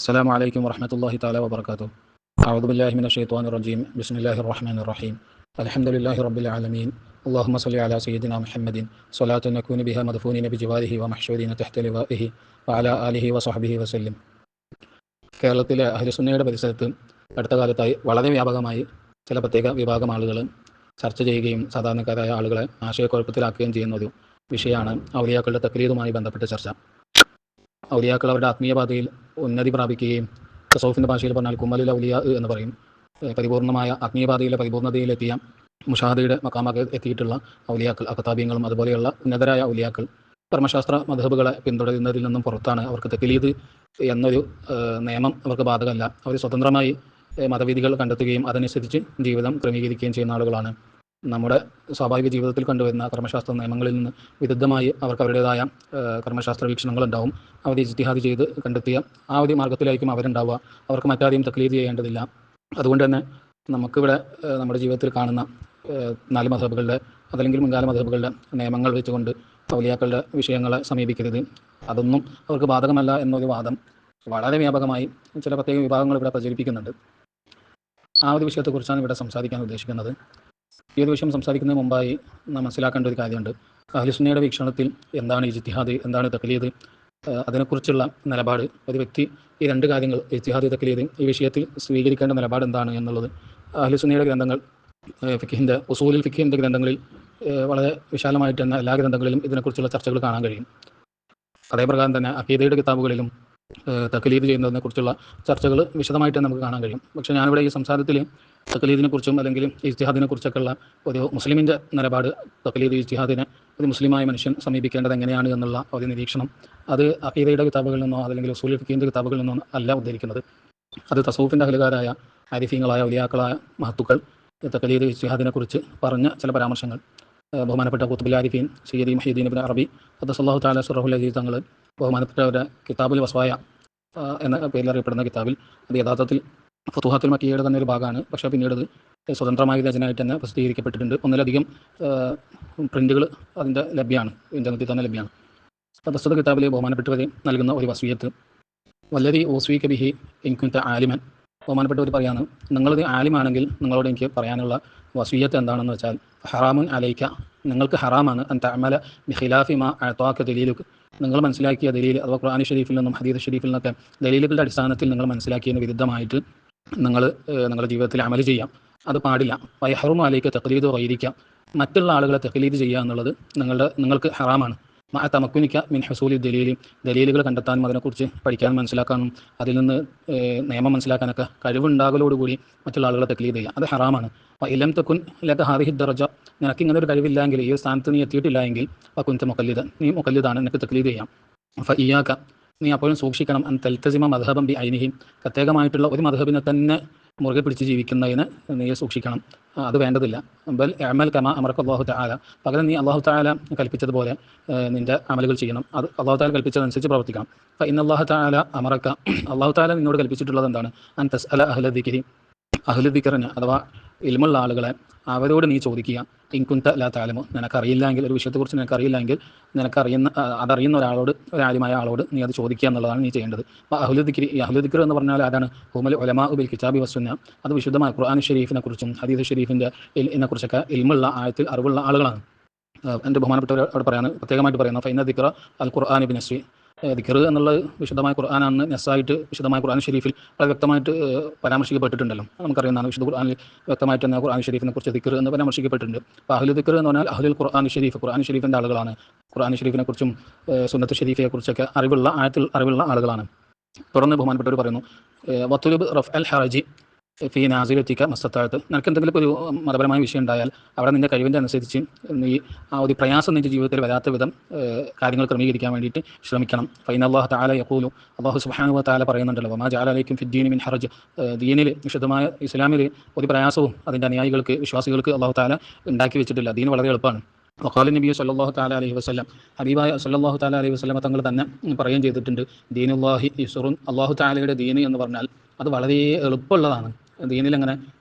السلام عليكم ورحمة الله تعالى وبركاته. أعوذ بالله من الشيطان الرجيم. بسم الله الرحمن الرحيم. الحمد لله رب العالمين. اللهم صل على سيدنا محمد صلاة نكون بها مدفونين بجواره ومحشورين تحت لوائه وعلى آله وصحبه وسلم. കേരളത്തിലെ അഹ്ലുസുന്നയുടെ പരിസരത്ത് അടുത്ത കാലത്തായി വളരെ വ്യാപകമായി ചില പ്രത്യേക വിഭാഗം ആളുകൾ ചർച്ച ചെയ്യുകയും സാധാരണക്കാരായ ആളുകളെ ആശയക്കുഴപ്പത്തിലാക്കുകയും ചെയ്യുന്ന ഒരു വിഷയമാണ് ഔലിയാക്കളുടെ തക്ലീദുമായി ബന്ധപ്പെട്ട ചർച്ച. ഔലിയാക്കൾ അവരുടെ ആത്മീയപാതയിൽ ഉന്നതി പ്രാപിക്കുകയും തസൗഫിൻ്റെ ഭാഷയിൽ പറഞ്ഞാൽ കുമ്മലുൽ ഔലിയ എന്ന് പറയും, പരിപൂർണമായ ആത്മീയപാതയിലെ പരിപൂർണതയിലെത്തിയ മുഷാഹദയുടെ മക്കാമൊക്കെ എത്തിയിട്ടുള്ള ഔലിയാക്കൾ, അഖതാബീങ്ങളും അതുപോലെയുള്ള ഉന്നതരായ ഔലിയാക്കൾ കർമ്മശാസ്ത്ര മദ്ഹബുകളെ പിന്തുടരുന്നതിൽ നിന്നും പുറത്താണ്. അവർക്ക് തക്ലീദ് എന്നൊരു നിയമം അവർക്ക് ബാധകമല്ല. അവർ സ്വതന്ത്രമായി മതവിധികൾ കണ്ടെത്തുകയും അതനുസരിച്ച് ജീവിതം ക്രമീകരിക്കുകയും ചെയ്യുന്ന ആളുകളാണ്. നമ്മുടെ സ്വാഭാവിക ജീവിതത്തിൽ കണ്ടുവരുന്ന കർമ്മശാസ്ത്ര നിയമങ്ങളിൽ നിന്ന് വിരുദ്ധമായി അവർക്ക് അവരുടേതായ കർമ്മശാസ്ത്ര വീക്ഷണങ്ങളുണ്ടാവും. അവർ ഇജ്തിഹാദ് ചെയ്ത് കണ്ടെത്തിയ ആ ഒരു മാർഗത്തിലായിരിക്കും അവരുണ്ടാവുക. അവർക്ക് മറ്റാരെയും തക്ലീദ് ചെയ്യേണ്ടതില്ല. അതുകൊണ്ട് തന്നെ നമുക്കിവിടെ നമ്മുടെ ജീവിതത്തിൽ കാണുന്ന 4 മദ്ഹബുകളുടെ അതല്ലെങ്കിൽ മുൻകാല മദ്ഹബുകളുടെ നിയമങ്ങൾ വെച്ചുകൊണ്ട് ഔലിയാക്കളുടെ വിഷയങ്ങളെ സമീപിക്കരുത്, അതൊന്നും അവർക്ക് ബാധകമല്ല എന്നൊരു വാദം വളരെ വ്യാപകമായി ചില പ്രത്യേക വിഭാഗങ്ങൾ ഇവിടെ പ്രചരിപ്പിക്കുന്നുണ്ട്. ആ ഒരു വിഷയത്തെക്കുറിച്ചാണ് ഇവിടെ സംസാരിക്കാൻ ഉദ്ദേശിക്കുന്നത്. ഈ ഒരു വിഷയം സംസാരിക്കുന്നതിന് മുമ്പായി നാം മനസ്സിലാക്കേണ്ട ഒരു കാര്യമുണ്ട്. അഹ്ലുസുന്നയുടെ വീക്ഷണത്തിൽ എന്താണ് ഇജ്തിഹാദ്, എന്താണ് തക്ലീദ്, അതിനെക്കുറിച്ചുള്ള നിലപാട്, ഒരു വ്യക്തി ഈ 2 കാര്യങ്ങൾ ഇജ്തിഹാദ്, തക്ലീദ്, ഈ വിഷയത്തിൽ സ്വീകരിക്കേണ്ട നിലപാട് എന്താണ് എന്നുള്ളത് അഹ്ലുസുന്നയുടെ ഗ്രന്ഥങ്ങൾ, ഫിഖിൻ്റെ ഉസൂലുൽ ഫിഖിൻ്റെ ഗ്രന്ഥങ്ങളിൽ വളരെ വിശാലമായിട്ട് തന്നെ എല്ലാ ഗ്രന്ഥങ്ങളിലും ഇതിനെക്കുറിച്ചുള്ള ചർച്ചകൾ കാണാൻ കഴിയും. അതേപ്രകാരം തന്നെ അഖീദയുടെ കിതാബുകളിലും തക്ലീദ് ചെയ്യുന്നതിനെക്കുറിച്ചുള്ള ചർച്ചകൾ വിശദമായിട്ട് നമുക്ക് കാണാൻ കഴിയും. പക്ഷേ ഞാനിവിടെ ഈ സംസാരത്തിൽ തക്ലീദിനെ കുറിച്ചും അല്ലെങ്കിൽ ഇജ്തിഹാദിനെ കുറിച്ചൊക്കെയുള്ള ഒരു മുസ്ലിമിൻ്റെ നിലപാട്, തക്ലീദ് ഇജ്തിഹാദിനെ ഒരു മുസ്ലിമായ മനുഷ്യൻ സമീപിക്കേണ്ടത് എങ്ങനെയാണ് എന്നുള്ള ഒരു നിരീക്ഷണം, അത് അഖീദയുടെ കിതാബുകളിൽ നിന്നോ അല്ലെങ്കിൽ ഉസൂലുൽ ഫിഖിൻ്റെ കിതാബുകളിൽ നിന്നോ അല്ല ഉദ്ധരിക്കുന്നത്. അത് തസൗഫിൻ്റെ അഹ്ലുകാരായ ആരിഫീങ്ങളായ ഔലിയാക്കളായ മഹത്തുക്കൾ തക്ലീദ് ഇജ്തിഹാദിനെ കുറിച്ച് പറഞ്ഞ ചില പരാമർശങ്ങൾ ബഹുമാനപ്പെട്ട ഖുത്ബുൽ ആരിഫീൻ സയ്യിദി മുഹ്യിദ്ദീൻ ഇബ്നു അറബി ഖദ്ദസല്ലാഹു തആല സിർറഹുൽ അസീസ് തങ്ങൾ ബഹുമാനപ്പെട്ടവരുടെ കിതാബുൽ വസ്വായ എന്ന പേരിൽ അറിയപ്പെടുന്ന കിതാബിൽ, അത് യഥാർത്ഥത്തിൽ ഫുതുഹാത്തുൽ മക്കിയയുടെ തന്നെ ഒരു ഭാഗമാണ്. പക്ഷേ പിന്നീട് അത് സ്വതന്ത്രമായ രചനയായിട്ട് തന്നെ പ്രസിദ്ധീകരിക്കപ്പെട്ടിട്ടുണ്ട്. ഒന്നിലധികം പ്രിന്റുകൾ അതിൻ്റെ ലഭ്യമാണ്, ഇൻ്റർനെറ്റിൽ തന്നെ ലഭ്യമാണ്. പ്രസ്തുത കിതാബിൽ ബഹുമാനപ്പെട്ടവർ നൽകുന്ന ഒരു വസിയത്ത്, വല്ലദീ ഊസ്വീക ബിഹി ഇൻ കുൻത ആലിമൻ, ബഹുമാനപ്പെട്ടവർ പറയാണ്, നിങ്ങളത് ആലിമാണെങ്കിൽ നിങ്ങളോട് എനിക്ക് പറയാനുള്ള വസിയത്ത് എന്താണെന്ന് വെച്ചാൽ, ഹറാമുൻ അലൈക്ക, നിങ്ങൾക്ക് ഹറാമാണ്, അൻ തഅമല ബിഖിലാഫി മാ അഅതാക ദലീലുക, നിങ്ങൾ മനസ്സിലാക്കിയ ദലീൽ അഥവാ ഖുർആൻ ഷരീഫിൽ നിന്നും ഹദീസ് ഷരീഫിൽ നിന്നൊക്കെ ദലീലുകളുടെ അടിസ്ഥാനത്തിൽ നിങ്ങൾ മനസ്സിലാക്കിയതിന് വിരുദ്ധമായിട്ട് നിങ്ങളുടെ ജീവിതത്തിൽ അമൽ ചെയ്യാം, അത് പാടില്ല. വയഹറുമു അലൈക തഖ്ലീദു ഗൈരിക, മറ്റുള്ള ആളുകളെ തഖ്ലീദ് ചെയ്യുക എന്നുള്ളത് നിങ്ങൾക്ക് ഹറാമാണ്. മഅ തമക്കുനിക മിൻ ഹുസൂലി ദലീലുകൾ കണ്ടെത്താനും അതിനെക്കുറിച്ച് പഠിക്കാനും മനസ്സിലാക്കാനും അതിൽ നിന്ന് നിയമം മനസ്സിലാക്കാനൊക്കെ കഴിവുണ്ടാകലോടുകൂടി മറ്റുള്ള ആളുകളെ തഖ്ലീദ് ചെയ്യുക, അത് ഹറാമാണ്. ഇലം തക്കുൻ ലക ഹാദിഹി ദറജ, നിനക്ക് ഇങ്ങനെ ഒരു കഴിവില്ലെങ്കിൽ, ഈ സ്ഥാനത്ത് നീ എത്തിയിട്ടില്ല എങ്കിൽ കുൻത മുഖല്ലിദൻ, നീ മുഖല്ലിദാണ്, നിനക്ക് തഖ്ലീദ് ചെയ്യാം. ഇയ്യാക, നീ അപ്പോഴും സൂക്ഷിക്കണം, അൻ തൽതസിമ മദ്ഹബൻ ബി ഐനിഹി, പ്രത്യേകമായിട്ടുള്ള ഒരു മദ്ഹബിനെ തന്നെ മുറുകെ പിടിച്ച് ജീവിക്കുന്നതിന് നീ സൂക്ഷിക്കണം, അത് വേണ്ടതില്ല. ബൽ അമൽ കമാ അമറക അല്ലാഹു തആല, പകരം നീ അല്ലാഹു തആല കൽപ്പിച്ചതുപോലെ നിന്റെ അമലുകൾ ചെയ്യണം, അത് അല്ലാഹു തആല കൽപ്പിച്ചതനുസരിച്ച് പ്രവർത്തിക്കണം. ഇന്നല്ലാഹു തആല അമറക, അല്ലാഹു തആല നിന്നോട് കൽപ്പിച്ചിട്ടുള്ളത് എന്താണ്, അൻ തസ്അല അഹ്ല ദിക്രി, അഹ്ലു ദിക്റിന് അഥവാ ഇൽമുള്ള ആളുകളെ അവരോട് നീ ചോദിക്കുക. ഇൻ കുൻത ലാ തഅലമു, നിനക്കറിയില്ലെങ്കിൽ, ഒരു വിഷയത്തെക്കുറിച്ച് നിനക്കറിയില്ലെങ്കിൽ അതറിയുന്ന ഒരാളോട്, ഒരു ആലിമായ ആളോട് നീ അത് ചോദിക്കുക എന്നുള്ളതാണ് നീ ചെയ്യേണ്ടത്. അപ്പോൾ അഹ്ലു ദിക്ർ എന്ന് പറഞ്ഞാൽ ആരാണ്? ഹുമൽ ഉലമാ ബിൽ കിതാബി വസ്സുന്ന, അത് വിശുദ്ധമായ ഖുർആൻ ഷരീഫിനെ കുറിച്ചും ഹദീസ് ഷരീഫിൻ്റെ ഇതിനെക്കുറിച്ചൊക്കെ ഇൽമുള്ള ആയത്തിൽ അറിവുള്ള ആളുകളാണ്. എൻ്റെ ബഹുമാനപ്പെട്ടവർ അവിടെ പ്രത്യേകമായിട്ട് പറയുന്നു, ഫൈന ദിക്റ അൽ ഖുർആൻ ബിനസ്വി, ദിക്ർ എന്നുള്ളത് വിശുദ്ധമായ ഖുർആനാണ്, നസ്സായിട്ട് വിശുദ്ധമായ ഖുർആൻ ഷരീഫിൽ വളരെ വ്യക്തമായിട്ട് പരാമർശിക്കപ്പെട്ടിട്ടുണ്ടല്ലോ. നമുക്കറിയുന്നതാണ്, വിശുദ്ധ ഖുർആനിൽ വ്യക്തമായിട്ട് തന്നെ ഖുർആൻ ഷരീഫിനെ കുറിച്ച് ദിക്ർ എന്ന് പരാമർശിക്കപ്പെട്ടിട്ടുണ്ട്. അപ്പോൾ അഹ്ലു ദിക്ർ എന്ന് പറഞ്ഞാൽ അഹ്ലുൽ ഖുർആൻ ഷരീഫ്, ഖുർആൻ ഷരീഫിൻ്റെ ആളുകളാണ്. ഖുർആൻ ഷരീഫിനെ കുറിച്ചും സുന്നത്ത് ഷരീഫിനെ കുറിച്ചൊക്കെ അറിവുള്ള ആളുകളാണ്. തുടർന്ന് ബഹുമാനപ്പെട്ടവർ പറയുന്നു, വത്തുലുബ് റഫ് അൽ ഹറജി ഫീ നാസിലത്തിക്ക മസ്തത്താഴത്ത്, നിനക്ക് എന്തെങ്കിലും ഒരു മതപരമായ വിഷയം ഉണ്ടായാൽ അവിടെ നിൻ്റെ കഴിവിൻ്റെ അനുസരിച്ച് നീ ആ ഒരു പ്രയാസം നിൻ്റെ ജീവിതത്തിൽ വരാത്ത വിധം കാര്യങ്ങൾ ക്രമീകരിക്കാൻ വേണ്ടിയിട്ട് ശ്രമിക്കണം. ഫൈനല്ലാഹു തആല യഖൂലു, അല്ലാഹു സുബ്ഹാനഹു വ തആല പറയുന്നുണ്ടല്ലോ, വമാ ജഅല അലൈക്കും ഫിദ്ദീനി മിൻ ഹറജ്, ദീനിൽ വിശുദ്ധമായ ഇസ്ലാമിൽ ഒരു പ്രയാസവും അതിൻ്റെ അനുയായികൾക്ക്, വിശ്വാസികൾക്ക് അല്ലാഹു തആല ഉണ്ടാക്കി വെച്ചിട്ടില്ല. ദീൻ വളരെ എളുപ്പമാണ്. വഖാല നബി സല്ലല്ലാഹു തആല അലൈഹി വസല്ലം, ഹബീബായ സല്ലല്ലാഹു തആല അലൈഹി വസല്ലം തങ്ങൾ തന്നെ പറയുകയും ചെയ്തിട്ടുണ്ട്, ദീനുല്ലാഹി യുസ്റുൻ, അല്ലാഹു തആലയുടെ ദീന് എന്ന് പറഞ്ഞാൽ അത് വളരെ എളുപ്പമുള്ളതാണ്. ദീനിൽ അങ്ങനെ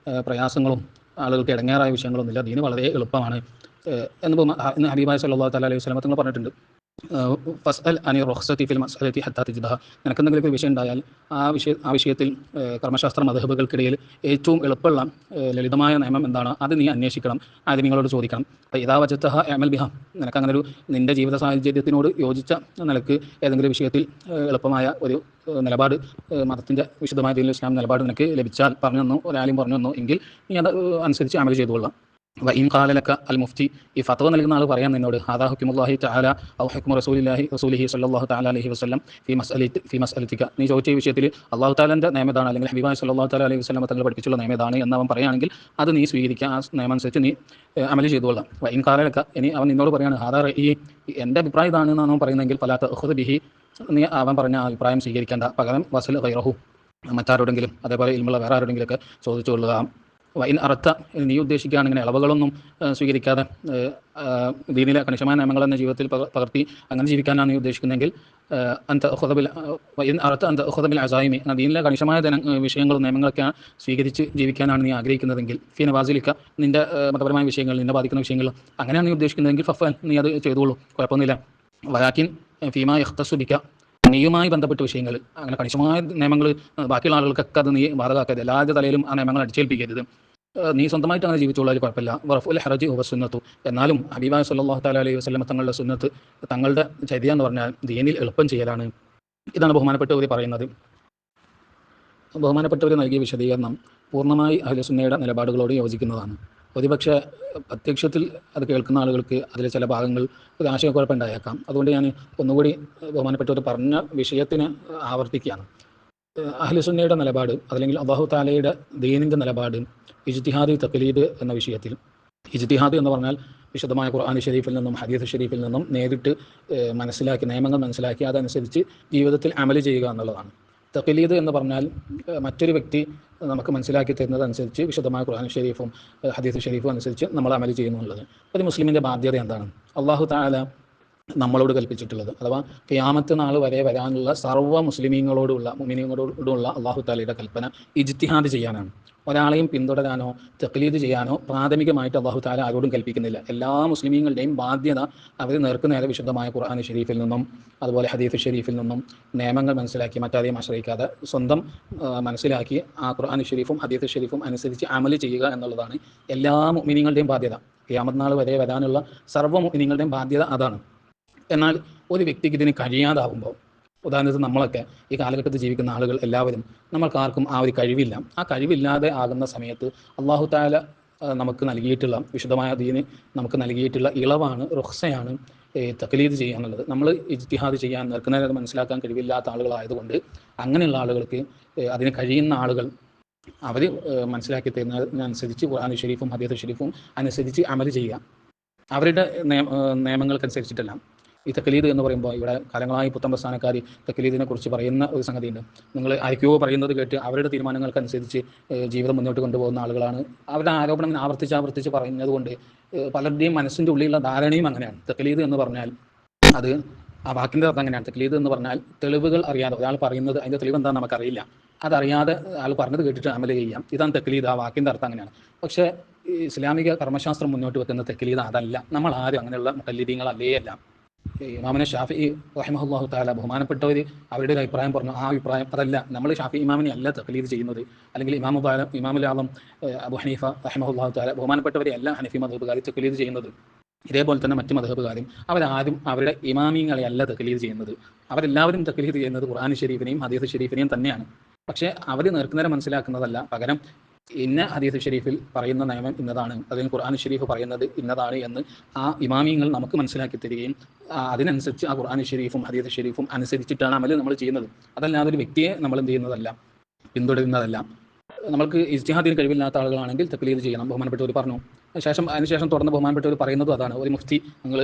പ്രയാസങ്ങളും ആളുകൾക്ക് ഇടങ്ങേറായ വിഷയങ്ങളൊന്നുമില്ല, ദീന് വളരെ എളുപ്പമാണ് എന്ന് ഹബീബായ സല്ലല്ലാഹു തആല അലൈഹി വസല്ലം തങ്ങൾ പറഞ്ഞിട്ടുണ്ട്. ഫസ്അൽ അനി റുഖ്സതി ഫിൽ മസ്അലതി ഹത്താ തജിദഹ. നിനക്കെന്തെങ്കിലും ഒരു വിഷയം ഉണ്ടായാൽ ആ വിഷയത്തിൽ കർമ്മശാസ്ത്ര മദ്ഹബുകൾക്കിടയിൽ ഏറ്റവും എളുപ്പമുള്ള ലളിതമായ നിയമം എന്താണ് അത് നീ അന്വേഷിക്കണം, അത് നിങ്ങളോട് ചോദിക്കണം. അപ്പോൾ ഇദാ വജദ്തഹ അമൽ ബിഹ. നിനക്കങ്ങനെ ഒരു നിൻ്റെ ജീവിത സാഹചര്യത്തിനോട് യോജിച്ച നിലക്ക് ഏതെങ്കിലും വിഷയത്തിൽ എളുപ്പമായ ഒരു നിലപാട്, മതത്തിൻ്റെ വിശുദ്ധമായ ദീനുൽ ഇസ്ലാം നിലപാട് നിനക്ക് ലഭിച്ചാൽ പറഞ്ഞു തന്നു, ഒരാളും പറഞ്ഞു തന്നു എങ്കിൽ നീ അത് അനുസരിച്ച് അമൽ ചെയ്തുകൊള്ളാം. വഇൻ ഖാല ലക അൽ മുഫ്തി, ഈ ഫത്വ നൽകുന്ന ആൾ പറയാൻ നിന്നോട് ഹാദാ ഹുക്മുല്ലാഹി തആല ഔ ഹുക്മു റസൂലിഹി സ്വല്ലല്ലാഹു തആല അലൈഹി വസല്ലം ഫി മസ്അലതിക, നീ ചോദിച്ച ഈ വിഷയത്തിൽ അല്ലാഹു തആലയുടെ നിയമതാണ് അല്ലെങ്കിൽ ഹബീബായ സ്വല്ലല്ലാഹു തആല അലൈഹി വസല്ലം തങ്ങൾ പഠിപ്പിച്ചുള്ള നിയമതാണ് എന്ന് അവൻ പറയുകയാണെങ്കിൽ അത് നീ സ്വീകരിക്കുക, ആ നിയമം അനുസരിച്ച് നീ അമൽ ചെയ്തുകൊള്ളാം. വഇൻ ഖാല ലക, ഇനി അവൻ നിന്നോട് പറയാണ് ഹാദാ ഈ എൻ്റെ അഭിപ്രായം ഇതാണ് എന്നാണ് അവൻ പറയുന്നതെങ്കിൽ ഫലാ തഖുദ് ബിഹി, നീ അവൻ പറഞ്ഞ അഭിപ്രായം സ്വീകരിക്കേണ്ട, പകരം വസൽ ഗൈറഹു, മറ്റാരോടെങ്കിലും അതേപോലെ ഇൽമുള്ള വേറെ ആരോടെങ്കിലൊക്കെ ചോദിച്ചു കൊള്ളുക. വൈൻ അർത്ഥ, നീ ഉദ്ദേശിക്കുകയാണെങ്കിൽ ഇളവുകളൊന്നും സ്വീകരിക്കാതെ ദീനിലെ കണിശമായ നിയമങ്ങൾ എന്ന ജീവിതത്തിൽ പകർത്തി അങ്ങനെ ജീവിക്കാനാണ് നീ ഉദ്ദേശിക്കുന്നതെങ്കിൽ വൈൻ അർത്ഥ അന്ത ഖുദബിൽ അസായിമി, ദീനിലെ കണിശമായ വിഷയങ്ങളും നിയമങ്ങളൊക്കെ സ്വീകരിച്ച് ജീവിക്കാനാണ് നീ ആഗ്രഹിക്കുന്നതെങ്കിൽ ഫീ നവാസിലിക്ക, നിൻ്റെ മതപരമായ വിഷയങ്ങൾ, നിന്നെ ബാധിക്കുന്ന വിഷയങ്ങൾ അങ്ങനെയാണ് നീ ഉദ്ദേശിക്കുന്നതെങ്കിൽ ഫഫൽ, നീ അത് ചെയ്തോളൂ, കുഴപ്പമൊന്നുമില്ല. വലാക്കിൻ ഫീമാ യഖ്തസുബിക, നീയുമായി ബന്ധപ്പെട്ട വിഷയങ്ങൾ അങ്ങനെ കണിശമായ നിയമങ്ങൾ ബാക്കിയുള്ള ആളുകൾക്കൊക്കെ അത് നീ ബാധകാക്കരുത്, എല്ലാവരുടെ തലയിലും ആ നിയമങ്ങൾ അടിച്ചേൽപ്പിക്കരുത്, നീ സ്വന്തമായിട്ട് അങ്ങനെ ജീവിച്ചോളാൽ കുഴപ്പമില്ല. വറഫുൽ ഹറജി ഹുവ സുന്നത്തു, എന്നാലും ഹബീബായ സ്വല്ലല്ലാഹു തആല അലൈഹി വസല്ലം തങ്ങളുടെ സുന്നത്ത്, തങ്ങളുടെ ചര്യ എന്ന് പറഞ്ഞാൽ ദീനിൽ എളുപ്പം ചെയ്യലാണ്. ഇതാണ് ബഹുമാനപ്പെട്ടവർ പറയുന്നത്. ബഹുമാനപ്പെട്ടവർ നൽകിയ വിശദീകരണം പൂർണ്ണമായി അഹ്ലുസുന്നയുടെ നിലപാടുകളോട് യോജിക്കുന്നതാണ്. ഒരുപക്ഷെ പ്രത്യക്ഷത്തിൽ അത് കേൾക്കുന്ന ആളുകൾക്ക് അതിലെ ചില ഭാഗങ്ങൾ ഒരു ആശയക്കുഴപ്പമുണ്ടായേക്കാം. അതുകൊണ്ട് ഞാൻ ഒന്നുകൂടി ബഹുമാനപ്പെട്ടവർ പറഞ്ഞ വിഷയത്തിന് ആവർത്തിക്കുകയാണ്. അഹ്ലുസുന്നയുടെ നിലപാട്, അതല്ലെങ്കിൽ അല്ലാഹു തആലയുടെ ദീനിൻ്റെ നിലപാട് ഇജ്തിഹാദ് തഖ്ലീദ് എന്ന വിഷയത്തിൽ, ഇജ്തിഹാദ് എന്ന് പറഞ്ഞാൽ വിശുദ്ധമായ ഖുർആൻ ഷരീഫിൽ നിന്നും ഹദീസ് ഷരീഫിൽ നിന്നും നേരിട്ട് മനസ്സിലാക്കി, നിയമങ്ങൾ മനസ്സിലാക്കി അതനുസരിച്ച് ജീവിതത്തിൽ അമൽ ചെയ്യുക എന്നുള്ളതാണ്. തഖ്ലീദ് എന്ന് പറഞ്ഞാൽ മറ്റൊരു വ്യക്തി നമുക്ക് മനസ്സിലാക്കി തരുന്നതനുസരിച്ച് വിശുദ്ധമായ ഖുർആൻ ഷരീഫും ഹദീസ് ഷരീഫും അനുസരിച്ച് നമ്മൾ അമൽ ചെയ്യുന്നു എന്നുള്ളത്. ഒരു മുസ്ലിമിൻ്റെ ബാധ്യത എന്താണ്? അല്ലാഹു തആല നമ്മളോട് കൽപ്പിച്ചിട്ടുള്ളത്, അഥവാ ഖിയാമത്ത് നാൾ വരെ വരാനുള്ള സർവ്വ മുസ്ലിമീങ്ങളോടുള്ള മുഅ്മിനീങ്ങളോടുള്ള അല്ലാഹു തആലയുടെ കൽപ്പന ഇജ്തിഹാദ് ചെയ്യാനാണ്. ഒരാളെയും പിന്തുടരാനോ തഖ്ലീദ് ചെയ്യാനോ പ്രാഥമികമായിട്ട് അല്ലാഹു തആല ആരോടും കൽപ്പിക്കുന്നില്ല. എല്ലാ മുസ്ലിമീങ്ങളുടെയും ബാധ്യത അവർ നേർക്കുനേരെ വിശുദ്ധമായ ഖുർആൻ ഷരീഫിൽ നിന്നും അതുപോലെ ഹദീസ് ഷരീഫിൽ നിന്നും നിയമങ്ങൾ മനസ്സിലാക്കി മറ്റാരെയും ആശ്രയിക്കാതെ സ്വന്തം മനസ്സിലാക്കി ആ ഖുർആൻ ഷരീഫും ഹദീസ് ഷരീഫും അനുസരിച്ച് അമൽ ചെയ്യുക എന്നുള്ളതാണ് എല്ലാ മുഅ്മിനീങ്ങളുടെയും ബാധ്യത. ഖിയാമത്ത് നാൾ വരെ വരാനുള്ള സർവ്വ മുഅ്മിനീങ്ങളുടെയും ബാധ്യത അതാണ്. എന്നാൽ ഒരു വ്യക്തിക്ക് ഇതിന് കഴിയാതാവുമ്പോൾ, ഉദാഹരണത്തിന് നമ്മളൊക്കെ ഈ കാലഘട്ടത്തിൽ ജീവിക്കുന്ന ആളുകൾ എല്ലാവരും, നമ്മൾക്കാർക്കും ആ ഒരു കഴിവില്ല. ആ കഴിവില്ലാതെ ആകുന്ന സമയത്ത് അല്ലാഹു തആല നമുക്ക് നൽകിയിട്ടുള്ള വിശുദ്ധമായ ദീന് നമുക്ക് നൽകിയിട്ടുള്ള ഇളവാണ്, റുഖ്സയാണ് തഖ്ലീദ് ചെയ്യുക എന്നുള്ളത്. നമ്മൾ ഇജ്തിഹാദ് ചെയ്യാൻ നേർക്കുനേരെ മനസ്സിലാക്കാൻ കഴിവില്ലാത്ത ആളുകളായതുകൊണ്ട് അങ്ങനെയുള്ള ആളുകൾക്ക്, അതിന് കഴിയുന്ന ആളുകൾ അവർ മനസ്സിലാക്കി തരുന്നതിനനുസരിച്ച് ഖുർആൻ ഷരീഫും ഹദീസ് ഷരീഫും അനുസരിച്ച് അമൽ ചെയ്യുക, അവരുടെ നിയമങ്ങൾക്കനുസരിച്ചിട്ടല്ല. ഈ തഖ്ലീദ് എന്ന് പറയുമ്പോൾ ഇവിടെ കാലങ്ങളായി പുത്തൻ പ്രസ്ഥാനക്കാർ തഖ്ലീദിനെ കുറിച്ച് പറയുന്ന ഒരു സംഗതിയുണ്ട്. നിങ്ങൾ ആർക്കോ പറയുന്നത് കേട്ട് അവരുടെ തീരുമാനങ്ങൾക്കനുസരിച്ച് ജീവിതം മുന്നോട്ട് കൊണ്ടുപോകുന്ന ആളുകളാണ്. അവരുടെ ആരോപണം ആവർത്തിച്ച് പറയുന്നത് കൊണ്ട് പലരുടെയും മനസ്സിൻ്റെ ഉള്ളിലുള്ള ധാരണയും അങ്ങനെയാണ്. തഖ്ലീദ് എന്ന് പറഞ്ഞാൽ അത് ആ വാക്കിൻ്റെ അർത്ഥം അങ്ങനെയാണ്. തഖ്ലീദ് എന്ന് പറഞ്ഞാൽ തെളിവുകൾ അറിയാതെ ഒരാൾ പറയുന്നത് അതിൻ്റെ തെളിവ് എന്താണെന്ന് നമുക്കറിയില്ല, അതറിയാതെ ആൾ പറഞ്ഞത് കേട്ടിട്ട് അമൽ ചെയ്യാം, ഇതാണ് തഖ്ലീദ്. ആ വാക്കിൻ്റെ അർത്ഥം അങ്ങനെയാണ്. പക്ഷേ ഇസ്ലാമിക കർമ്മശാസ്ത്രം മുന്നോട്ട് വെക്കുന്ന തഖ്ലീദ് അതല്ല. നമ്മൾ ആരും അങ്ങനെയുള്ള മുഖല്ലിദീങ്ങളല്ലേ അല്ല. ഇമാമിനെ ഷാഫിഈ റഹിമഹുല്ലാഹു തആല ബഹുമാനപ്പെട്ടവർ അവരുടെ ഒരു അഭിപ്രായം പറഞ്ഞു, ആ അഭിപ്രായം അതല്ല. നമ്മൾ ഷാഫിഈ ഇമാമിനെ അല്ല തഖ്ലീദ് ചെയ്യുന്നത്, അല്ലെങ്കിൽ ഇമാമുൽ ആലം അബൂ ഹനീഫ റഹിമഹുല്ലാഹു തആല ബഹുമാനപ്പെട്ടവരെ അല്ല ഹനഫി മദ്ഹബുകാർ തഖ്ലീദ് ചെയ്യുന്നത്. ഇതേപോലെ തന്നെ മറ്റ് മദ്ഹബുകാരും അവരാരും അവരുടെ ഇമാമിങ്ങളെ അല്ല തഖ്ലീദ് ചെയ്യുന്നത്. അവരെല്ലാവരും തഖ്ലീദ് ചെയ്യുന്നത് ഖുർആൻ ഷരീഫിനെയും ഹദീസ് ഷരീഫിനെയും തന്നെയാണ്. പക്ഷേ അവർ നേർക്കുനേരെ മനസ്സിലാക്കുന്നതല്ല, പകരം ഇന്ന ഹദീസ് ഷരീഫിൽ പറയുന്ന നിയമം ഇന്നതാണ്, അതിന് ഖുർആൻ ഷരീഫ് പറയുന്നത് ഇന്നതാണ് എന്ന് ആ ഇമാമിയങ്ങൾ നമുക്ക് മനസ്സിലാക്കി തരികയും അതിനനുസരിച്ച് ആ ഖുർആൻ ഷരീഫും ഹദീസ് ഷരീഫും അനുസരിച്ചിട്ടാണ് അമൽ നമ്മൾ ചെയ്യുന്നത്. അതല്ലാതെ ഒരു വ്യക്തിയെ നമ്മൾ എന്ത് ചെയ്യുന്നതല്ല, പിന്തുടരുന്നതല്ല. നമ്മൾക്ക് ഇജ്തിഹാദിന് കഴിവില്ലാത്ത ആളുകളാണെങ്കിൽ തഖ്ലീദ് ചെയ്യണം, ബഹുമാനപ്പെട്ടവർ പറഞ്ഞു. അതിനുശേഷം തുടർന്ന് ബഹുമാനപ്പെട്ടവർ പറയുന്നതും അതാണ്. ഒരു മുഫ്തി, നിങ്ങൾ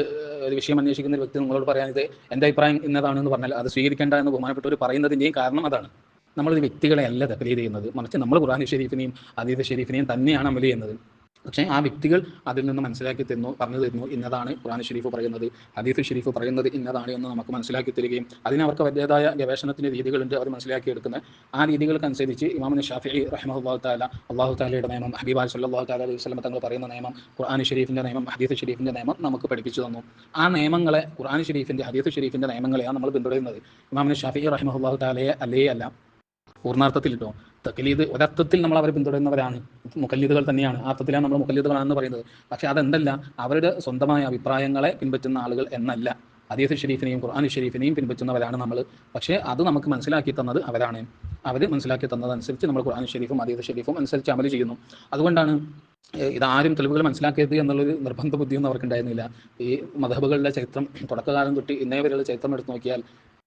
ഒരു വിഷയം അന്വേഷിക്കുന്ന ഒരു വ്യക്തി നിങ്ങളോട് പറയാൻ ഇത് എൻ്റെ അഭിപ്രായം ഇന്നതാണെന്ന് പറഞ്ഞാൽ അത് സ്വീകരിക്കേണ്ട എന്ന് ബഹുമാനപ്പെട്ടവർ പറയുന്നതിൻ്റെയും കാരണം അതാണ്. നമ്മളൊരു വ്യക്തികളെ അല്ല തഖ്ലീദ് ചെയ്യുന്നത്, മറിച്ച് നമ്മൾ ഖുർആൻ ഷരീഫിനെയും ഹദീസ് ഷരീഫിനെയും തന്നെയാണ് അമൽ ചെയ്യുന്നത്. പക്ഷേ ആ വ്യക്തികൾ അതിൽ നിന്ന് മനസ്സിലാക്കി തരുന്നു, പറഞ്ഞു തരുന്നു ഇന്നതാണ് ഖുർആൻ ഷരീഫ് പറയുന്നത്, ഹദീസ് ഷരീഫ് പറയുന്നത് ഇന്നതാണ് എന്ന് നമുക്ക് മനസ്സിലാക്കി തരികയും അതിന് അവർക്ക് അവരുടേതായ ഗവേഷണത്തിൻ്റെ രീതികളുണ്ട്, അവർ മനസ്സിലാക്കിയെടുക്കുന്ന ആ രീതികൾക്കനുസരിച്ച് ഇമാം ഷാഫിഈ റഹിമഹുല്ലാഹു തആല അല്ലാഹു തആലയുടെ നിയമം, ഹബീബ് സല്ലല്ലാഹു തആല അലൈഹി വസല്ലം തങ്ങൾ പറയുന്ന നിയമം, ഖുർആൻ ഷരീഫിൻ്റെ നിയമം, ഹദീസ് ഷരീഫിൻ്റെ നിയമം നമുക്ക് പഠിപ്പിച്ചു തന്നു. ആ നിയമങ്ങളെ, ഖുർആൻ ഷരീഫിൻ്റെ ഹദീസ് ഷരീഫിൻ്റെ നിയമങ്ങളെയാണ് നമ്മൾ പിന്തുടരുന്നത്. ഇമാം ഷാഫിഈ റഹിമഹുല്ലാഹു തആലയെ അല്ല പൂർണ്ണാർത്ഥത്തിൽ കേട്ടോ, തഖ്ലീദ് ഒരർത്ഥത്തിൽ നമ്മൾ അവരെ പിന്തുടരുന്നവരാണ്, മുഖല്ലിദുകൾ തന്നെയാണ്, ആ അർത്ഥത്തിലാണ് നമ്മൾ മുഖല്ലിദുകളാണെന്ന് പറയുന്നത്. പക്ഷേ അതെന്തല്ല, അവരുടെ സ്വന്തമായ അഭിപ്രായങ്ങളെ പിൻപറ്റുന്ന ആളുകൾ എന്നല്ല. ഹദീസ് ഷരീഫിനെയും ഖുർആൻ ഷരീഫിനെയും പിൻപറ്റുന്നവരാണ് നമ്മൾ. പക്ഷേ അത് നമുക്ക് മനസ്സിലാക്കി തന്നത് അവരാണ്. അവർ മനസ്സിലാക്കി തന്നതനുസരിച്ച് നമ്മൾ ഖുർആൻ ഷരീഫും ഹദീസ് ഷരീഫും അനുസരിച്ച് അമൽ ചെയ്യുന്നു. അതുകൊണ്ടാണ് ഇതാരും തെളിവുകൾ മനസ്സിലാക്കിയത് എന്നുള്ളൊരു നിർബന്ധ ബുദ്ധിയൊന്നും അവർക്കുണ്ടായിരുന്നില്ല. ഈ മദ്ഹബുകളുടെ ചരിത്രം തുടക്കകാലം തൊട്ട് ഇന്നേ വരെയുള്ള ചരിത്രം എടുത്തു നോക്കിയാൽ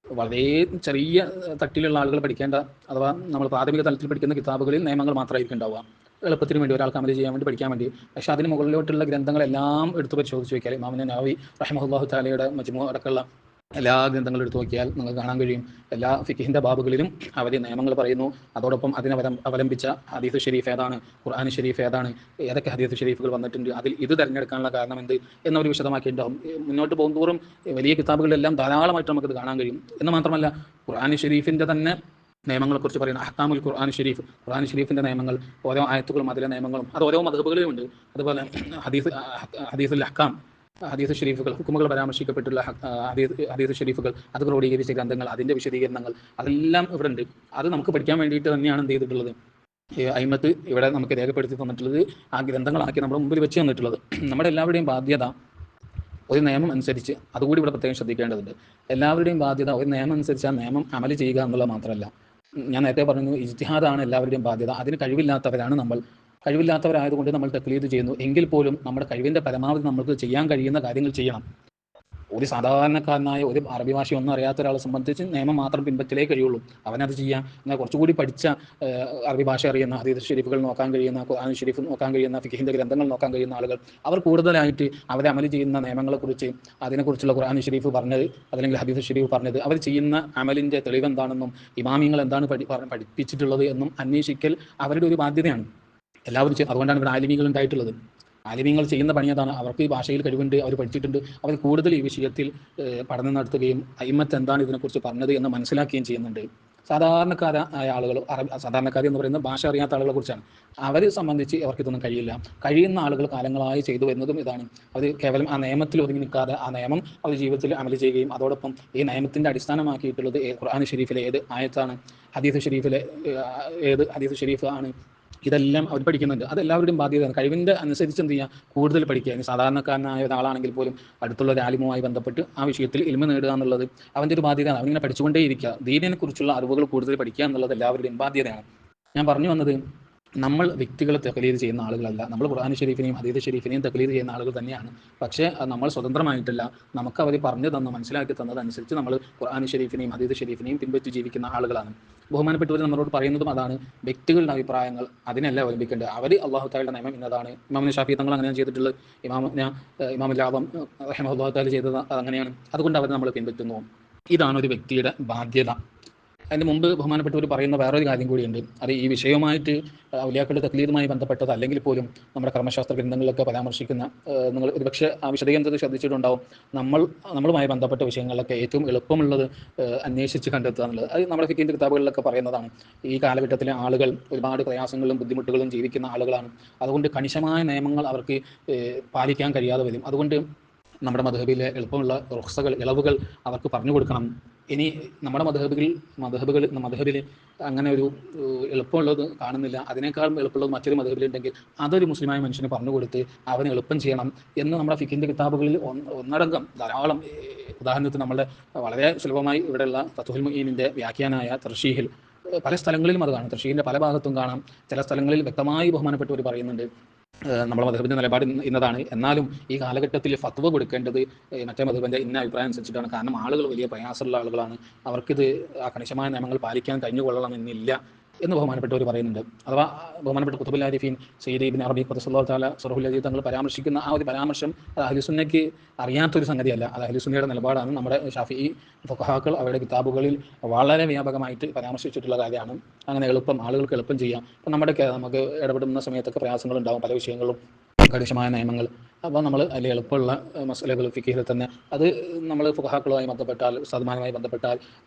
വളരെ ചെറിയ തട്ടിലുള്ള ആളുകൾ പഠിക്കേണ്ട, അഥവാ നമ്മൾ പ്രാഥമിക തലത്തിൽ പഠിക്കുന്ന കിതാബുകളിൽ നിയമങ്ങൾ മാത്രമായിരിക്കും ഉണ്ടാവുക, എളുപ്പത്തിന് വേണ്ടി ഒരാൾക്ക് അമൽ ചെയ്യാൻ വേണ്ടി പഠിക്കാൻ വേണ്ടി. പക്ഷേ അതിന് മുകളിലോട്ടുള്ള ഗ്രന്ഥങ്ങളെല്ലാം എടുത്ത് പരിശോധിച്ച് നോക്കിയാൽ ഇമാം നവവി റഹിമഹുല്ലാഹു തആലയുടെ മജ്മൂ അടക്കമുള്ള എല്ലാ ഗ്രന്ഥങ്ങളും എടുത്തു നോക്കിയാൽ നിങ്ങൾക്ക് കാണാൻ കഴിയും, എല്ലാ ഫിഖിന്റെ ബാബുകളിലും അവർ നിയമങ്ങൾ പറയുന്നു. അതോടൊപ്പം അതിനെ അവലംബിച്ച ഹദീസ് ഷരീഫ് ഏതാണ്, ഖുർആൻ ഷരീഫ് ഏതാണ്, ഏതൊക്കെ ഹദീസ് ഷരീഫുകൾ വന്നിട്ടുണ്ട്, അതിൽ ഇത് തിരഞ്ഞെടുക്കാനുള്ള കാരണം എന്ത് എന്നവർ വിശദമാക്കിയിട്ടുണ്ടാകും. മുന്നോട്ട് പോകുന്തോറും വലിയ കിതാബുകളിലെല്ലാം ധാരാളമായിട്ട് നമുക്കത് കാണാൻ കഴിയും. എന്ന് മാത്രമല്ല ഖുർആൻ ഷരീഫിൻ്റെ തന്നെ നിയമങ്ങളെക്കുറിച്ച് പറയുന്ന അഹ്കാമുൽ ഖുർആൻ ഷരീഫ്, ഖുർആൻ ഷരീഫിൻ്റെ നിയമങ്ങൾ, ഓരോ ആയത്തുകളും അതിലെ നിയമങ്ങളും അത് ഓരോ മദ്ഹബുകളിലും ഉണ്ട്. അതുപോലെ ഹദീസുൽ അഹ്കാം, ഹദീസ് ഷരീഫുകൾ, ഹുക്കുമുകൾ പരാമർശിക്കപ്പെട്ടുള്ള ഹദീസ് ഷരീഫുകൾ, അത് ക്രോഡീകരിച്ച ഗ്രന്ഥങ്ങൾ, അതിൻ്റെ വിശദീകരണങ്ങൾ, അതെല്ലാം ഇവിടെ ഉണ്ട്. അത് നമുക്ക് പഠിക്കാൻ വേണ്ടിയിട്ട് തന്നെയാണ് എന്ത് ചെയ്തിട്ടുള്ളത്, അയിമത്ത് ഇവിടെ നമുക്ക് രേഖപ്പെടുത്തി തന്നിട്ടുള്ളത്, ആ ഗ്രന്ഥങ്ങളാക്കി നമ്മുടെ മുമ്പിൽ വെച്ച് തന്നിട്ടുള്ളത്. നമ്മുടെ എല്ലാവരുടെയും ബാധ്യത ഒരു നിയമം അനുസരിച്ച്, അതുകൂടി ഇവിടെ പ്രത്യേകം ശ്രദ്ധിക്കേണ്ടതുണ്ട്, എല്ലാവരുടെയും ബാധ്യത ഒരു നിയമം അനുസരിച്ച് ആ നിയമം അമൽ ചെയ്യുക എന്നുള്ളത് മാത്രമല്ല. ഞാൻ നേരത്തെ പറഞ്ഞു, ഇജ്തിഹാദാണ് എല്ലാവരുടെയും ബാധ്യത. അതിന് കഴിവില്ലാത്തവരാണ് നമ്മൾ. കഴിവില്ലാത്തവരായതുകൊണ്ട് നമ്മൾ തഖ്ലീദ് ചെയ്യുന്നു. എങ്കിൽ പോലും നമ്മുടെ കഴിവിൻ്റെ പരമാവധി നമുക്ക് ചെയ്യാൻ കഴിയുന്ന കാര്യങ്ങൾ ചെയ്യണം. ഒരു സാധാരണക്കാരനായ ഒരു അറബി ഭാഷ ഒന്നും അറിയാത്ത ഒരാളെ സംബന്ധിച്ച് നിയമം മാത്രം പിൻപറ്റലേ കഴിയുള്ളൂ. അവനത് ചെയ്യാം. എന്നാൽ കുറച്ചുകൂടി പഠിച്ച അറബി ഭാഷ അറിയുന്ന, ഹദീസ് ഷരീഫുകൾ നോക്കാൻ കഴിയുന്ന, ഖുർആൻ ഷരീഫ് നോക്കാൻ കഴിയുന്ന, ഫിഖിന്റെ ഗ്രന്ഥങ്ങൾ നോക്കാൻ കഴിയുന്ന ആളുകൾ, അവർ കൂടുതലായിട്ട് അവരെ അമൽ ചെയ്യുന്ന നിയമങ്ങളെക്കുറിച്ച്, അതിനെക്കുറിച്ചുള്ള ഖുർആൻ ഷരീഫ് പറഞ്ഞത് അല്ലെങ്കിൽ ഹദീസ് ഷരീഫ് പറഞ്ഞത്, അവർ ചെയ്യുന്ന അമലിൻ്റെ തെളിവെന്താണെന്നും ഇമാമിങ്ങൾ എന്താണ് പഠിപ്പിച്ചിട്ടുള്ളത് എന്നും അന്വേഷിക്കൽ അവരുടെ ഒരു ബാധ്യതയാണ്. എല്ലാവരും അതുകൊണ്ടാണ് ഇവിടെ ആലിമീങ്ങൾ ഉണ്ടായിട്ടുള്ളത്. ആലിമീങ്ങൾ ചെയ്യുന്ന പണി അതാണ്. അവർക്ക് ഈ ഭാഷയിൽ കഴിവുണ്ട്, അവർ പഠിച്ചിട്ടുണ്ട്, അവർ കൂടുതൽ ഈ വിഷയത്തിൽ പഠനം നടത്തുകയും അയിമത്ത് എന്താണ് ഇതിനെക്കുറിച്ച് പറഞ്ഞത് എന്ന് മനസ്സിലാക്കുകയും ചെയ്യുന്നുണ്ട്. സാധാരണക്കാരായ ആളുകൾ, സാധാരണക്കാർ എന്ന് പറയുന്ന ഭാഷ അറിയാത്ത ആളുകളെ കുറിച്ചാണ്. അവരെ സംബന്ധിച്ച് അവർക്ക് ഇതൊന്നും കഴിയില്ല. കഴിയുന്ന ആളുകൾ കാലങ്ങളായി ചെയ്തു വരുന്നതും ഇതാണ്. അവർ കേവലം ആ നിയമത്തിൽ ഒതുങ്ങി നിൽക്കാതെ ആ നിയമം അവർ ജീവിതത്തിൽ അമൽ ചെയ്യുകയും അതോടൊപ്പം ഈ നിയമത്തിൻ്റെ അടിസ്ഥാനമാക്കിയിട്ടുള്ളത് ഖുർആൻ ഷരീഫിലെ ഏത് ആയത്താണ്, ഹദീസ് ഷരീഫിലെ ഏത് ഹദീസ് ഷരീഫ് ആണ്, ഇതെല്ലാം അവർ പഠിക്കുന്നുണ്ട്. അതെല്ലാവരുടെയും ബാധ്യതയാണ്. കഴിവിൻ്റെ അനുസരിച്ച് എന്ത് ചെയ്യുക, കൂടുതൽ പഠിക്കുക. ഇനി സാധാരണക്കാരനായ ഒരാളാണെങ്കിൽ പോലും അടുത്തുള്ള ഒരു ആലിമുമായി ബന്ധപ്പെട്ട് ആ വിഷയത്തിൽ ഇൽമ നേടുക എന്നുള്ളത് അവൻ്റെ ഒരു ബാധ്യതയാണ്. അവനിങ്ങനെ പഠിച്ചുകൊണ്ടേയിരിക്കുക. ദീനിനെ കുറിച്ചുള്ള അറിവുകൾ കൂടുതൽ പഠിക്കുക എന്നുള്ളത് എല്ലാവരുടെയും ബാധ്യതയാണ്. ഞാൻ പറഞ്ഞു വന്നത്, നമ്മൾ വ്യക്തികളെ തഖ്ലീദ് ചെയ്യുന്ന ആളുകളല്ല. നമ്മൾ ഖുർആൻ ഷരീഫിനെയും ഹദീസ് ഷരീഫിനെയും തഖ്ലീദ് ചെയ്യുന്ന ആളുകൾ തന്നെയാണ്. പക്ഷേ നമ്മൾ സ്വതന്ത്രമായിട്ടല്ല, നമുക്ക് അവർ പറഞ്ഞു തന്ന് മനസ്സിലാക്കി തന്നതനുസരിച്ച് നമ്മൾ ഖുർആൻ ഷരീഫിനെയും ഹദീസ് ഷരീഫിനെയും പിൻപറ്റി ജീവിക്കുന്ന ആളുകളാണ്. ബഹുമാനപ്പെട്ടവർ നമ്മളോട് പറയുന്നതും അതാണ്, വ്യക്തികളുടെ അഭിപ്രായങ്ങൾ അതിനല്ല അവലംബിക്കേണ്ടത്. അവർ അല്ലാഹു തആലയുടെ നിയമം ഇന്നതാണ്. ഇമാം ഷാഫി തങ്ങൾ അങ്ങനെയാണ് ചെയ്തിട്ടുള്ളത്. ഇമാമുൽ ആദം റഹിമഹുല്ലാഹു തആല ചെയ്തത് അങ്ങനെയാണ്. അതുകൊണ്ട് അവർ നമ്മൾ പിൻപറ്റുന്നു. ഇതാണ് ഒരു വ്യക്തിയുടെ ബാധ്യത. അതിന് മുമ്പ് ബഹുമാനപ്പെട്ടവർ പറയുന്ന വേറൊരു കാര്യം കൂടിയുണ്ട്. അത് ഈ വിഷയവുമായിട്ട് ഔലിയാക്കളുടെ തഖ്ലീദുമായി ബന്ധപ്പെട്ടത് അല്ലെങ്കിൽ പോലും നമ്മുടെ കർമ്മശാസ്ത്ര ഗ്രന്ഥങ്ങളിലൊക്കെ പരാമർശിക്കുന്ന, നിങ്ങൾ ഒരുപക്ഷെ ആ വിശദീകരണത്തിൽ ശ്രദ്ധിച്ചിട്ടുണ്ടാവും, നമ്മളുമായി ബന്ധപ്പെട്ട വിഷയങ്ങളിലൊക്കെ ഏറ്റവും എളുപ്പമുള്ളത് അന്വേഷിച്ച് കണ്ടെത്തുക എന്നുള്ളത്. അത് നമ്മുടെ ഫിഖിൻ്റെ കിതാബുകളിലൊക്കെ പറയുന്നതാണ്. ഈ കാലഘട്ടത്തിലെ ആളുകൾ ഒരുപാട് പ്രയാസങ്ങളും ബുദ്ധിമുട്ടുകളും ജീവിക്കുന്ന ആളുകളാണ്. അതുകൊണ്ട് കണിശമായ നിയമങ്ങൾ അവർക്ക് പാലിക്കാൻ കഴിയാതെ വരും. അതുകൊണ്ട് നമ്മുടെ മദ്ഹബിലെ എളുപ്പമുള്ള റുഖ്സകൾ, ഇളവുകൾ അവർക്ക് പറഞ്ഞു കൊടുക്കണം. ഇനി നമ്മുടെ മദ്ഹബിൽ അങ്ങനെ ഒരു എളുപ്പമുള്ളത് കാണുന്നില്ല. അതിനേക്കാളും എളുപ്പമുള്ളത് മറ്റൊരു മദ്ഹബിലുണ്ടെങ്കിൽ അതൊരു മുസ്ലിമായ മനുഷ്യന് പറഞ്ഞു കൊടുത്ത് അവന് എളുപ്പം ചെയ്യണം എന്ന് നമ്മുടെ ഫിഖിൻ്റെ കിതാബുകളിൽ ഒന്നടങ്കം ധാരാളം. ഉദാഹരണത്തിന് നമ്മുടെ വളരെ സുലഭമായി ഇവിടെയുള്ള ഫത്ഹുൽ മുഈനിൻ്റെ വ്യാഖ്യാനായ തർശീഹിൽ പല സ്ഥലങ്ങളിലും അത് കാണാം. തർശീഹിൻ്റെ പല ഭാഗത്തും കാണാം. ചില സ്ഥലങ്ങളിൽ വ്യക്തമായി ബഹുമാനപ്പെട്ടവർ പറയുന്നുണ്ട്, നമ്മുടെ മദ്ഹബിൻ്റെ നിലപാട് ഇന്നതാണ്. എന്നാലും ഈ കാലഘട്ടത്തിൽ ഫത്വ കൊടുക്കേണ്ടത് മറ്റേ മദ്ഹബിൻ്റെ ഇന്ന അഭിപ്രായം അനുസരിച്ചിട്ടാണ്. കാരണം ആളുകൾ വലിയ പ്രയാസമുള്ള ആളുകളാണ്. അവർക്കിത് ആ കണിശമായ നിയമങ്ങൾ പാലിക്കാൻ കഴിഞ്ഞുകൊള്ളണമെന്നില്ല എന്ന് ബഹുമാനപ്പെട്ടവർ പറയുന്നുണ്ട്. അഥവാ ബഹുമാനപ്പെട്ട ഖുതുബുൽ ആരിഫീൻ സയ്യിദ് ഇബ്നു അറബി ഖദ്ദസല്ലാഹു തആല സിറഹുൽ അസീസ് തങ്ങൾ പരാമർശിക്കുന്ന ആ ഒരു പരാമർശം അത് അഹ്ലുസുന്നയ്ക്ക് അറിയാത്തൊരു സംഗതിയല്ല. അത് അഹ്ലുസുന്നയുടെ നിലപാടാണ്. നമ്മുടെ ഷാഫിഈ ഫുഖഹാക്കൾ അവരുടെ കിതാബുകളിൽ വളരെ വ്യാപകമായിട്ട് പരാമർശിച്ചിട്ടുള്ള കാര്യമാണ്. അങ്ങനെ എളുപ്പം, ആളുകൾക്ക് എളുപ്പം ചെയ്യാം. അപ്പം നമുക്ക് ഇടപെടുന്ന സമയത്തൊക്കെ പ്രയാസങ്ങളുണ്ടാകും പല വിഷയങ്ങളും. കണിശമായ നിയമങ്ങൾ. അപ്പോൾ നമ്മൾ അതിൽ എളുപ്പമുള്ള മസലകൾ ഫിഖിൽ തന്നെ അത് നമ്മൾ ഫുഖഹാക്കളുമായി ബന്ധപ്പെട്ടാൽ, ഉസ്താദുമാരുമായി ബന്ധപ്പെട്ടാൽ,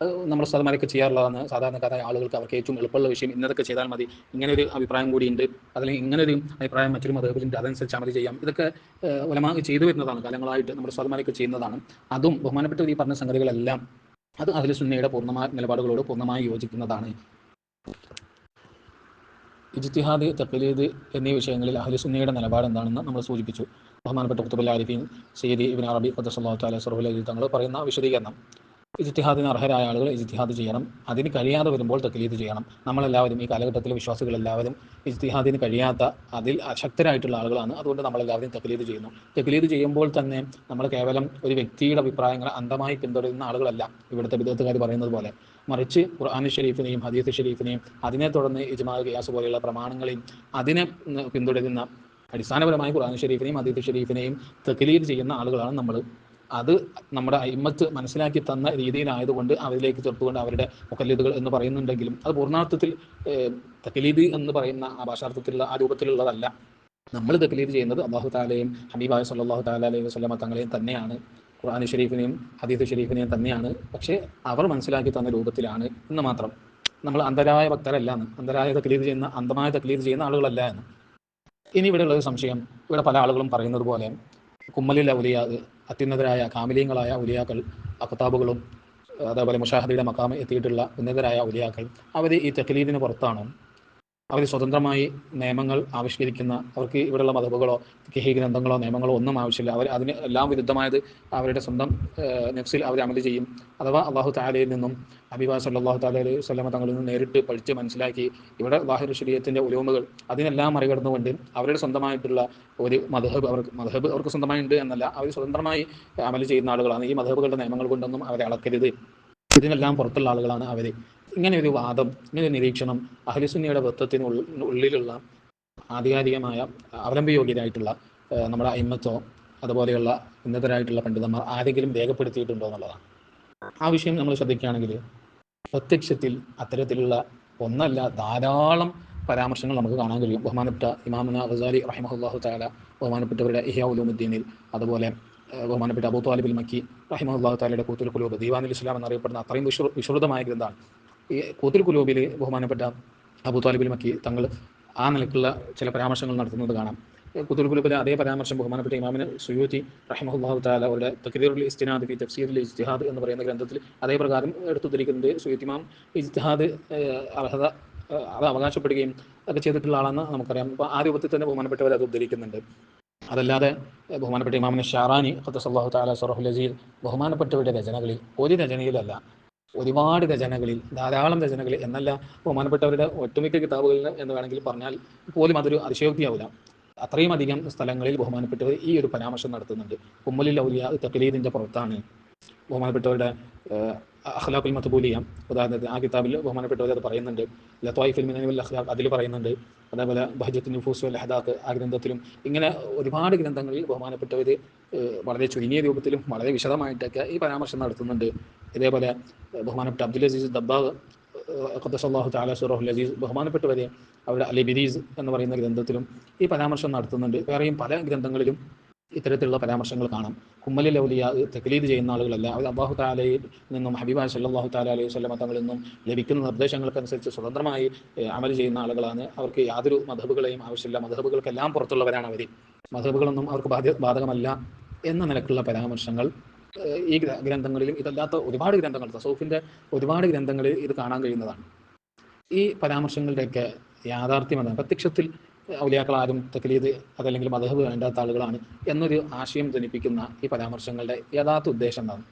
നമ്മൾ ഉസ്താദുമാരൊക്കെ ചെയ്യാറുള്ളതാണ്. സാധാരണക്കാരായ ആളുകൾക്ക് അവർക്ക് ഏറ്റവും എളുപ്പമുള്ള വിഷയം ഇന്നതൊക്കെ ചെയ്താൽ മതി, ഇങ്ങനൊരു അഭിപ്രായം കൂടിയുണ്ട്, അല്ലെങ്കിൽ ഇങ്ങനൊരു അഭിപ്രായം മറ്റൊരു മതഹബിലുണ്ട്, അതനുസരിച്ച് അമൽ ചെയ്യാം. ഇതൊക്കെ ഉലമാ ചെയ്തു വരുന്നതാണ്, കാലങ്ങളായിട്ട് നമ്മുടെ ഉസ്താദുമാരൊക്കെ ചെയ്യുന്നതാണ്. അതും ബഹുമാനപ്പെട്ട ഈ പറഞ്ഞ സംഗതികളെല്ലാം അത് അഹ്ലു സുന്നയുടെ പൂർണ്ണമായ നിലപാടുകളോട് പൂർണ്ണമായി യോജിക്കുന്നതാണ്. ഇജ്തിഹാദ്, തഖ്ലീദ് എന്നീ വിഷയങ്ങളിൽ അഹ്ലു സുന്നയുടെ നിലപാട് എന്താണെന്ന് നമ്മൾ സൂചിപ്പിച്ചു. ബഹുമാനപ്പെട്ട ഖുത്ബുൽ ആരിഫീൻ സയ്യിദി ഇബ്നു അറബി ഖദ്ദസല്ലാഹു തആല സിർറുൽ അസീസ് തങ്ങൾ പറയുന്ന വിശദീകരണം: ഇജ്തിഹാദിന് അർഹരായ ആളുകൾ ഇജ്തിഹാദ് ചെയ്യണം, അതിന് കഴിയാതെ വരുമ്പോൾ തഖ്ലീദ് ചെയ്യണം. നമ്മളെല്ലാവരും ഈ കാലഘട്ടത്തിലെ വിശ്വാസികളെല്ലാവരും ഇജ്തിഹാദിന് കഴിയാത്ത, അതിൽ അശക്തരായിട്ടുള്ള ആളുകളാണ്. അതുകൊണ്ട് നമ്മളെല്ലാവരും തഖ്ലീദ് ചെയ്യുന്നു. തഖ്ലീദ് ചെയ്യുമ്പോൾ തന്നെ നമ്മൾ കേവലം ഒരു വ്യക്തിയുടെ അഭിപ്രായങ്ങൾ അന്ധമായി പിന്തുടരുന്ന ആളുകളല്ല, ഇവിടുത്തെ ബിദ്അത്തുകാർ പറയുന്നത് പോലെ. മറിച്ച് ഖുർആൻ ഷരീഫിനെയും ഹദീസ് ഷരീഫിനെയും അതിനെ തുടർന്ന് ഇജ്മാ, ഖിയാസ് പോലെയുള്ള പ്രമാണങ്ങളെയും അതിനെ പിന്തുടരുന്ന, അടിസ്ഥാനപരമായി ഖുർആൻ ഷരീഫിനെയും ഹദീസ് ഷരീഫിനെയും തഖ്ലീദ് ചെയ്യുന്ന ആളുകളാണ് നമ്മൾ. അത് നമ്മുടെ അയിമ്മത്ത് മനസ്സിലാക്കി തന്ന രീതിയിലായതുകൊണ്ട് അവരിലേക്ക് ചേർത്തുകൊണ്ട് അവരുടെ മുഖല്ലിദുകൾ എന്ന് പറയുന്നുണ്ടെങ്കിലും അത് പൂർണ്ണാർത്ഥത്തിൽ തഖ്ലീദ് എന്ന് പറയുന്ന ആ ഭാഷാർത്ഥത്തിലുള്ള ആ രൂപത്തിലുള്ളതല്ല. നമ്മൾ തഖ്ലീദ് ചെയ്യുന്നത് അല്ലാഹു തആലയും ഹബീബായ സ്വല്ലല്ലാഹു തആല അലൈഹി വസല്ലമ തങ്ങളെയും തന്നെയാണ്, ഖുർആൻ ഷരീഫിനെയും ഹദീസ് ഷരീഫിനെയും തന്നെയാണ്. പക്ഷേ അവർ മനസ്സിലാക്കി തന്ന രൂപത്തിലാണ് എന്ന് മാത്രം. നമ്മൾ അന്ധരായ ഭക്തരല്ല എന്ന്, അന്ധരായ തഖ്ലീദ് ചെയ്യുന്ന, അന്ധമായ തഖ്ലീദ് ചെയ്യുന്ന ആളുകളല്ല എന്ന്. ഇനി ഇവിടെ ഉള്ളൊരു സംശയം, ഇവിടെ പല ആളുകളും പറയുന്നത് പോലെ കുമ്മലിൽ ഔലിയാ, അത്യുന്നതരായ കാമിലീങ്ങളായ ഔലിയാക്കൾ, അഖ്താബുകളും അതേപോലെ മുഷാഹദയുടെ മഖാമ് എത്തിയിട്ടുള്ള ഉന്നതരായ ഔലിയാക്കൾ, അവർ ഈ തഖ്ലീദിന് പുറത്താണോ? അവർ സ്വതന്ത്രമായി നിയമങ്ങൾ ആവിഷ്കരിക്കുന്ന, അവർക്ക് ഇവിടെയുള്ള മതബുകളോ ഫിഖ്ഹി ഗ്രന്ഥങ്ങളോ നിയമങ്ങളോ ഒന്നും ആവശ്യമില്ല. അവർ അതിന് എല്ലാം വിരുദ്ധമായത് അവരുടെ സ്വന്തം നഫ്സിൽ അവർ അമൽ ചെയ്യും. അഥവാ അല്ലാഹു തആലയിൽ നിന്നും ഹബീബ സല്ലല്ലാഹു തആല അലൈഹി വസല്ലമ തങ്ങളിൽ നിന്നും നേരിട്ട് പഠിച്ച് മനസ്സിലാക്കി ഇവിടെ ളാഹിർ ശരീഅത്തിന്റെ ഉലൂമുകൾ അതിനെല്ലാം മറികടന്നുകൊണ്ട് അവരുടെ സ്വന്തമായിട്ടുള്ള ഒരു മദ്ഹബ് അവർക്ക് സ്വന്തമായി ഉണ്ട് എന്നല്ല, അവർ സ്വതന്ത്രമായി അമൽ ചെയ്യുന്ന ആളുകളാണ്. ഈ മദ്ഹബുകളുടെ നിയമങ്ങൾ കൊണ്ടൊന്നും അവരെ അളക്കരുത്, ഇതിനെല്ലാം പുറത്തുള്ള ആളുകളാണ് അവർ. ഇങ്ങനെ ഒരു വാദം, ഇങ്ങനെ ഒരു നിരീക്ഷണം അഹ്ലുസുന്നയുടെ വൃത്തത്തിന് ഉള്ളിലുള്ള ആധികാരികമായ അവലംബയോഗ്യരായിട്ടുള്ള നമ്മുടെ അയിമ്മത്തോ അതുപോലെയുള്ള ഉന്നതരായിട്ടുള്ള പണ്ഡിതന്മാർ ആരെങ്കിലും രേഖപ്പെടുത്തിയിട്ടുണ്ടോ എന്നുള്ളതാണ്. ആ വിഷയം നമ്മൾ ശ്രദ്ധിക്കുകയാണെങ്കിൽ പ്രത്യക്ഷത്തിൽ അത്തരത്തിലുള്ള ഒന്നല്ല, ധാരാളം പരാമർശങ്ങൾ നമുക്ക് കാണാൻ കഴിയും. ബഹുമാനപ്പെട്ട ഇമാമുന ഗസാലി റഹിമഹുല്ലാഹു തആല ബഹുമാനപ്പെട്ടവരുടെ ഇഹ്യാ ഉലൂമുദ്ദീനിൽ, അതുപോലെ ബഹുമാനപ്പെട്ട അബൂ ത്വാലിബുൽ മക്കി റഹിമഹുല്ലാഹു തആലയുടെ ഖൂത്തുൽ ഖുലൂബ്, ദീവാനുൽ ഇസ്ലാം എന്നറിയപ്പെടുന്ന അത്രയും വിശുദ്ധമായ ഗ്രന്ഥമാണ്. ഈ ഖൂത്തുൽ ഖുലൂബിൽ ബഹുമാനപ്പെട്ട അബൂ ത്വാലിബുൽ മക്കി തങ്ങൾ ആ നിലക്കുള്ള ചില പരാമർശങ്ങൾ നടത്തുന്നത് കാണാം. ഖൂത്തുൽ ഖുലൂബിലെ അതേ പരാമർശം ബഹുമാനപ്പെട്ട ഇമാമിന് സുയൂത്തി റഹിമഹുല്ലാഹു തആല അവരുടെ തഖ്രീറുൽ ഇസ്തിനാദ് ഫി തഫ്സീറുൽ ഇജ്തിഹാദ് എന്ന് പറയുന്ന ഗ്രന്ഥത്തിൽ അതേ പ്രകാരം എടുത്തുദ്ധരിക്കുന്നുണ്ട്. സുയൂത്തി ഇമാം ഇജ്തിഹാദ് അർഹത അത് അവകാശപ്പെടുകയും ഒക്കെ ചെയ്തിട്ടുള്ള ആളാണെന്ന് നമുക്കറിയാം. അപ്പോൾ ആ രൂപത്തിൽ തന്നെ ബഹുമാനപ്പെട്ടവർ അത് ഉദ്ധരിക്കുന്നുണ്ട്. അതല്ലാതെ ബഹുമാനപ്പെട്ട ഇമാമിന് ഷാറാനി ഖദ്ദസല്ലാഹു തആല സിർറഹുൽ അസീസ് ബഹുമാനപ്പെട്ടവരുടെ രചനകളിൽ, ഒരു രചനയിലല്ല, ഒരുപാട് രചനകളിൽ, ധാരാളം രചനകളിൽ എന്നല്ല, ബഹുമാനപ്പെട്ടവരുടെ ഒട്ടുമിക്ക കിതാബുകളിൽ എന്ന് വേണമെങ്കിൽ പറഞ്ഞാൽ പോലും അതൊരു അതിശയോക്തിയാവില്ല, അത്രയും അധികം സ്ഥലങ്ങളിൽ ബഹുമാനപ്പെട്ടവർ ഈ ഒരു പരാമർശം നടത്തുന്നുണ്ട്. ഉമ്മലിൽ ഔലിയാ തഖ്ലീദിന്റെ പുറത്താണ്. ബഹുമാനപ്പെട്ടവരുടെ അഖ്ലാഖുൽ മത്ബൂലിയ ഉദാഹരണത്തിന് ആ കിതാബിൽ ബഹുമാനപ്പെട്ടവർ അത് പറയുന്നുണ്ട്. ലത്വായിഫുൽ മിനൻ വൽ അഖ്ലാഖ് അതിൽ പറയുന്നുണ്ട്. അതേപോലെ ബഹജത്തുൻ നുഫൂസ് വൽ അഹദാത്ത് ആ ഗ്രന്ഥത്തിലും, ഇങ്ങനെ ഒരുപാട് ഗ്രന്ഥങ്ങളിൽ ബഹുമാനപ്പെട്ടവർ വളരെ ചുരുങ്ങിയ രൂപത്തിലും വളരെ വിശദമായിട്ടൊക്കെ ഈ പരാമർശം നടത്തുന്നുണ്ട്. ഇതേപോലെ ബഹുമാനപ്പെട്ട അബ്ദുൽ അസീസ് ദബ്ബാഗ് ഖദ്ദസല്ലാഹു തആല സിർറഹുൽ അസീസ് ബഹുമാനപ്പെട്ടവരെ അവരുടെ അൽ ഇബ്രീസ് എന്ന് പറയുന്ന ഗ്രന്ഥത്തിലും ഈ പരാമർശം നടത്തുന്നുണ്ട്. വേറെയും പല ഗ്രന്ഥങ്ങളിലും ഇത്തരത്തിലുള്ള പരാമർശങ്ങൾ കാണാം. കുമ്മലിൽ ഔലിയാ തഖ്ലീദ് ചെയ്യുന്ന ആളുകളല്ല, അവർ അല്ലാഹു തആലയിൽ നിന്നും ഹബീബ സല്ലല്ലാഹു തആല അലൈഹി വസല്ലമ തങ്ങളിൽ നിന്നും ലഭിക്കുന്ന നിർദ്ദേശങ്ങൾക്കനുസരിച്ച് സ്വതന്ത്രമായി അമൽ ചെയ്യുന്ന ആളുകളാണ്. അവർക്ക് യാതൊരു മദ്ഹബുകളെയും ആവശ്യമില്ല, മദ്ഹബുകൾക്കെല്ലാം പുറത്തുള്ളവരാണ് അവർ, മദ്ഹബുകളൊന്നും അവർക്ക് ബാധകമല്ല എന്ന നിലക്കുള്ള പരാമർശങ്ങൾ ഈ ഗ്രന്ഥങ്ങളിലും ഇതല്ലാത്ത ഒരുപാട് ഗ്രന്ഥങ്ങൾ, തസൗഫിന്റെ ഒരുപാട് ഗ്രന്ഥങ്ങളിൽ ഇത് കാണാൻ കഴിയുന്നതാണ്. ഈ പരാമർശങ്ങളുടെയൊക്കെ യാഥാർത്ഥ്യം എന്താണ്? പ്രത്യക്ഷത്തിൽ ഔലിയാക്കൾ ആരും തഖ്ലീദ് അതല്ലെങ്കിൽ മദ്ഹബ് വേണ്ടാത്ത ആളുകളാണ് എന്നൊരു ആശയം ജനിപ്പിക്കുന്ന ഈ പരാമർശങ്ങളുടെ യഥാർത്ഥ ഉദ്ദേശം എന്താണ്?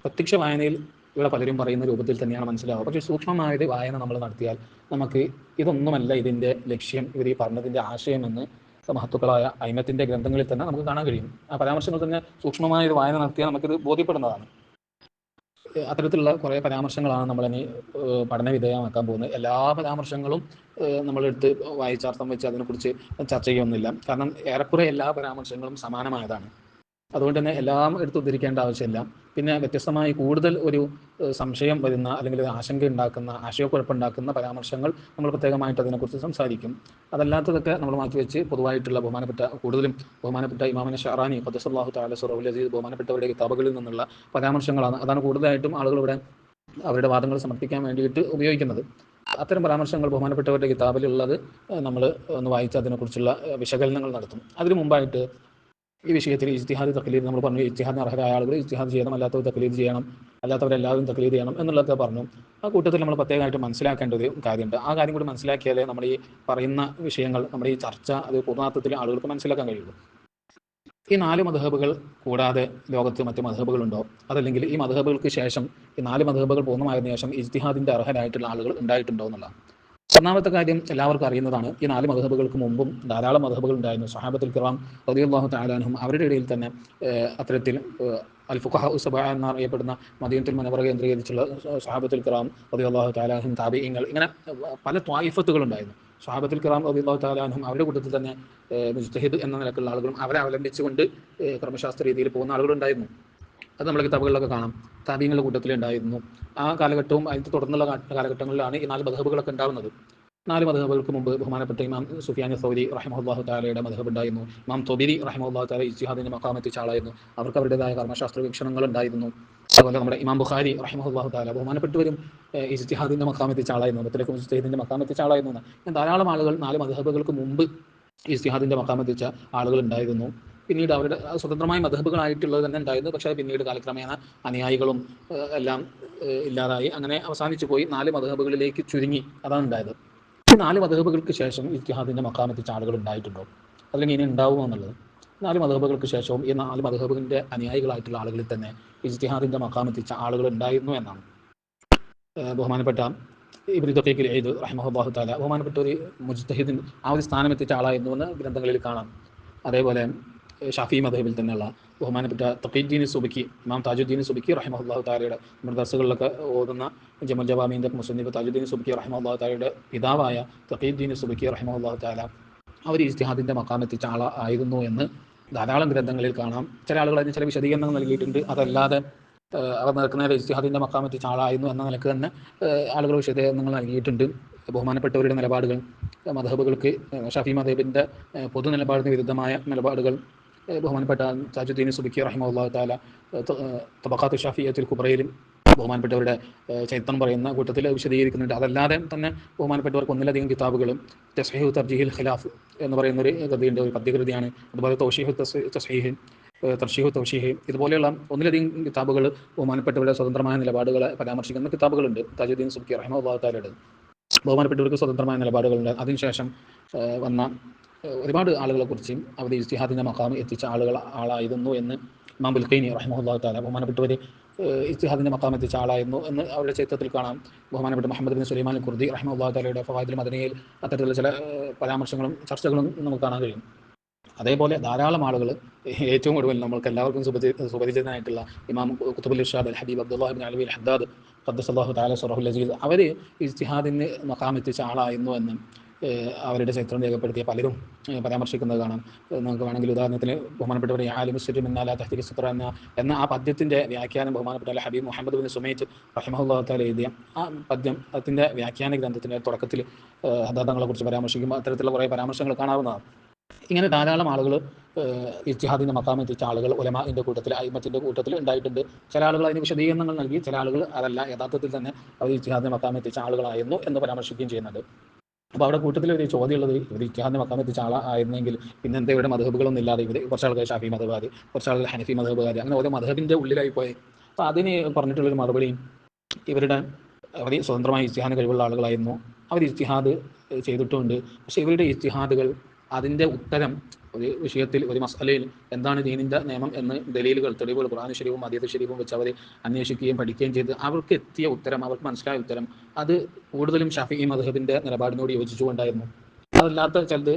പ്രത്യക്ഷ വായനയിൽ ഇവിടെ പലരും പറയുന്ന രൂപത്തിൽ തന്നെയാണ് മനസ്സിലാവുക. പക്ഷേ സൂക്ഷ്മമായൊരു വായന നമ്മൾ നടത്തിയാൽ നമുക്ക് ഇതൊന്നുമല്ല ഇതിൻ്റെ ലക്ഷ്യം, ഇവർ ഈ പറഞ്ഞതിൻ്റെ ആശയമെന്ന് മഹത്തുക്കളായ അയിമത്തിന്റെ ഗ്രന്ഥങ്ങളിൽ തന്നെ നമുക്ക് കാണാൻ കഴിയും. ആ പരാമർശങ്ങൾ തന്നെ സൂക്ഷ്മമായ ഒരു വായന നടത്തിയാൽ നമുക്കിത് ബോധ്യപ്പെടുന്നതാണ്. അത്തരത്തിലുള്ള കുറേ പരാമർശങ്ങളാണ് നമ്മളിനി പഠന വിധേയമാക്കാൻ പോകുന്നത്. എല്ലാ പരാമർശങ്ങളും നമ്മളെടുത്ത് വായിച്ചർത്ഥം വെച്ച് അതിനെക്കുറിച്ച് ചർച്ച ചെയ്യുന്നില്ല. കാരണം ഏറെക്കുറെ എല്ലാ പരാമർശങ്ങളും സമാനമായതാണ്. അതുകൊണ്ട് തന്നെ എല്ലാം എടുത്ത് ഉദ്ധരിക്കേണ്ട ആവശ്യമില്ല. പിന്നെ വ്യത്യസ്തമായി കൂടുതൽ ഒരു സംശയം വരുന്ന അല്ലെങ്കിൽ ഒരു ആശങ്ക ഉണ്ടാക്കുന്ന, ആശയക്കുഴപ്പമുണ്ടാക്കുന്ന പരാമർശങ്ങൾ നമ്മൾ പ്രത്യേകമായിട്ട് അതിനെക്കുറിച്ച് സംസാരിക്കും. അതല്ലാത്തതൊക്കെ നമ്മൾ മാറ്റിവെച്ച് പൊതുവായിട്ടുള്ള കൂടുതലും ബഹുമാനപ്പെട്ട ഇമാമിനെ ഷഹറാനി ഖദ്ദസല്ലാഹു തആല സിറഹുൽ അസീസ് ബഹുമാനപ്പെട്ടവരുടെ കിതാബുകളിൽ നിന്നുള്ള പരാമർശങ്ങളാണ്. അതാണ് കൂടുതലായിട്ടും ആളുകൾ ഇവിടെ അവരുടെ വാദങ്ങൾ സമർപ്പിക്കാൻ വേണ്ടിയിട്ട് ഉപയോഗിക്കുന്നത്. അത്തരം പരാമർശങ്ങൾ ബഹുമാനപ്പെട്ടവരുടെ കിതാബിലുള്ളത് നമ്മൾ ഒന്ന് വായിച്ച് അതിനെക്കുറിച്ചുള്ള വിശകലനങ്ങൾ നടത്തും. അതിനു മുമ്പായിട്ട് ഈ വിഷയത്തിൽ ഇജ്തിഹാദ് തഖ്ലീദ് നമ്മൾ പറഞ്ഞു. ഇജ്തിഹാദിന് അർഹരായ ആളുകൾ ഇജ്തിഹാദ് ചെയ്യണം, അല്ലാത്തവർ തഖ്ലീദ് ചെയ്യണം, അല്ലാത്തവരെല്ലാവരും തഖ്ലീദ് ചെയ്യണം എന്നുള്ളതൊക്കെ പറഞ്ഞു. ആ കൂട്ടത്തിൽ നമ്മൾ പ്രത്യേകമായിട്ട് മനസ്സിലാക്കേണ്ട ഒരു കാര്യമുണ്ട്. ആ കാര്യം കൂടി മനസ്സിലാക്കിയാലേ നമ്മൾ ഈ പറയുന്ന വിഷയങ്ങൾ, നമ്മുടെ ഈ ചർച്ച അത് പൂർണ്ണാർത്ഥത്തിൽ ആളുകൾക്ക് മനസ്സിലാക്കാൻ കഴിയുള്ളൂ. ഈ 4 മദ്ഹബുകൾ കൂടാതെ ലോകത്ത് മറ്റ് മദ്ഹബുകളുണ്ടോ? അതല്ലെങ്കിൽ ഈ മദ്ഹബുകൾക്ക് ശേഷം, ഈ 4 മദ്ഹബുകൾ പൂർണ്ണമായതിനു ശേഷം ഇജ്തിഹാദിന്റെ അർഹരായിട്ടുള്ള ആളുകൾ ഉണ്ടായിട്ടുണ്ടോ എന്നുള്ളതാണ്. ഒന്നാമത്തെ കാര്യം എല്ലാവർക്കും അറിയുന്നതാണ്. ഈ 4 മദ്ഹബുകൾക്ക് മുമ്പും ധാരാളം മദ്ഹബുകൾ ഉണ്ടായിരുന്നു. സ്വഹാബത്തുൽ കിറാം റളിയല്ലാഹു തആല അൻഹും അവരുടെ ഇടയിൽ തന്നെ അത്തരത്തിൽ അൽ ഫുഖഹാ സബഅ എന്നറിയപ്പെടുന്ന മദീനത്തുൽ മുനവ്വറ കേന്ദ്രീകരിച്ചുള്ള സ്വഹാബത്തുൽ കിറാം റളിയല്ലാഹു തആല അൻഹും, താബിഈങ്ങൾ, ഇങ്ങനെ പല ത്വായിഫത്തുകൾ ഉണ്ടായിരുന്നു. സ്വഹാബത്തുൽ കിറാം റളിയല്ലാഹു തആല അൻഹും അവരുടെ കൂട്ടത്തിൽ തന്നെ മുജ്തഹിദ് എന്ന നിലക്കുള്ള ആളുകളും അവരെ അവലംബിച്ചുകൊണ്ട് ക്രമശാസ്ത്ര രീതിയിൽ പോകുന്ന ആളുകളുണ്ടായിരുന്നു. അത് നമ്മുടെ കിതാബുകളിലൊക്കെ കാണാം. താബിഈങ്ങളുടെ കൂട്ടത്തിലുണ്ടായിരുന്നു. ആ കാലഘട്ടവും അതിന് തുടർന്നുള്ള കാലഘട്ടങ്ങളിലാണ് ഈ 4 മദ്ഹബുകളൊക്കെ ഉണ്ടാകുന്നത്. 4 മദ്ഹബുകൾക്ക് മുമ്പ് ബഹുമാനപ്പെട്ട ഇമാം സുഫിയാൻ സൗരി റഹിമഹുല്ലാഹു തആലയുടെ മദ്ഹബ് ഉണ്ടായിരുന്നു. ഇമാം തൊബരി റഹിമഹുല്ലാഹു തആല ഇജ്തിഹാദിന്റെ മഖാം എത്തിച്ച ആളായിരുന്നു. അവർക്ക് അവരുടേതായ കർമ്മശാസ്ത്ര വീക്ഷണങ്ങൾ ഉണ്ടായിരുന്നു. അതുപോലെ നമ്മുടെ ഇമാം ബുഖാരി റഹിമഹുല്ലാഹു തആല ബഹുമാനപ്പെട്ടവരും ഇജ്തിഹാദിന്റെ മഖാം എത്തിച്ച ആളായിരുന്നു. മുത്തലഖ് മുജ്തഹിദിന്റെ മഖാം എത്തിച്ച ആളായിരുന്നു. ധാരാളം ആളുകൾ 4 മദ്ഹബുകൾക്ക് മുമ്പ് ഇജ്തിഹാദിന്റെ മഖാം എത്തിച്ച ആളുകൾ ഉണ്ടായിരുന്നു. പിന്നീട് അവരുടെ സ്വതന്ത്രമായ മദ്ഹബുകളായിട്ടുള്ളത് തന്നെ ഉണ്ടായിരുന്നു. പക്ഷേ പിന്നീട് കാലക്രമേണ അനുയായികളും എല്ലാം ഇല്ലാതായി, അങ്ങനെ അവസാനിച്ചു പോയി. 4 മദ്ഹബുകളിലേക്ക് ചുരുങ്ങി. അതാണ് ഉണ്ടായത്. ഈ 4 മദ്ഹബുകൾക്ക് ശേഷം ഇജ്തിഹാദിന്റെ മഖാം എത്തിച്ച ആളുകൾ ഉണ്ടായിട്ടുണ്ടോ, അല്ലെങ്കിൽ ഇനി ഉണ്ടാവുമോ എന്നുള്ളത്. 4 മദ്ഹബുകൾക്ക് ശേഷവും ഈ 4 മദ്ഹബിന്റെ അനുയായികളായിട്ടുള്ള ആളുകളിൽ തന്നെ ഇജ്തിഹാദിന്റെ മഖാം എത്തിച്ച ആളുകൾ ഉണ്ടായിരുന്നു എന്നാണ് ബഹുമാനപ്പെട്ട ഇബ്നു ദഖീഖുൽ ഈദ് റഹിമഹുല്ലാഹു തആല ബഹുമാനപ്പെട്ട ഒരു മുജ്തഹിദിൻ ആ ഒരു സ്ഥാനം എത്തിച്ച ആളായിരുന്നു എന്ന് ഗ്രന്ഥങ്ങളിൽ കാണാം. അതേപോലെ ഷാഫി മദ്ഹബിൽ തന്നെയുള്ള ബഹുമാനപ്പെട്ട തഖീദ്ദീൻ സുബ്കി, ഇമാം താജുദ്ദീൻ സുബ്കി റഹിമഹുല്ലാഹു തആലയുടെ നമ്മുടെ ദർസുകളിലൊക്കെ ഓതുന്ന ജമൽ ജവാമീന്റെ മുസന്നിഫ് താജുദ്ദീൻ സുബ്കി റഹിമഹുല്ലാഹു തആലയുടെ പിതാവായ തഖീദ്ദീൻ സുബ്കി റഹിമഹുല്ലാഹു തആല അവർ ഇജ്തിഹാദിന്റെ മഖാം എത്തിച്ച ആളായിരുന്നു എന്ന് ധാരാളം ഗ്രന്ഥങ്ങളിൽ കാണാം. ചില ആളുകൾ അതിന് ചില വിശദീകരണങ്ങൾ നൽകിയിട്ടുണ്ട്. അതല്ലാതെ അവർ നിൽക്കുന്ന ഇജ്തിഹാദിന്റെ മഖാം എത്തിച്ച ആളായിരുന്നു എന്ന നിലക്ക് തന്നെ ആളുകൾ വിശദീകരണങ്ങൾ നൽകിയിട്ടുണ്ട്. ബഹുമാനപ്പെട്ടവരുടെ നിലപാടുകൾ, മദ്ഹബുകൾക്ക് ഷാഫി മദ്ഹബിന്റെ പൊതു നിലപാടിന് വിരുദ്ധമായ നിലപാടുകൾ ബഹുമാനപ്പെട്ട താജുദ്ദീൻ സുബ്കി റഹിമഹുല്ലാഹു തആല തബഖാത്ത് ഷാഫിയ്യത്തുൽ കുബ്രയിലും ബഹുമാനപ്പെട്ടവരുടെ ചരിത്രം പറയുന്ന കൂട്ടത്തിൽ വിശദീകരിക്കുന്നുണ്ട്. അതല്ലാതെ തന്നെ ബഹുമാനപ്പെട്ടവർക്ക് ഒന്നിലധികം കിതാബുകളും തസ്ഹീഹു തർജീഹിൽ ഖിലാഫ് എന്ന് പറയുന്നൊരു കൃതിയുണ്ട്, ഒരു പദ്യകൃതിയാണ്. അതുപോലെ തൗശീഹു തസ്ഹീഹ്, തർശീഹു തൗശീഹ്, ഇതുപോലെയുള്ള ഒന്നിലധികം കിതാബുകൾ ബഹുമാനപ്പെട്ടവരുടെ സ്വതന്ത്രമായ നിലപാടുകളെ പരാമർശിക്കുന്ന കിതാബുകളുണ്ട് താജുദ്ദീൻ സുബ്കി റഹിമഹുല്ലാഹു തആലയുടെ. ബഹുമാനപ്പെട്ടവർക്ക് സ്വതന്ത്രമായ നിലപാടുകളുണ്ട്. അതിനുശേഷം വന്ന ഒരുപാട് ആളുകളെ കുറിച്ചും അവർ ഇജ്തിഹാദിന്റെ മഖാം എത്തിച്ച ആളായിരുന്നു എന്ന് ഇമാം ബുൽഖൈനി റഹിമഹുല്ലാഹു തആല ബഹുമാനപ്പെട്ടവർ ഇജ്തിഹാദിന്റെ മഖാം എത്തിച്ച ആളായിരുന്നു എന്ന് അവരുടെ ചരിത്രത്തിൽ കാണാം. ബഹുമാനപ്പെട്ട മുഹമ്മദ് ബിൻ സുലൈമാൻ അൽ ഖുർദി റഹിമഹുല്ലാഹു തആലയുടെ ഫവായിദുൽ മദനിയയിൽ അത്തരത്തിലുള്ള ചില പരാമർശങ്ങളും ചർച്ചകളും നമുക്ക് കാണാൻ കഴിയും. അതേപോലെ ധാരാളം ആളുകൾ, ഏറ്റവും കൂടുതൽ നമ്മൾക്ക് എല്ലാവർക്കും സുപരിചിതനായിട്ടുള്ള ഇമാം ഖുതുബുൽ ഇർഷാദ് അൽ ഹബീബ് അബ്ദുല്ലാഹി ഇബ്നു അലവി അൽ ഹദ്ദാദ് ഖദ്ദസല്ലാഹു തആല സിറഹുൽ അസീസ് അവർ ഇജ്തിഹാദിന് മഖാം എത്തിച്ച ആളായിരുന്നു എന്ന് അവരുടെ ചരിത്രം രേഖപ്പെടുത്തിയ പലരും പരാമർശിക്കുന്നത് കാണാം. നമുക്ക് വേണമെങ്കിൽ ഉദാഹരണത്തിന് ബഹുമാനപ്പെട്ടവർ ആലിമുസ്ലിം എന്നാല തഹ്ദീഖ് സുത്ര എന്ന ആ പദ്യത്തിന്റെ വ്യാഖ്യാനം ബഹുമാനപ്പെട്ട ഹബീബ് മുഹമ്മദ് ബിൻ സുമൈത്ത് റഹിമഹുല്ലാഹു തആല എഴുതിയ ആ പദ്യം, അതിന്റെ വ്യാഖ്യാന ഗ്രന്ഥത്തിന്റെ തുടക്കത്തിൽ ഹദ്ദാദങ്ങളെ കുറിച്ച് പരാമർശിക്കുമ്പോൾ അത്തരത്തിലുള്ള കുറേ പരാമർശങ്ങൾ കാണാവുന്നതാണ്. ഇങ്ങനെ ധാരാളം ആളുകൾ ഇജ്തിഹാദിന്റെ മഖാം എത്തിച്ച ആളുകൾ ഉലമാഇന്റെ കൂട്ടത്തിൽ, അയിമത്തിന്റെ കൂട്ടത്തിൽ ഉണ്ടായിട്ടുണ്ട്. ചില ആളുകൾ അതിന് വിശദീകരണങ്ങൾ നൽകി, ചില ആളുകൾ അതല്ല, യഥാർത്ഥത്തിൽ തന്നെ അവർ ഇജ്തിഹാദിന്റെ മഖാം എത്തിച്ച ആളുകളായിരുന്നു എന്ന് പരാമർശിക്കുകയും ചെയ്യുന്നുണ്ട്. അപ്പോൾ അവിടെ കൂട്ടത്തിൽ ഒരു ചോദ്യമുള്ളത്, ഇവർ ഇജ്തിഹാദിന്റെ മഖാം എത്തിച്ച ആളായിരുന്നെങ്കിൽ പിന്നെ എന്താ ഇവിടെ മദ്ഹബുകളൊന്നും ഇല്ലാതെ ഇവർ കുറച്ച് ആളുകൾ ഷാഫി മദ്ഹബുകാർ, കുറച്ച് ആളുകൾ ഹനഫി മദ്ഹബുകാർ, അങ്ങനെ ഓരോ മദ്ഹബിന്റെ ഉള്ളിലായി പോയി. അപ്പോൾ അതിന് പറഞ്ഞിട്ടുള്ളൊരു മറുപടിയും, ഇവരുടെ അവർ സ്വതന്ത്രമായി ഇജ്തിഹാദിന് കഴിവുള്ള ആളുകളായിരുന്നു, അവർ ഇജ്തിഹാദ് ചെയ്തിട്ടുമുണ്ട്. പക്ഷേ ഇവരുടെ ഇജ്തിഹാദുകൾ, അതിൻ്റെ ഉത്തരം ഒരു വിഷയത്തിൽ, ഒരു മസലയിൽ എന്താണ് ദീനിൻ്റെ നിയമം എന്ന് ദലീലുകൾ, തെളിവുകൾ ഖുർആൻ ശരീഫും ഹദീസ് ശരീഫും വെച്ച് അവർ അന്വേഷിക്കുകയും പഠിക്കുകയും ചെയ്ത് അവർക്ക് എത്തിയ ഉത്തരം, അവർക്ക് മനസ്സിലായ ഉത്തരം, അത് കൂടുതലും ഷാഫിഈ മദ്ഹബിൻ്റെ നിലപാടിനോട് യോജിച്ചുകൊണ്ടായിരുന്നു. അതല്ലാത്ത ചിലത്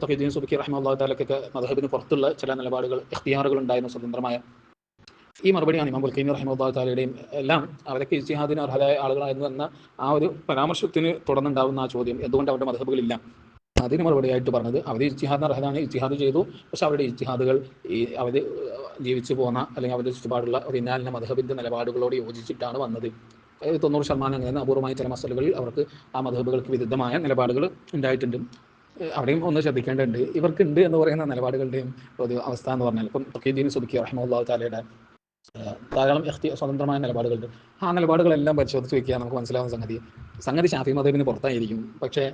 തഖീദ്ദീൻ സുബ്കി റഹിമഹുല്ലാഹു തആലക്കൊക്കെ മദ്ഹബിന് പുറത്തുള്ള ചില നിലപാടുകൾ, ഇഖ്തിയാറുകൾ ഉണ്ടായിരുന്നു സ്വതന്ത്രമായ. ഈ മറുപടിയാണ് ഇമാം ബുൽഖൈനി റഹിമഹുല്ലാഹു തആലയുടെയും. എല്ലാം അവരൊക്കെ ഇജ്തിഹാദിന് അർഹരായ ആളുകളായിരുന്നു എന്ന ആ ഒരു പരാമർശത്തിന് തുടർന്നുണ്ടാകുന്ന ആ ചോദ്യം, എന്തുകൊണ്ട് അവരുടെ മദ്ഹബുകളില്ല, അതിന് മറുപടിയായിട്ട് പറഞ്ഞത് അവർ ഇജ്തിഹാദിന് അർഹരാണ്, ഇജ്തിഹാദ് ചെയ്തു. പക്ഷെ അവരുടെ ഇജ്തിഹാദുകൾ അവർ ജീവിച്ചു പോന്ന അല്ലെങ്കിൽ അവരുടെ ചുറ്റുപാടുള്ള ഒരു ഇന്നാലിന മദ്ഹബിൻ്റെ നിലപാടുകളോട് യോജിച്ചിട്ടാണ് വന്നത്. 90% അങ്ങനെ അപൂർവമായ ചില മസലകളിൽ അവർക്ക് ആ മദ്ഹബുകൾക്ക് വിരുദ്ധമായ നിലപാടുകൾ ഉണ്ടായിട്ടുണ്ട്. അവിടെയും ഒന്ന് ശ്രദ്ധിക്കേണ്ടതുണ്ട്. ഇവർക്കുണ്ട് എന്ന് പറയുന്ന നിലപാടുകളുടെയും ഒരു അവസ്ഥ എന്ന് പറഞ്ഞാൽ, ഇപ്പം തഖീദ്ദീൻ സുബ്കി റഹിമഹുല്ലാഹു തആലയുടെ ധാരാളം സ്വതന്ത്രമായ നിലപാടുകളുണ്ട്. ആ നിലപാടുകളെല്ലാം പരിശോധിച്ച് വയ്ക്കുക, നമുക്ക് മനസ്സിലാവുന്ന സംഗതി ഷാഫി മദ്ഹബിന് പുറത്തായിരിക്കും. പക്ഷേ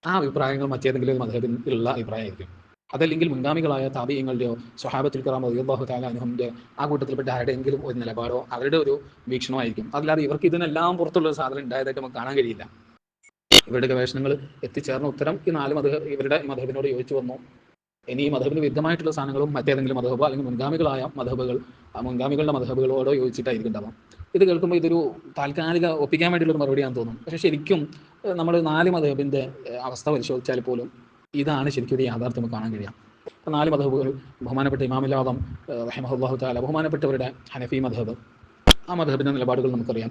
ആ അഭിപ്രായങ്ങൾ മറ്റേതെങ്കിലും ഒരു മദ്ഹബിൽ ഉള്ള അഭിപ്രായമായിരിക്കും. അതല്ലെങ്കിൽ മുൻഗാമികളായ താബിഈങ്ങളുടെയോ സ്വഹാബത്തുൽ കിറാം റളിയല്ലാഹു തആല അൻഹുവിൻ്റെ ആ കൂട്ടത്തിൽപ്പെട്ട ആരുടെയെങ്കിലും ഒരു നിലപാടോ അവരുടെ ഒരു വീക്ഷണമായിരിക്കും. അല്ലാതെ ഇവർക്ക് ഇതിനെല്ലാം പുറത്തുള്ള ഒരു സാധനം ഉണ്ടായതായിട്ട് നമുക്ക് കാണാൻ കഴിയില്ല. ഇവരുടെ ഗവേഷണങ്ങൾ എത്തിച്ചേർന്ന ഉത്തരം ഈ 4 ഇവരുടെ മദ്ഹബിനോട് യോജിച്ചു വന്നു. ഇനി ഈ മദ്ഹബിന് വിരുദ്ധമായിട്ടുള്ള സാധനങ്ങളും മറ്റേതെങ്കിലും മദ്ഹബോ അല്ലെങ്കിൽ മുൻഗാമികളുടെ മദ്ഹബുകളോടോ യോജിച്ചിട്ടായിരിക്കും ഉണ്ടാവാം. ഇത് കേൾക്കുമ്പോൾ ഇതൊരു താൽക്കാലിക ഒപ്പിക്കാൻ വേണ്ടിയുള്ള ഒരു മറുപടിയാണെന്ന് തോന്നും. പക്ഷേ ശരിക്കും നമ്മൾ 4 മദ്ഹബിൻ്റെ അവസ്ഥ പരിശോധിച്ചാൽ പോലും ഇതാണ് ശരിക്കും ഒരു യാഥാർത്ഥ്യം കാണാൻ കഴിയാം. അപ്പോൾ 4 മദ്ഹബുകൾ, ബഹുമാനപ്പെട്ട ഇമാമുൽ ആദം റഹിമഹുല്ലാഹു തആല, ബഹുമാനപ്പെട്ടവരുടെ ഹനഫി മദ്ഹബ്, ആ മദ്ഹബിൻ്റെ നിലപാടുകൾ നമുക്കറിയാം.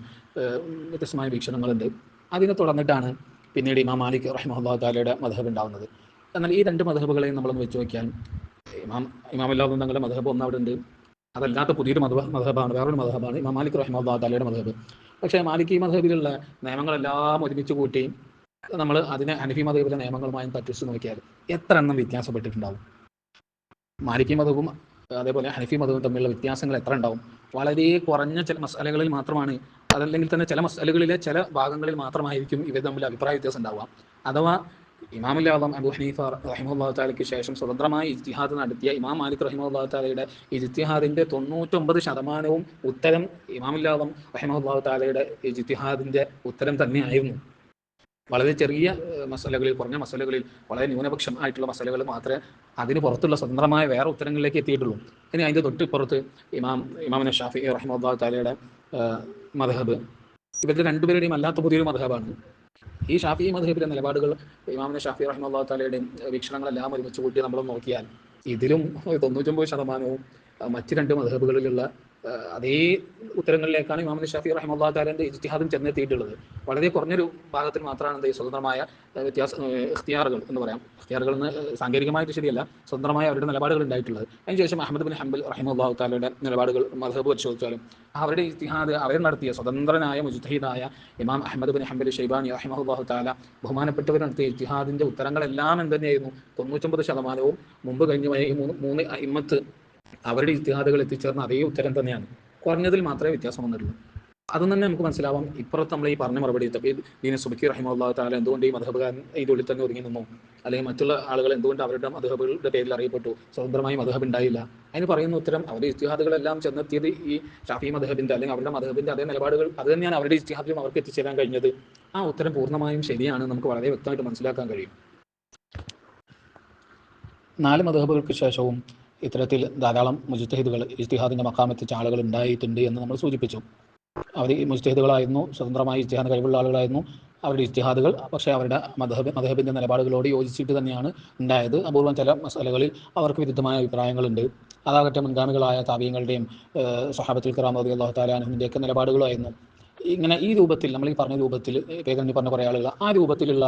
വ്യത്യസ്തമായ വീക്ഷണങ്ങളുണ്ട്. അതിനെ തുടർന്നിട്ടാണ് പിന്നീട് ഇമാം മാലിക് റഹിമഹുല്ലാഹു തആലയുടെ മദ്ഹബ് ഉണ്ടാകുന്നത്. എന്നാൽ ഈ 2 മദ്ഹബുകളെയും നമ്മളൊന്ന് വെച്ച് നോക്കിയാൽ, ഇമാമുൽ ആദം തങ്ങളുടെ മദ്ഹബ് ഒന്ന് അവിടെ ഉണ്ട്. അതല്ലാത്ത പുതിയൊരു മദ്ഹബാണ്, വേറൊരു മദ്ഹബാണ് ഇമാം മാലിക് റഹിമഹുല്ലാഹു തആലയുടെ മദ്ഹബ്. പക്ഷേ മാലിക് ഈ മദ്ഹബിലുള്ള നിയമങ്ങളെല്ലാം ഒരുമിച്ച് കൂട്ടി നമ്മൾ അതിനെ ഹനഫി മദ്ഹബിലെ നിയമങ്ങളുമായി തട്ടിച്ച് നോക്കിയാൽ എത്ര എണ്ണം വ്യത്യാസപ്പെട്ടിട്ടുണ്ടാവും? മാലിക്കി മദ്ഹബും അതേപോലെ ഹനഫി മദ്ഹബും തമ്മിലുള്ള വ്യത്യാസങ്ങൾ എത്ര ഉണ്ടാവും? വളരെ കുറഞ്ഞ ചില മസലകളിൽ മാത്രമാണ്, അതല്ലെങ്കിൽ തന്നെ ചില മസലകളിലെ ചില ഭാഗങ്ങളിൽ മാത്രമായിരിക്കും ഇവർ തമ്മിൽ അഭിപ്രായ വ്യത്യാസം ഉണ്ടാവുക. അഥവാ ഇമാമുൽ ആദം അബൂ ഹനീഫ റഹിമഹുല്ലാഹു തആലയ്ക്ക് ശേഷം സ്വതന്ത്രമായി ഇജ്തിഹാദ് നടത്തിയ ഇമാം മാലിക് റഹിമഹുല്ലാഹു തആലയുടെ ഇജ്തിഹാദിൻ്റെ 99% ഉത്തരം ഇമാമുൽ ആദം റഹിമഹുല്ലാഹു തആലയുടെ ഇജ്തിഹാദിൻ്റെ ഉത്തരം തന്നെയായിരുന്നു. വളരെ ചെറിയ മസലകളിൽ, കുറഞ്ഞ മസലകളിൽ, വളരെ ന്യൂനപക്ഷം ആയിട്ടുള്ള മസലകൾ മാത്രമേ അതിന് പുറത്തുള്ള സ്വതന്ത്രമായ വേറെ ഉത്തരങ്ങളിലേക്ക് എത്തിയിട്ടുള്ളൂ. ഇനി അതിൻ്റെ തൊട്ടിപ്പുറത്ത് ഇമാമിന ഷാഫിഈ റഹിമഹുല്ലാഹു തആലയുടെ മദ്ഹബ്, ഇവരുടെ രണ്ടുപേരുടെയും അല്ലാത്ത പുതിയൊരു മദ്ഹബാണ്. ഈ ഷാഫിഈ മദ്ഹബിലെ നിലപാടുകൾ, ഇമാമിന ഷാഫിഈ റഹിമഹുല്ലാഹു തആലയുടെയും വീക്ഷണങ്ങളെല്ലാം ഒരുമിച്ച് കൂട്ടി നമ്മൾ നോക്കിയാൽ ഇതിലും 99% മറ്റ് 2 മദ്ഹബുകളിലുള്ള അതേ ഉത്തരങ്ങളിലേക്കാണ് ഇമാം ഷാഫിഈ റഹിമഹുല്ലാഹു തആലയുടെ ഇജ്തിഹാദും ചെന്നെത്തിയിട്ടുള്ളത്. വളരെ കുറഞ്ഞൊരു ഭാഗത്തിൽ മാത്രമാണ് സ്വതന്ത്രമായ ഇഖ്തിയാറുകൾ എന്ന് പറയാം. ഇഖ്തിയാറുകൾ എന്ന് സാങ്കേതികമായിട്ട് ശരിയല്ല, സ്വതന്ത്രമായ അവരുടെ നിലപാടുകൾ ഉണ്ടായിട്ടുള്ളത്. അതിനുശേഷം അഹ്മദ് ബിൻ ഹംബൽ റഹിമഹുല്ലാഹു തആലയുടെ നിലപാടുകൾ മദ്ഹബ് പരിശോധിച്ചാലും അവരുടെ ഇജ്തിഹാദ് അവർ നടത്തിയ സ്വതന്ത്രനായ മുജ്തഹിദായ ഇമാം അഹ്മദ് ബിൻ ഹംബൽ ഷൈബാനി റഹിമഹുല്ലാഹു തആല ബഹുമാനപ്പെട്ടവർ നടത്തിയ ഇജ്തിഹാദിൻ്റെ ഉത്തരങ്ങളെല്ലാം എന്തുതന്നെയായിരുന്നു? 99% മുമ്പ് കഴിഞ്ഞ ഈ 3 അഇമ്മത്ത് അവരുടെ ഇജ്തിഹാദുകൾ എത്തിച്ചേർന്ന അതേ ഉത്തരം തന്നെയാണ്. കുറഞ്ഞതിൽ മാത്രമേ വ്യത്യാസം വന്നിട്ടുള്ളൂ. അതും തന്നെ നമുക്ക് മനസ്സിലാവാം. ഇപ്പുറത്ത് നമ്മൾ ഈ പറഞ്ഞ മറുപടി തഖീദ്ദീൻ സുബ്കി റഹിമഹുല്ലാഹു തആല എന്തുകൊണ്ട് ഈ മദ്ഹബുകാരൻ ഇതിൻ്റെ ഉള്ളിൽ തന്നെ ഒതുങ്ങി നിന്നു, അല്ലെങ്കിൽ മറ്റുള്ള ആളുകൾ എന്തുകൊണ്ട് അവരുടെ മദ്ഹബുകളുടെ പേരിൽ അറിയപ്പെട്ടു, സ്വതന്ത്രമായി മദ്ഹബ് ഉണ്ടായില്ല? അതിന് പറയുന്ന ഉത്തരം, അവരുടെ ഇജ്തിഹാദുകളെല്ലാം ചെന്നെത്തിയത് ഈ ഷാഫി മദ്ഹബിൻ്റെ അല്ലെങ്കിൽ അവരുടെ മദ്ഹബിൻ്റെ അതേ നിലപാടുകൾ അത് തന്നെയാണ് അവരുടെ ഇജ്തിഹാദിലും അവർക്ക് എത്തിച്ചേരാൻ കഴിഞ്ഞത്. ആ ഉത്തരം പൂർണ്ണമായും ശരിയാണ്, നമുക്ക് വളരെ വ്യക്തമായിട്ട് മനസ്സിലാക്കാൻ കഴിയും. 4 മദ്ഹബുകൾക്ക് ശേഷവും ഇത്തരത്തിൽ ധാരാളം മുജ്തഹിദുകൾ ഇജ്തിഹാദിൻ്റെ മഖാമെത്തിച്ച ആളുകൾ ഉണ്ടായിട്ടുണ്ട് എന്ന് നമ്മൾ സൂചിപ്പിച്ചു. അവർ മുജ്തഹിദുകളായിരുന്നു, സ്വതന്ത്രമായി ഇജ്തിഹാദ് കഴിവുള്ള ആളുകളായിരുന്നു അവരുടെ ഇജ്തിഹാദുകൾ. പക്ഷേ അവരുടെ മദ്ഹബിൻ്റെ നിലപാടുകളോട് യോജിച്ചിട്ട് തന്നെയാണ് ഉണ്ടായത്. അപൂർവം ചില മസലകളിൽ അവർക്ക് വിരുദ്ധമായ അഭിപ്രായങ്ങളുണ്ട്. അതാകട്ടെ മുൻഗാമികളായ താബിഈങ്ങളുടെയും സ്വഹാബത്തുൽ കിറാം റളിയല്ലാഹു തആല അൻഹുവിൻ്റെയൊക്കെ നിലപാടുകളായിരുന്നു. ഇങ്ങനെ ഈ രൂപത്തിൽ, നമ്മൾ ഈ പറഞ്ഞ രൂപത്തിൽ, പേരണ്ടി പറഞ്ഞ കുറേ ആളുകൾ, ആ രൂപത്തിലുള്ള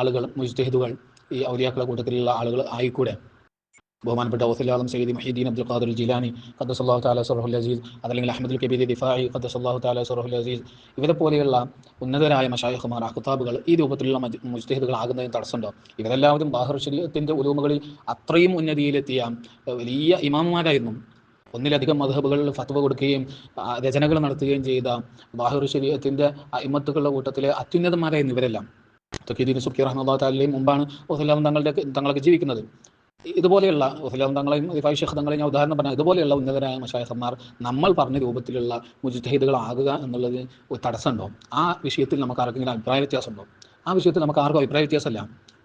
ആളുകൾ മുജ്തഹിദുകൾ ഈ ഔലിയാക്കളുടെ കൂട്ടത്തിലുള്ള ആളുകൾ ആയിക്കൂടെ? ബഹുമാനപ്പെട്ട ഗൗസുൽ ആലം സയ്യിദി മുഹീദ്ദീൻ അബ്ദുൽ ഖാദിർ ജീലാനി ഖദ്ദസല്ലാഹു തആല സിർറുൽ അസീസ്, അതല്ലെങ്കിൽ അഹ്മദുൽ കബീർ ദിഫാഇ ഖദ്ദസല്ലാഹു തആല സിർറുൽ അസീസ്, ഇവരെ പോലെയുള്ള ഉന്നതരായ മശായിഖുമാർ, അഖ്താബുകൾ ഈ രൂപത്തിലുള്ള മുജ്തഹിദുകളാകുന്നതിന് തടസ്സമുണ്ടോ? ഇവരെല്ലാവരും ബാഹിർ ശരീഅത്തിൻ്റെ ഉലൂമുകളിൽ അത്രയും ഉന്നതിയിലെത്തിയ വലിയ ഇമാമുമാരായിരുന്നു. ഒന്നിലധികം മദ്ഹബുകളിൽ ഫത്വ കൊടുക്കുകയും രചനകൾ നടത്തുകയും ചെയ്ത ബാഹിർ ശരീഅത്തിൻ്റെ ഇമ്മത്തുകളുടെ കൂട്ടത്തിലെ അത്യുന്നതന്മാരായിരുന്നു ഇവരെല്ലാം. തഖീദ്ദീൻ സുബ്കി റഹിമഹുല്ലാഹു തആലയും മുമ്പാണ് ഗൗസുൽ ആലം തങ്ങളൊക്കെ ജീവിക്കുന്നത്. ഇതുപോലെയുള്ള ഗൗസുൽ തങ്ങളെയും റിഫായി ശൈഖ് തങ്ങളെയും ഞാൻ ഉദാഹരണം പറഞ്ഞാൽ, ഇതുപോലെയുള്ള ഉന്നതരായ മശായിഖന്മാർ നമ്മൾ പറഞ്ഞ രൂപത്തിലുള്ള മുജ്തഹിദുകളാകുക എന്നുള്ളത് ഒരു തടസ്സമുണ്ടോ? ആ വിഷയത്തിൽ നമുക്ക് ആർക്കെങ്കിലും അഭിപ്രായ വ്യത്യാസമുണ്ടോ? ആ വിഷയത്തിൽ നമുക്ക് ആർക്കും അഭിപ്രായ വ്യത്യാസമല്ല.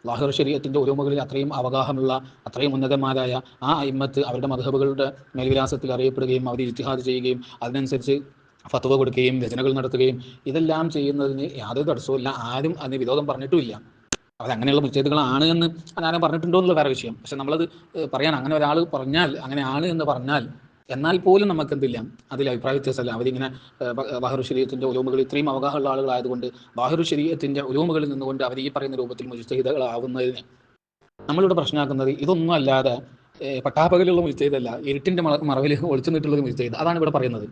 ലാഹിർ ശരീഅത്തിൻ്റെ ഉലൂമുകളിൽ അത്രയും അവഗാഹമുള്ള, അത്രയും ഉന്നതന്മാരായ ആ അയിമ്മത്ത് അവരുടെ മദ്ഹബുകളുടെ മേൽവിലാസത്തിൽ അറിയപ്പെടുകയും അവർ ഇജ്തിഹാദ് ചെയ്യുകയും അതിനനുസരിച്ച് ഫത്വ കൊടുക്കുകയും രചനകൾ നടത്തുകയും ഇതെല്ലാം ചെയ്യുന്നതിന് യാതൊരു തടസ്സവുമില്ല. ആരും അതിന് വിരോധം പറഞ്ഞിട്ടുമില്ല. അതങ്ങനെയുള്ള മുജ്തഹിദുകളാണ് എന്ന് ആരും പറഞ്ഞിട്ടുണ്ടോ എന്നുള്ള വേറെ വിഷയം. പക്ഷെ നമ്മളത് പറയാൻ, അങ്ങനെ ഒരാൾ പറഞ്ഞാൽ, അങ്ങനെയാണ് എന്ന് പറഞ്ഞാൽ, എന്നാൽ പോലും നമുക്ക് എന്തില്ല, അതിൽ അഭിപ്രായ വ്യത്യാസമല്ല. അവരിങ്ങനെ ബാഹിർ ശരീഅത്തിൻ്റെ ഉലൂമുകളിൽ ഇത്രയും അവഗാഹമുള്ള ആളുകളായതുകൊണ്ട് ബാഹിർ ശരീഅത്തിൻ്റെ ഉലൂമുകളിൽ നിന്നുകൊണ്ട് അവർ ഈ പറയുന്ന രൂപത്തിൽ മുജ്തഹിദുകളാവുന്നതിന് നമ്മളിവിടെ പ്രശ്നമാക്കുന്നത് ഇതൊന്നും അല്ലാതെ പട്ടാപ്പകലുള്ള മുജ്തഹിദല്ല, ഇരുട്ടിൻ്റെ മറവിൽ ഒളിച്ചു നിന്നിട്ടുള്ളത് മുജ്തഹിദ്. അതാണ് ഇവിടെ പറയുന്നത്.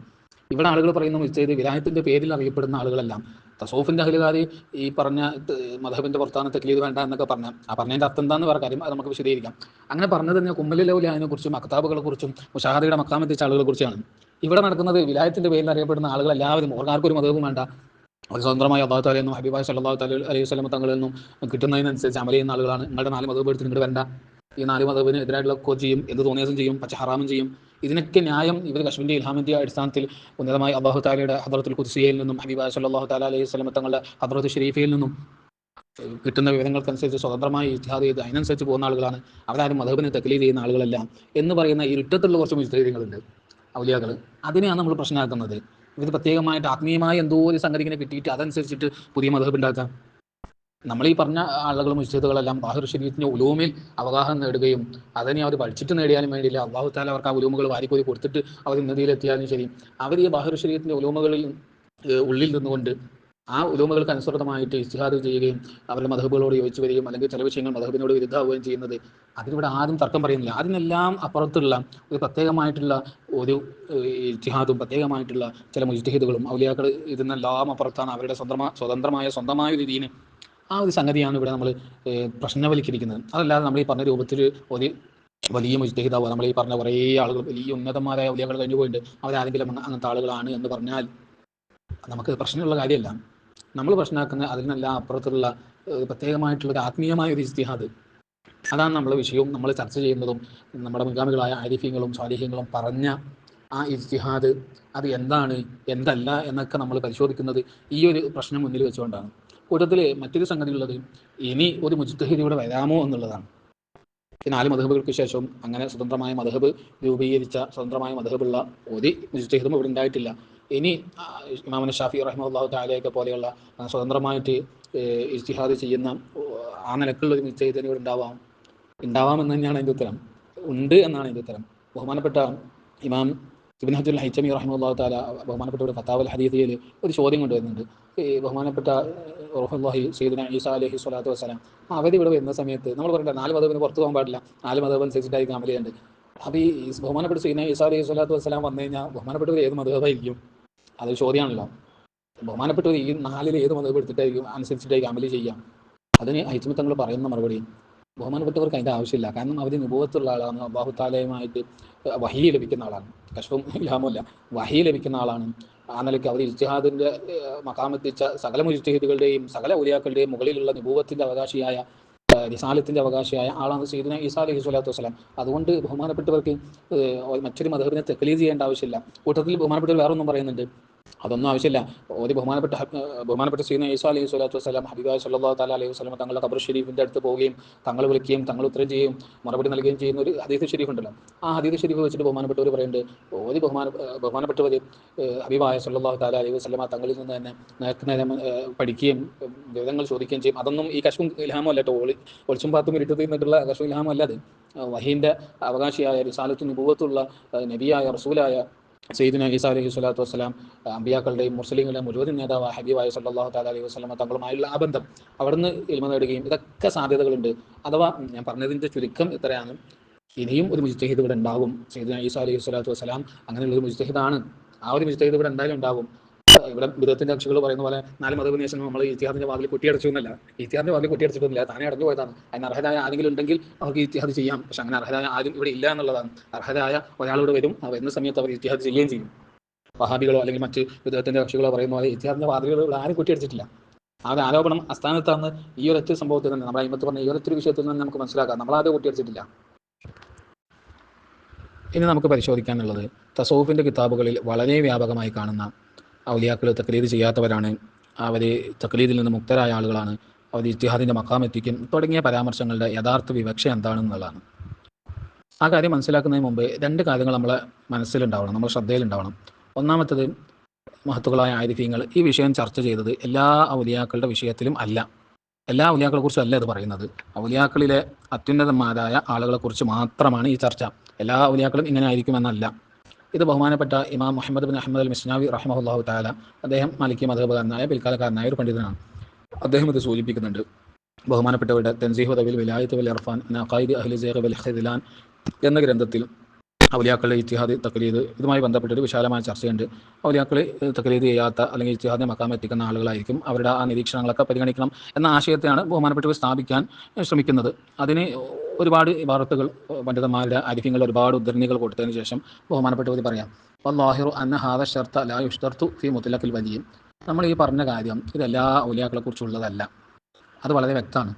ഇവിടെ ആളുകൾ പറയുന്ന മുജ്തഹിദ് വിലായത്തിൻ്റെ പേരിൽ അറിയപ്പെടുന്ന ആളുകളെല്ലാം തസൂഫിൻ്റെ അഹ്ലുകാർ ഈ പറഞ്ഞ മദ്ഹബിൻ്റെ പുറത്താണ് തഖ്ലീദ് വേണ്ട എന്നൊക്കെ പറഞ്ഞതിൻ്റെ അർത്ഥം എന്താണെന്ന് പറഞ്ഞ കാര്യം അത് നമുക്ക് വിശദീകരിക്കാം. അങ്ങനെ പറഞ്ഞത് തന്നെ കുമ്മലിൽ ഔലിയാനെ കുറിച്ചും അക്താബുകളെ കുറിച്ചും മുശാഹദയുടെ മക്കാമെത്തിച്ച ആളുകളെ കുറിച്ചാണ്. ഇവിടെ നടക്കുന്നത് വിലായത്തിൻ്റെ പേരിൽ അറിയപ്പെടുന്ന ആളുകൾ എല്ലാവരും ആർക്കൊരു മദ്ഹബും വേണ്ട, അവർ സ്വതന്ത്രമായി അല്ലാഹു തആല എന്നും ഹബീബായ സല്ലല്ലാഹു അലൈഹി വസല്ലം തങ്ങളിൽ നിന്നും കിട്ടുന്നതിനനുസരിച്ച് അമൽ ചെയ്യുന്ന ആളുകളാണ്. നിങ്ങളുടെ 4 മദ്ഹബ് എടുത്ത് ഇങ്ങോട്ട് വരണ്ട, ഈ 4 മദ്ഹബിന് എതിരായിട്ടുള്ള ചെയ്യും, എന്ത് തോന്നിയാസം ചെയ്യും, പച്ച ഹറാമും ചെയ്യും. ഇതിനൊക്കെ ന്യായം ഇവർ കശ്മീരിൻ്റെ ഇൽഹാമിൻ്റെ അടിസ്ഥാനത്തിൽ ഉന്നതമായി അല്ലാഹു തആലയുടെ ഹദ്റത്തുൽ ഖുദ്സിയയിൽ നിന്നും ഹബീബായ സല്ലല്ലാഹു അലൈഹി വസല്ലം തങ്ങളുടെ ഹദ്റത്ത് ഷരീഫയിൽ നിന്നും കിട്ടുന്ന വിവരങ്ങൾക്കനുസരിച്ച് സ്വതന്ത്രമായി ഇജ്തിഹാദ് ചെയ്ത് അതിനനുസരിച്ച് പോകുന്ന ആളുകളാണ്. അവരാരും മദ്ഹബിനെ തഖ്ലീദ് ചെയ്യുന്ന ആളുകളല്ല എന്ന് പറയുന്ന ഇരുട്ടത്തുള്ള കുറച്ച് മുജ്തഹിദുകളുണ്ട്, ഔലിയാക്കൾ. അതിനെയാണ് നമ്മൾ പ്രശ്നമാക്കുന്നത്. ഇത് പ്രത്യേകമായിട്ട് ആത്മീയമായ എന്തോ ഒരു സംഗതി ഇങ്ങനെ കിട്ടിയിട്ട് അതനുസരിച്ചിട്ട് പുതിയ മദ്ഹബ് ഉണ്ടാക്കാം. നമ്മൾ ഈ പറഞ്ഞ ആളുകളും മുജ്തഹിദുകളെല്ലാം ബാഹിർ ശരീഅത്തിന്റെ ഉലൂമിൽ അവഗാഹം നേടുകയും അതിനെ അവർ പഠിച്ചിട്ട് നേടിയാലും വേണ്ടിയില്ല, അല്ലാഹു തആല അവർക്ക് ആ ഉലൂമുകൾ വാരിക്കോരി കൊടുത്തിട്ട് അവർ ഉന്നതിയിലെത്തിയാലും ശരി, അവർ ഈ ബാഹിർ ശരീഅത്തിന്റെ ഉലൂമുകളിൽ ഉള്ളിൽ നിന്നുകൊണ്ട് ആ ഉലൂമുകൾക്ക് അനുസൃതമായിട്ട് ഇജ്തിഹാദ് ചെയ്യുകയും അവരുടെ മദ്ഹബുകളോട് യോജിച്ച് വരികയും അല്ലെങ്കിൽ ചില വിഷയങ്ങൾ മദ്ഹബിനോട് വിരുദ്ധമാവുകയും ചെയ്യുന്നത്, അതിലൂടെ ആരും തർക്കം പറയുന്നില്ല. അതിനെല്ലാം അപ്പുറത്തുള്ള ഒരു പ്രത്യേകമായിട്ടുള്ള ഒരു ഇജ്തിഹാദും പ്രത്യേകമായിട്ടുള്ള ചില മുജ്തഹിദുകളും ഔലിയാക്കൾ ഇതിനെല്ലാം അപ്പുറത്താണ് അവരുടെ സ്വന്തമായ ഒരു ദീന്. ആ ഒരു സംഗതിയാണ് ഇവിടെ നമ്മൾ പ്രശ്നവൽക്കരിക്കുന്നത്. അതല്ലാതെ നമ്മൾ ഈ പറഞ്ഞ രൂപത്തിൽ ഒരു വലിയ മുജ്തഹിദാവുക, നമ്മൾ ഈ പറഞ്ഞ കുറേ ആളുകൾ വലിയ ഉന്നതന്മാരായ ഔലിയാക്കൾ കഴിഞ്ഞു പോയിട്ട് അവരാരെങ്കിലും അങ്ങനത്തെ ആളുകളാണ് എന്ന് പറഞ്ഞാൽ നമുക്ക് പ്രശ്നമുള്ള കാര്യമല്ല. നമ്മൾ പ്രശ്നമാക്കുന്ന അതിനെല്ലാം അപ്പുറത്തുള്ള പ്രത്യേകമായിട്ടുള്ളൊരു ആത്മീയമായ ഒരു ഇജ്തിഹാദ്, അതാണ് നമ്മളെ വിഷയവും നമ്മൾ ചർച്ച ചെയ്യുന്നതും. നമ്മുടെ മുൻഗാമികളായ ആരിഫീങ്ങളും സ്വാലിഹീങ്ങളും പറഞ്ഞ ആ ഇജ്തിഹാദ് അത് എന്താണ് എന്തല്ല എന്നൊക്കെ നമ്മൾ പരിശോധിക്കുന്നത് ഈ ഒരു പ്രശ്നം മുന്നിൽ വെച്ചുകൊണ്ടാണ്. കൂട്ടത്തിൽ മറ്റൊരു സംഗതി ഉള്ളത്, ഇനി ഒരു മുജ്തഹിദ് ഇവിടെ വരാമോ എന്നുള്ളതാണ്. 4 മദ്ഹബുകൾക്ക് ശേഷം അങ്ങനെ സ്വതന്ത്രമായ മദ്ഹബ് രൂപീകരിച്ച സ്വതന്ത്രമായ മദ്ഹബുള്ള ഒരു മുജ്തഹിദും ഇവിടെ ഉണ്ടായിട്ടില്ല. ഇനി ഇമാം ഷാഫി റഹിമഹുല്ലാഹു തആലയൊക്കെ പോലെയുള്ള സ്വതന്ത്രമായിട്ട് ഇജ്തിഹാദ് ചെയ്യുന്ന ആ നിലക്കുള്ള ഒരു മുജ്തഹിദിന് ഇവിടെ ഉണ്ടാവാമെന്ന് തന്നെയാണ് അതിൻ്റെ ഉത്തരം. ഉണ്ട് എന്നാണ് അതിൻ്റെ ഉത്തരം. ബഹുമാനപ്പെട്ട ഇമാം ഇബ്നു ഹജർ അൽ ഹൈതമി റഹിമഹുല്ലാഹു തആല ബഹുമാനപ്പെട്ട ഒരു ഫതാവൽ ഹദീഥിൽ ഒരു ചോദ്യം കൊണ്ടുവരുന്നുണ്ട്. ബഹുമാനപ്പെട്ട റൂഹുല്ലാഹി സയ്യിദുനാ ഈസാ അലൈഹി സ്വലാത്തു വസ്സലാം അവർ ഇവിടെ വരുന്ന സമയത്ത് നമ്മൾ പറയണ്ട 4 മദ്ഹബിന് പുറത്തു പോകാൻ പാടില്ല, 4 മദ്ഹബ് അനുസരിച്ചിട്ടായിരിക്കും അമൽ ചെയ്യേണ്ടത്. അപ്പോൾ ഈ ബഹുമാനപ്പെട്ട സയ്യിദുനാ ഈസാ അലൈഹി സ്വലാത്തു വസ്സലാം വന്നു കഴിഞ്ഞാൽ ബഹുമാനപ്പെട്ടവർ ഏത് മദ്ഹബായിരിക്കും? അതൊരു ചോദ്യമാണല്ലോ. ബഹുമാനപ്പെട്ടവർ ഈ 4-ൽ ഏത് മദ്ഹബ് എടുത്തിട്ടായിരിക്കും അനുസരിച്ചിട്ടായിരിക്കും അമൽ ചെയ്യാം? അതിന് ഹൈതമി തങ്ങൾ പറയുന്ന മറുപടി, ബഹുമാനപ്പെട്ടവർക്ക് അതിൻ്റെ ആവശ്യമില്ല. കാരണം അവർ നുബുവത്തുള്ള ആളാണ്, അല്ലാഹു തആലയുമായിട്ട് വഹി ലഭിക്കുന്ന ആളാണ്, കശ്ഫും ഇൽഹാമുമല്ല, വഹി ലഭിക്കുന്ന ആളാണ്. ആ നിലയ്ക്ക് അവർ ഇജ്തിഹാദിൻ്റെ മഖാമെത്തിച്ച സകല മുജ്തഹിദുകളുടെയും സകല ഔലിയാക്കളുടെയും മുകളിലുള്ള നുബുവത്തിൻ്റെ അവകാശിയായ റിസാലത്തിൻ്റെ അവകാശിയായ ആളാണ് സയ്യിദുനാ ഈസാ അലൈഹി സ്വലാത്തു വസ്സലാം. അതുകൊണ്ട് ബഹുമാനപ്പെട്ടവർക്ക് മറ്റൊരു മദ്ഹബിനെ തഖ്ലീദ് ചെയ്യേണ്ട ആവശ്യമില്ല. കൂട്ടത്തിൽ ബഹുമാനപ്പെട്ടവർ വേറൊന്നും പറയുന്നുണ്ട്, അതൊന്നും ആവശ്യമില്ല. ഒരു ബഹുമാനപ്പെട്ട സയ്യിദുനാ ഈസാ അലൈഹി സ്വലാത്തു വസ്സലാം ഹബീബായ സല്ലല്ലാഹു തആല അലൈഹി വസല്ലം തങ്ങളുടെ ഖബർ ഷരീഫിൻ്റെ അടുത്ത് പോവുകയും തങ്ങൾ വിളിക്കുകയും തങ്ങൾ ഉത്തരം ചെയ്യുകയും മറുപടി നൽകുകയും ചെയ്യുന്ന ഒരു ഹദീസ് ഷരീഫ് ഉണ്ടല്ലോ. ആ ഹദീസ് ഷരീഫ് വെച്ചിട്ട് ബഹുമാനപ്പെട്ടവർ പറയുന്നുണ്ട്, ഒരു ബഹുമാനപ്പെട്ടവർ ഹബീബായ സല്ലല്ലാഹു തആല അലൈഹി വസല്ലം തങ്ങളിൽ നിന്ന് തന്നെ നേരം പഠിക്കുകയും വിവരങ്ങൾ ചോദിക്കുകയും ചെയ്യും. അതൊന്നും ഈ കശ്ഫും ഇൽഹാമും അല്ല കേട്ടോ, ഒളിച്ചും പാത്തും ഇരുട്ടത്തിൽ നിന്നിട്ടുള്ള കശ്ഫും ഇൽഹാമും അല്ലാതെ വഹീൻ്റെ അവകാശിയായ റിസാലത്തും നുബുവത്തുള്ള നബിയായ റസൂലായ സയ്യിദുനാ ഈസാ അലൈഹി സ്വലാത്തു വസ്സലാം അമ്പിയാക്കളുടെയും മുർസലീങ്ങളുടെയും മുഴുവൻ നേതാവ് ഹബീബായ സല്ലല്ലാഹു തആല അലൈഹി വസല്ലം തങ്ങളുമായുള്ള ആ ബന്ധം അവിടുന്ന് ഇൽമ നേടുകയും ഇതൊക്കെ സാധ്യതകളുണ്ട്. അഥവാ ഞാൻ പറഞ്ഞതിൻ്റെ ചുരുക്കം ഇത്രയാണ്, ഇനിയും ഒരു മുജ്തഹിദ് ഇവിടെ ഉണ്ടാകും. സയ്യിദുനാ ഈസാ അലൈഹി സ്വലാത്തു വസ്സലാം അങ്ങനെയുള്ളൊരു മുജ്തഹിദാണ്. ആ ഒരു മുജ്തഹിദ് ഇവിടെ എന്തായാലും ഉണ്ടാകും. ഇവിടെ ബിദഅത്തിന്റെ കക്ഷികൾ പറയുന്ന പോലെ 4 മദ്ഹബിന് ശേഷം നമ്മൾ ഇജ്തിഹാദിന്റെ വാതിൽ കൊട്ടിയടച്ചു എന്നല്ല, ഇജ്തിഹാദിന്റെ വാതിൽ കൊട്ടിയടച്ചിട്ടൊന്നുമില്ല, താനെ അടഞ്ഞു പോയതാണ്. അതിന് അർഹരായ ആരെങ്കിലും ഉണ്ടെങ്കിൽ അവർക്ക് ഇജ്തിഹാദ് ചെയ്യാം. പക്ഷെ അങ്ങനെ അർഹരായ ആരും ഇവിടെ ഇല്ല എന്നുള്ളതാണ്. അർഹരായ ഒരാളിവിടെ വരും, ആ വരുന്ന സമയത്ത് അവർ ഇജ്തിഹാദ് ചെയ്യുകയും ചെയ്യും. വഹാബികളോ അല്ലെങ്കിൽ മറ്റ് ബിദഅത്തിന്റെ കക്ഷികളോ പറയുന്ന പോലെ ഇജ്തിഹാദിന്റെ വാതിലുകൾ ആരും കൊട്ടിയടിച്ചിട്ടില്ല. ആ ഒരു ആരോപണം അസ്ഥാനത്താന്ന് ഈ ഒരൊറ്റ സംഭവത്തിൽ തന്നെ, നമ്മൾ അയിമത്ത് പറഞ്ഞ ഈ ഒരൊറ്റ വിഷയത്തിൽ നിന്ന് നമുക്ക് മനസ്സിലാക്കാം, നമ്മളാരും കൊട്ടിയടിച്ചിട്ടില്ല. ഇനി നമുക്ക് പരിശോധിക്കാനുള്ളത് തസൗഫിൻ്റെ കിതാബുകളിൽ വളരെ വ്യാപകമായി കാണുന്ന ഔലിയാക്കൾ തഖ്ലീദ് ചെയ്യാത്തവരാണ്, അവർ തഖ്ലീദിൽ നിന്ന് മുക്തരായ ആളുകളാണ്, അവർ ഇജ്തിഹാദിൻ്റെ മഖാമെത്തിക്കും തുടങ്ങിയ പരാമർശങ്ങളുടെ യഥാർത്ഥ വിവക്ഷ എന്താണെന്നുള്ളതാണ്. ആ കാര്യം മനസ്സിലാക്കുന്നതിന് മുമ്പ് 2 കാര്യങ്ങൾ നമ്മളെ മനസ്സിലുണ്ടാവണം, നമ്മുടെ ശ്രദ്ധയിലുണ്ടാവണം. ഒന്നാമത്തത്, മഹത്തുക്കളായ ആരിഫീങ്ങൾ ഈ വിഷയം ചർച്ച ചെയ്തത് എല്ലാ ഔലിയാക്കളുടെ വിഷയത്തിലും അല്ല, എല്ലാ ഔലിയാക്കളെ കുറിച്ചും അല്ല ഇത് പറയുന്നത്. ഔലിയാക്കളിലെ അത്യുന്നതന്മാരായ ആളുകളെക്കുറിച്ച് മാത്രമാണ് ഈ ചർച്ച. എല്ലാ ഔലിയാക്കളും ഇങ്ങനെ ആയിരിക്കുമെന്നല്ല. ഇത് ബഹുമാനപ്പെട്ട ഇമാം മുഹമ്മദ് ബിൻ അഹ്മദ് അൽ മിസ്നാവി റഹിമഹുല്ലാഹു തആല, അദ്ദേഹം മാലിക്കി മദ്ഹബുകാരനായ പിൽക്കാലക്കാരനായ ഒരു പണ്ഡിതനാണ്. അദ്ദേഹം ഇത് സൂചിപ്പിക്കുന്നുണ്ട്. ബഹുമാനപ്പെട്ടവരുടെ തൻസീഹു തവിൽ വിലായത്ത് വൽ ഇർഫാൻ അഖായിദ് അഹ്ലി സൈഖ് വൽ ഖിദ്ലാൻ എന്ന ഗ്രന്ഥത്തിൽ ഔലിയാക്കളുടെ ഇത്തിഹാദ് തക്ലീദ് ഇതുമായി ബന്ധപ്പെട്ടൊരു വിശാലമായ ചർച്ചയുണ്ട്. ഔലിയാക്കൾ തക്ലീദ് ചെയ്യാത്ത അല്ലെങ്കിൽ ഇത്തിഹാദിനെ മക്കാം എത്തിക്കുന്ന ആളുകളായിരിക്കും. അവരുടെ ആ നിരീക്ഷണങ്ങളൊക്കെ പരിഗണിക്കണം എന്ന ആശയത്തെയാണ് ബഹുമാനപ്പെട്ടവർ സ്ഥാപിക്കാൻ ശ്രമിക്കുന്നത്. അതിന് ഒരുപാട് വാർത്തകൾ പണ്ഡിതന്മാരുടെ ആരിഫ്യങ്ങളുടെ ഒരുപാട് ഉദ്ധരണികൾ കൊടുത്തതിന് ശേഷം ബഹുമാനപ്പെട്ടവർ പറയാം, വല്ലാഹിറു അന്ന ഹാദ ഷർത്ത ലാ യുഷ്തർത്തു ഫി മുത്ലഖിൽ വലിയ. നമ്മൾ ഈ പറഞ്ഞ കാര്യം ഇതെല്ലാ ഔലിയാക്കളെ കുറിച്ചുള്ളതല്ല, അത് വളരെ വ്യക്തമാണ്.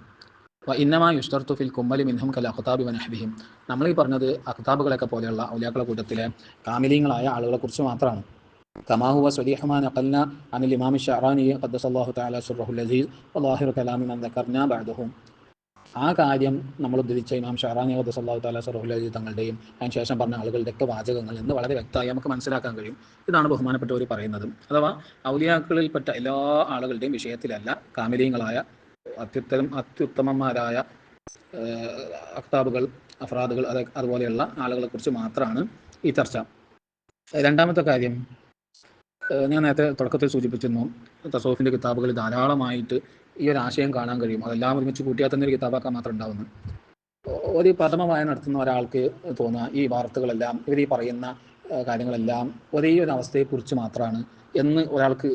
ഇന്നമാ യുഷ്തർത്തു ഫിൽ കുമ്മലി മിൻഹും കൽ അഖ്താബി വനഹ്ബിഹിം. നമ്മൾ ഈ പറഞ്ഞത് അഖ്താബുകളൊക്കെ പോലെയുള്ള ഔലിയാക്കളെ കൂട്ടത്തിലെ കാമിലീങ്ങളായ ആളുകളെ കുറിച്ച് മാത്രമാണ്. കമാഹുവ സ്വരീഹമാ നഖൽന അനിൽ ഇമാം ഷഅറാനി ഖദ്ദസല്ലാഹു തആല സിർറഹുൽ അസീസ് വല്ലാഹിറു കലാമി മൻ ദക്കർനാ ബഅദഹും. ആ കാര്യം നമ്മൾ ഉദ്ധരിച്ച ഇമാം ഷഅറാനി ഖദ്ദസല്ലാഹു തആല സിർറഹുൽ അസീസ് തങ്ങളുടെയും അതിന് ശേഷം പറഞ്ഞ ആളുകളുടെയൊക്കെ വാചകങ്ങൾ എന്ന് വളരെ വ്യക്തമായി നമുക്ക് മനസ്സിലാക്കാൻ കഴിയും. ഇതാണ് ബഹുമാനപ്പെട്ടവർ പറയുന്നത്. അഥവാ ഔലിയാക്കളിൽപ്പെട്ട എല്ലാ ആളുകളുടെയും വിഷയത്തിലല്ല, കാമിലീങ്ങളായ അത്യുത്തമന്മാരായ അഖ്താബുകൾ, അഫ്രാദുകൾ അതുപോലെയുള്ള ആളുകളെ കുറിച്ച് മാത്രമാണ് ഈ ചർച്ച. രണ്ടാമത്തെ കാര്യം, ഞാൻ നേരത്തെ തുടക്കത്തിൽ സൂചിപ്പിച്ചിരുന്നു, തസൗഫിൻ്റെ കിതാബുകൾ ധാരാളമായിട്ട് ഈ ഒരു ആശയം കാണാൻ കഴിയും. അതെല്ലാം ഒരുമിച്ച് കൂട്ടിയാൽ തന്നെ ഒരു കിതാബാക്കാൻ മാത്രം ഉണ്ടാവുന്നു. ഒരു പ്രഥമ വായന നടത്തുന്ന ഒരാൾക്ക് തോന്നുക ഈ വാർത്തകളെല്ലാം ഇവർ ഈ പറയുന്ന കാര്യങ്ങളെല്ലാം ഒരേ ഒരു അവസ്ഥയെക്കുറിച്ച് മാത്രമാണ് എന്ന് ഒരാൾക്ക്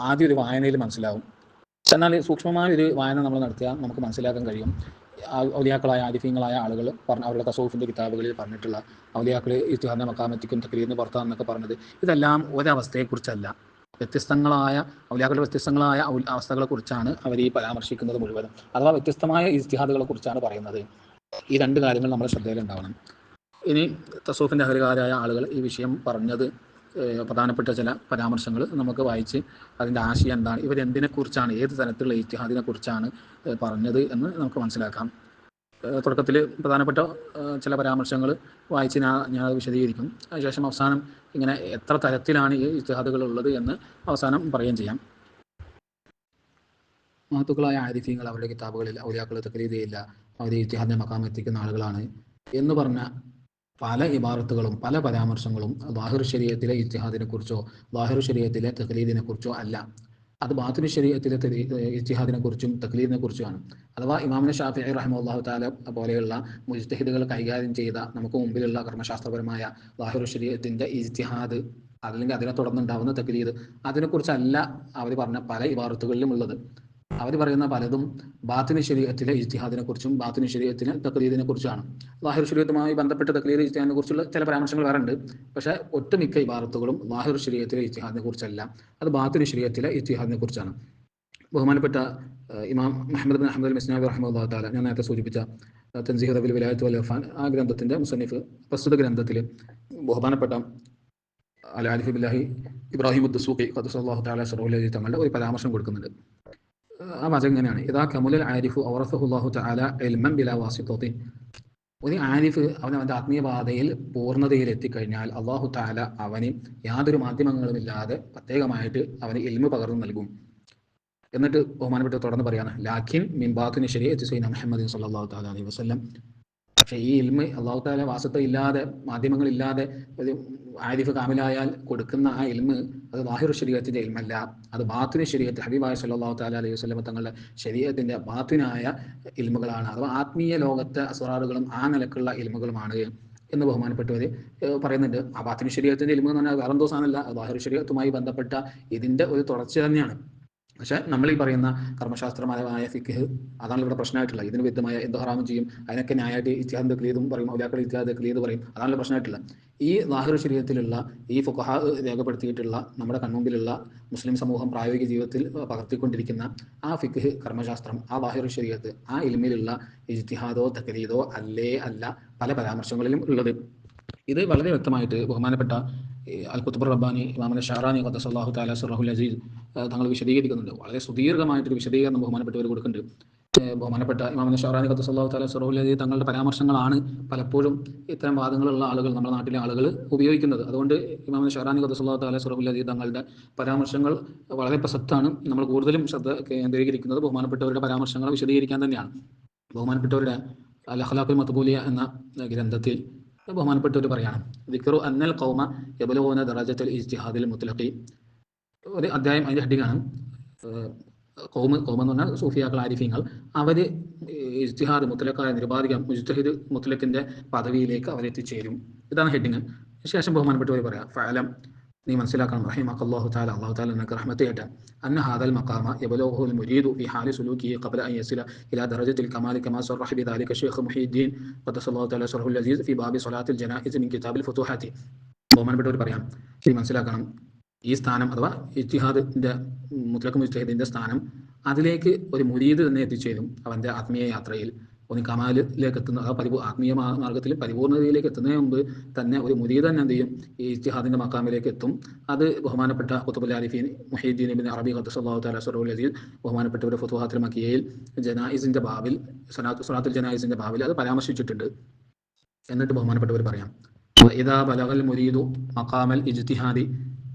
ആദ്യ ഒരു വായനയിൽ മനസ്സിലാവും. എന്നാൽ സൂക്ഷ്മമായ ഒരു വായന നമ്മൾ നടത്തിയാൽ നമുക്ക് മനസ്സിലാക്കാൻ കഴിയും, ഔലിയാക്കളായ ആരിഫീങ്ങളായ ആളുകൾ അവരുടെ തസൗഫിൻ്റെ കിതാബുകളിൽ പറഞ്ഞിട്ടുള്ള ഔലിയാക്കൾ ഇത്തിഹാദിനെ മക്കാമെത്തിക്കും തക്ലീദിന് പുറത്താണെന്നൊക്കെ പറഞ്ഞത് ഇതെല്ലാം ഒരവസ്ഥയെക്കുറിച്ചല്ല, വ്യത്യസ്തങ്ങളായ ഔലിയാക്കളുടെ വ്യത്യസ്തങ്ങളായ അവസ്ഥകളെക്കുറിച്ചാണ് അവർ ഈ പരാമർശിക്കുന്നത് മുഴുവനും. അഥവാ വ്യത്യസ്തമായ ഇജ്തിഹാദുകളെ കുറിച്ചാണ് പറയുന്നത്. ഈ രണ്ട് കാര്യങ്ങൾ നമ്മുടെ ശ്രദ്ധയിലുണ്ടാവണം. ഇനി തസൗഫിൻ്റെ അഹലുകാരായ ആളുകൾ ഈ വിഷയം പറഞ്ഞത് പ്രധാനപ്പെട്ട ചില പരാമർശങ്ങൾ നമുക്ക് വായിച്ച് അതിൻ്റെ ആശയം എന്താണ്, ഇവരെന്തിനെക്കുറിച്ചാണ്, ഏത് തരത്തിലുള്ള ഇജ്തിഹാദിനെ കുറിച്ചാണ് പറഞ്ഞത് എന്ന് നമുക്ക് മനസ്സിലാക്കാം. തുടക്കത്തിൽ പ്രധാനപ്പെട്ട ചില പരാമർശങ്ങൾ വായിച്ച് ഞാൻ വിശദീകരിക്കും. അതിനുശേഷം അവസാനം ഇങ്ങനെ എത്ര തരത്തിലാണ് ഈ ഇജ്തിഹാദുകൾ ഉള്ളത് എന്ന് അവസാനം പറയുകയും ചെയ്യാം. മഹത്തുക്കളായ ആരിഫീങ്ങൾ അവരുടെ കിതാബുകളിൽ ഔലിയാക്കൾ തക്ലീദ് ചെയ്യില്ല, അവർ ഇജ്തിഹാദിനെ മഖാം എത്തിക്കുന്ന ആളുകളാണ് എന്ന് പറഞ്ഞ പല ഇബാറത്തുകളും പല പരാമർശങ്ങളും ളാഹിർ ശരീഅത്തിലെ ഇജ്തിഹാദിനെ കുറിച്ചോ ളാഹിർ ശരീഅത്തിലെ തഖ്ലീദിനെ കുറിച്ചോ അല്ല, അത് ബാത്തിൻ ശരീഅത്തിലെ ഇജ്തിഹാദിനെ കുറിച്ചും തഖ്ലീദിനെ കുറിച്ചുമാണ്. അഥവാ ഇമാമിനെ ഷാഫിഈ റഹിമഹുല്ലാഹു തആല പോലെയുള്ള മുജ്തഹിദുകൾ കൈകാര്യം ചെയ്ത നമുക്ക് മുമ്പിലുള്ള കർമ്മശാസ്ത്രപരമായ ളാഹിർ ശരീഅത്തിന്റെ ഇജ്തിഹാദ് അല്ലെങ്കിൽ അതിനെ തുടർന്നുണ്ടാവുന്ന തഖ്ലീദ് അതിനെക്കുറിച്ചല്ല അവർ പറഞ്ഞ പല ഇബാറത്തുകളിലും ഉള്ളത്. അവർ പറയുന്ന പലതും ബാത്തിൻ ശരീഅത്തിലെ ഇജ്തിഹാദിനെ കുറിച്ചും ബാത്തിൻ ശരീഅത്തിലെ തഖ്ലീദിനെ കുറിച്ചാണ്. ളാഹിർ ശരീഅത്തുമായി ബന്ധപ്പെട്ട തഖ്ലീദ് ഇജ്തിഹാദിനെ കുറിച്ചുള്ള ചില പരാമർശങ്ങൾ വേറെ ഉണ്ട്. പക്ഷേ ഒട്ടുമിക്ക ഇബാറത്തുകളും ളാഹിർ ശരീഅത്തിലെ ഇജ്തിഹാദിനെ കുറിച്ചല്ല, അത് ബാത്തിൻ ശരീഅത്തിലെ ഇജ്തിഹാദിനെ കുറിച്ചാണ്. ബഹുമാനപ്പെട്ട ഇമാം മുഹമ്മദ് ബിൻ അഹ്മദ് അൽ-മിസ്നാവി റഹിമഹുല്ലാഹു തആല ഞാൻ നേരത്തെ സൂചിപ്പിച്ച തൻസീഹ് റബിൽ വിലായത്ത് വൽ ഇർഫാൻ ആ ഗ്രന്ഥത്തിന്റെ മുസന്നിഫ് പ്രസ്തുത ഗ്രന്ഥത്തിൽ ബഹുമാനപ്പെട്ട അൽ ആരിഫ് ബില്ലാഹി ഇബ്രാഹിം ഉദ്ദസൂഖി ഖദ്ദസല്ലാഹു തആല സിർറഹുൽ അസീസ് തങ്ങളുടെ ഒരു പരാമർശം കൊടുക്കുന്നുണ്ട്. ആ വാചകം ഇങ്ങനെയാണ്, ഇദാ കമുലൽ ആരിഫു അവറസഹുല്ലാഹു തആല ഇൽമൻ ബിലാ വാസിത്തത്തിൻ. ഒരു ആരിഫ് അവൻ്റെ ആത്മീയപാതയിൽ പൂർണ്ണതയിൽ എത്തിക്കഴിഞ്ഞാൽ അള്ളാഹു തആല അവന് യാതൊരു മാധ്യമങ്ങളുമില്ലാതെ പ്രത്യേകമായിട്ട് അവന് ഇൽമ് പകർന്നു നൽകും. എന്നിട്ട് ബഹുമാനപ്പെട്ട് തുടർന്ന് പറയാണ്, ലാക്കിൻ മിൻ ബാത്തിനി ശരീഅത്തി സയ്യിദന മുഹമ്മദ് സ്വല്ലല്ലാഹു തആല അലൈഹി വസല്ലം. പക്ഷേ ഈ ഇൽമ് അള്ളാഹു തആല വാസത്ത ഇല്ലാതെ മാധ്യമങ്ങളില്ലാതെ ഒരു ആരിഫ് കാമിലായാൽ കൊടുക്കുന്ന ആ ഇൽമ് അത് ളാഹിർ ശരീഅത്തിന്റെ ഇൽമല്ല, അത് ബാത്തിൻ ശരീഅത്ത് ഹബീബായ സ്വല്ലല്ലാഹു തആല അലൈഹി വസല്ലം തങ്ങളുടെ ശരീഅത്തിന്റെ ബാത്തിനായ ഇൽമുകളാണ്, അഥവാ ആത്മീയ ലോകത്തെ അസ്റാറുകളും ആ നിലക്കുള്ള ഇൽമുകളുമാണ് എന്ന് ബഹുമാനപ്പെട്ടവർ പറയുന്നുണ്ട്. ആ ബാത്തിൻ ശരീഅത്തിന്റെ ഇൽമു എന്ന് പറഞ്ഞാൽ വേറെ എന്തോ സാധനമല്ല, ളാഹിർ ശരീഅത്തുമായി ബന്ധപ്പെട്ട ഇതിന്റെ ഒരു തുടർച്ച തന്നെയാണ്. പക്ഷേ നമ്മൾ ഈ പറയുന്ന കർമ്മശാസ്ത്രപരമായ ഫിഖ് അതാണ് ഇവിടെ പ്രശ്നമായിട്ടുള്ളത്. ഇതിന് വിരുദ്ധമായ എന്തോ ഹറാമും ചെയ്യും, അതിനൊക്കെ ന്യായമായിട്ട് ഇജ്തിഹാദ് തഖ്ലീദും പറയും, ഔലിയാക്കൾ ഇജ്തിഹാദ് തഖ്ലീദ് പറയും, അതാണല്ലോ പ്രശ്നമായിട്ടുള്ളത്. ഈ ളാഹിർ ശരീഅത്തിലുള്ള ഈ ഫുഖഹാ രേഖപ്പെടുത്തിയിട്ടുള്ള നമ്മുടെ കൺമുമ്പിലുള്ള മുസ്ലിം സമൂഹം പ്രായോഗിക ജീവിതത്തിൽ പകർത്തിക്കൊണ്ടിരിക്കുന്ന ആ ഫിഖ് കർമ്മശാസ്ത്രം, ആ ളാഹിർ ശരീഅത്ത്, ആ ഇൽമിലുള്ള ഇജ്തിഹാദോ തഖ്ലീദോ അല്ല പല പരാമർശങ്ങളിലും ഉള്ളത്. ഇത് വളരെ വ്യക്തമായിട്ട് ബഹുമാനപ്പെട്ട അൽ ഖുത്ബുർ റബ്ബാനി ഇമാമുൽ ഷഅറാനി ഖദ്ദസല്ലാഹു തആല സിർറഹുൽ അസീസ് തങ്ങൾ വിശദീകരിക്കുന്നുണ്ട്. വളരെ സുദീർഘമായിട്ടൊരു വിശദീകരണം ബഹുമാനപ്പെട്ടവർ കൊടുക്കുന്നുണ്ട്. ബഹുമാനപ്പെട്ട ഇമാമുൽ ഷഅറാനി ഖദ്ദസല്ലാഹു തആല സിർറഹുൽ അസീസ് തങ്ങളുടെ പരാമർശങ്ങളാണ് പലപ്പോഴും ഇത്തരം വാദങ്ങളുള്ള ആളുകൾ, നമ്മുടെ നാട്ടിലെ ആളുകൾ ഉപയോഗിക്കുന്നത്. അതുകൊണ്ട് ഇമാമുൽ ഷഅറാനി ഖദ്ദസല്ലാഹു തആല സിർറഹുൽ അസീസ് തങ്ങളുടെ പരാമർശങ്ങൾ വളരെ പ്രസക്തമാണ്. നമ്മൾ കൂടുതലും ശ്രദ്ധ കേന്ദ്രീകരിക്കുന്നത് ബഹുമാനപ്പെട്ടവരുടെ പരാമർശങ്ങൾ വിശദീകരിക്കാൻ തന്നെയാണ്. ബഹുമാനപ്പെട്ടവരുടെ അൽ അഖ്ലാഖുൽ മത്ബൂലിയ എന്ന ഗ്രന്ഥത്തിൽ ബഹുമാനപ്പെട്ടവർ പറയാണ്, ദിക്റു അന്നൽ ഖൗമ യബ്ലുഗൂന ദറജത്തുൽ ഇജ്തിഹാദിൽ മുത്ലഖി. ഒരു അധ്യായം അതിൻ്റെ ഹെഡിങ്ങാണ് കൗമെന്ന് പറഞ്ഞാൽ സൂഫിയാക്കൾ, ആരിഫീങ്ങൾ, അവർ ഇജ്തിഹാദ് മുത്തലക്കായ നിരുപാധിക മുജ്തഹിദ് മുത്തലക്കിൻ്റെ പദവിയിലേക്ക് അവരെത്തിച്ചേരും. ഇതാണ് ഹെഡിങ്. ശേഷം ബഹുമാനപ്പെട്ടവർ പറയാം, ഫഅലം, നീ മനസ്സിലാക്കണം, റഹിമക്കല്ലാഹു തആല, അല്ലാഹു തആല നിനക്ക് റഹ്മത്ത് ചെയ്യട്ടെ, അന്ന ഹാദൽ മഖാമ യബ്ലുഗുൽ മുരീദു ഫി ഹാലി സുലൂകിഹി ഖബ്ല അൻ യസില ഇലാ ദറജത്തിൽ കമാലി കമാ സറഹ ബിദാലിക ശൈഖ് മുഹീദ്ദീൻ ഖദ്ദസല്ലാഹു തആല സർഹുൽ അസീസ് ഫി ബാബി സ്വലാത്തിൽ ജനായിസ് മിൻ കിതാബിൽ ഫുതുഹാത്തി. ബഹുമാനപ്പെട്ടവർ പറയാം, നീ മനസ്സിലാക്കണം, ഈ സ്ഥാനം അഥവാ ഇജ്തിഹാദിൻ്റെ മുത്ലഖ് മുജ്തഹിദിൻ്റെ സ്ഥാനം, അതിലേക്ക് ഒരു മുരീദ് തന്നെ എത്തിച്ചേരും അവൻ്റെ ആത്മീയ യാത്രയിൽ. ഒന്ന് കമാലിലേക്ക് എത്തുന്ന ആത്മീയ മാർഗത്തിൽ പരിപൂർണതയിലേക്ക് എത്തുന്നതിന് മുമ്പ് തന്നെ ഒരു മുരീദ് തന്നെ എന്ത് ചെയ്യും, ഈ ഇജ്തിഹാദിൻ്റെ മക്കാമിലേക്ക് എത്തും. അത് ബഹുമാനപ്പെട്ട ഖുത്ബുൽ ആരിഫീൻ മുഹീദ്ദീൻ ഇബ്നു അറബി ഖദ്ദസല്ലാഹു തആല സിർറുൽ അസീസ് ബഹുമാനപ്പെട്ടവരുടെ ഫുതുഹാത്തുൽ മക്കിയയിൽ ജനായിസിൻ്റെ ബാബിൽ, സ്വലാത്തുൽ ജനായിസിൻ്റെ ബാബിൽ അത് പരാമർശിച്ചിട്ടുണ്ട്. എന്നിട്ട് ബഹുമാനപ്പെട്ടവർ പറയാം, ഇദാ ബലഗൽ മുരീദു മഖാമൽ ഇജ്തിഹാദി,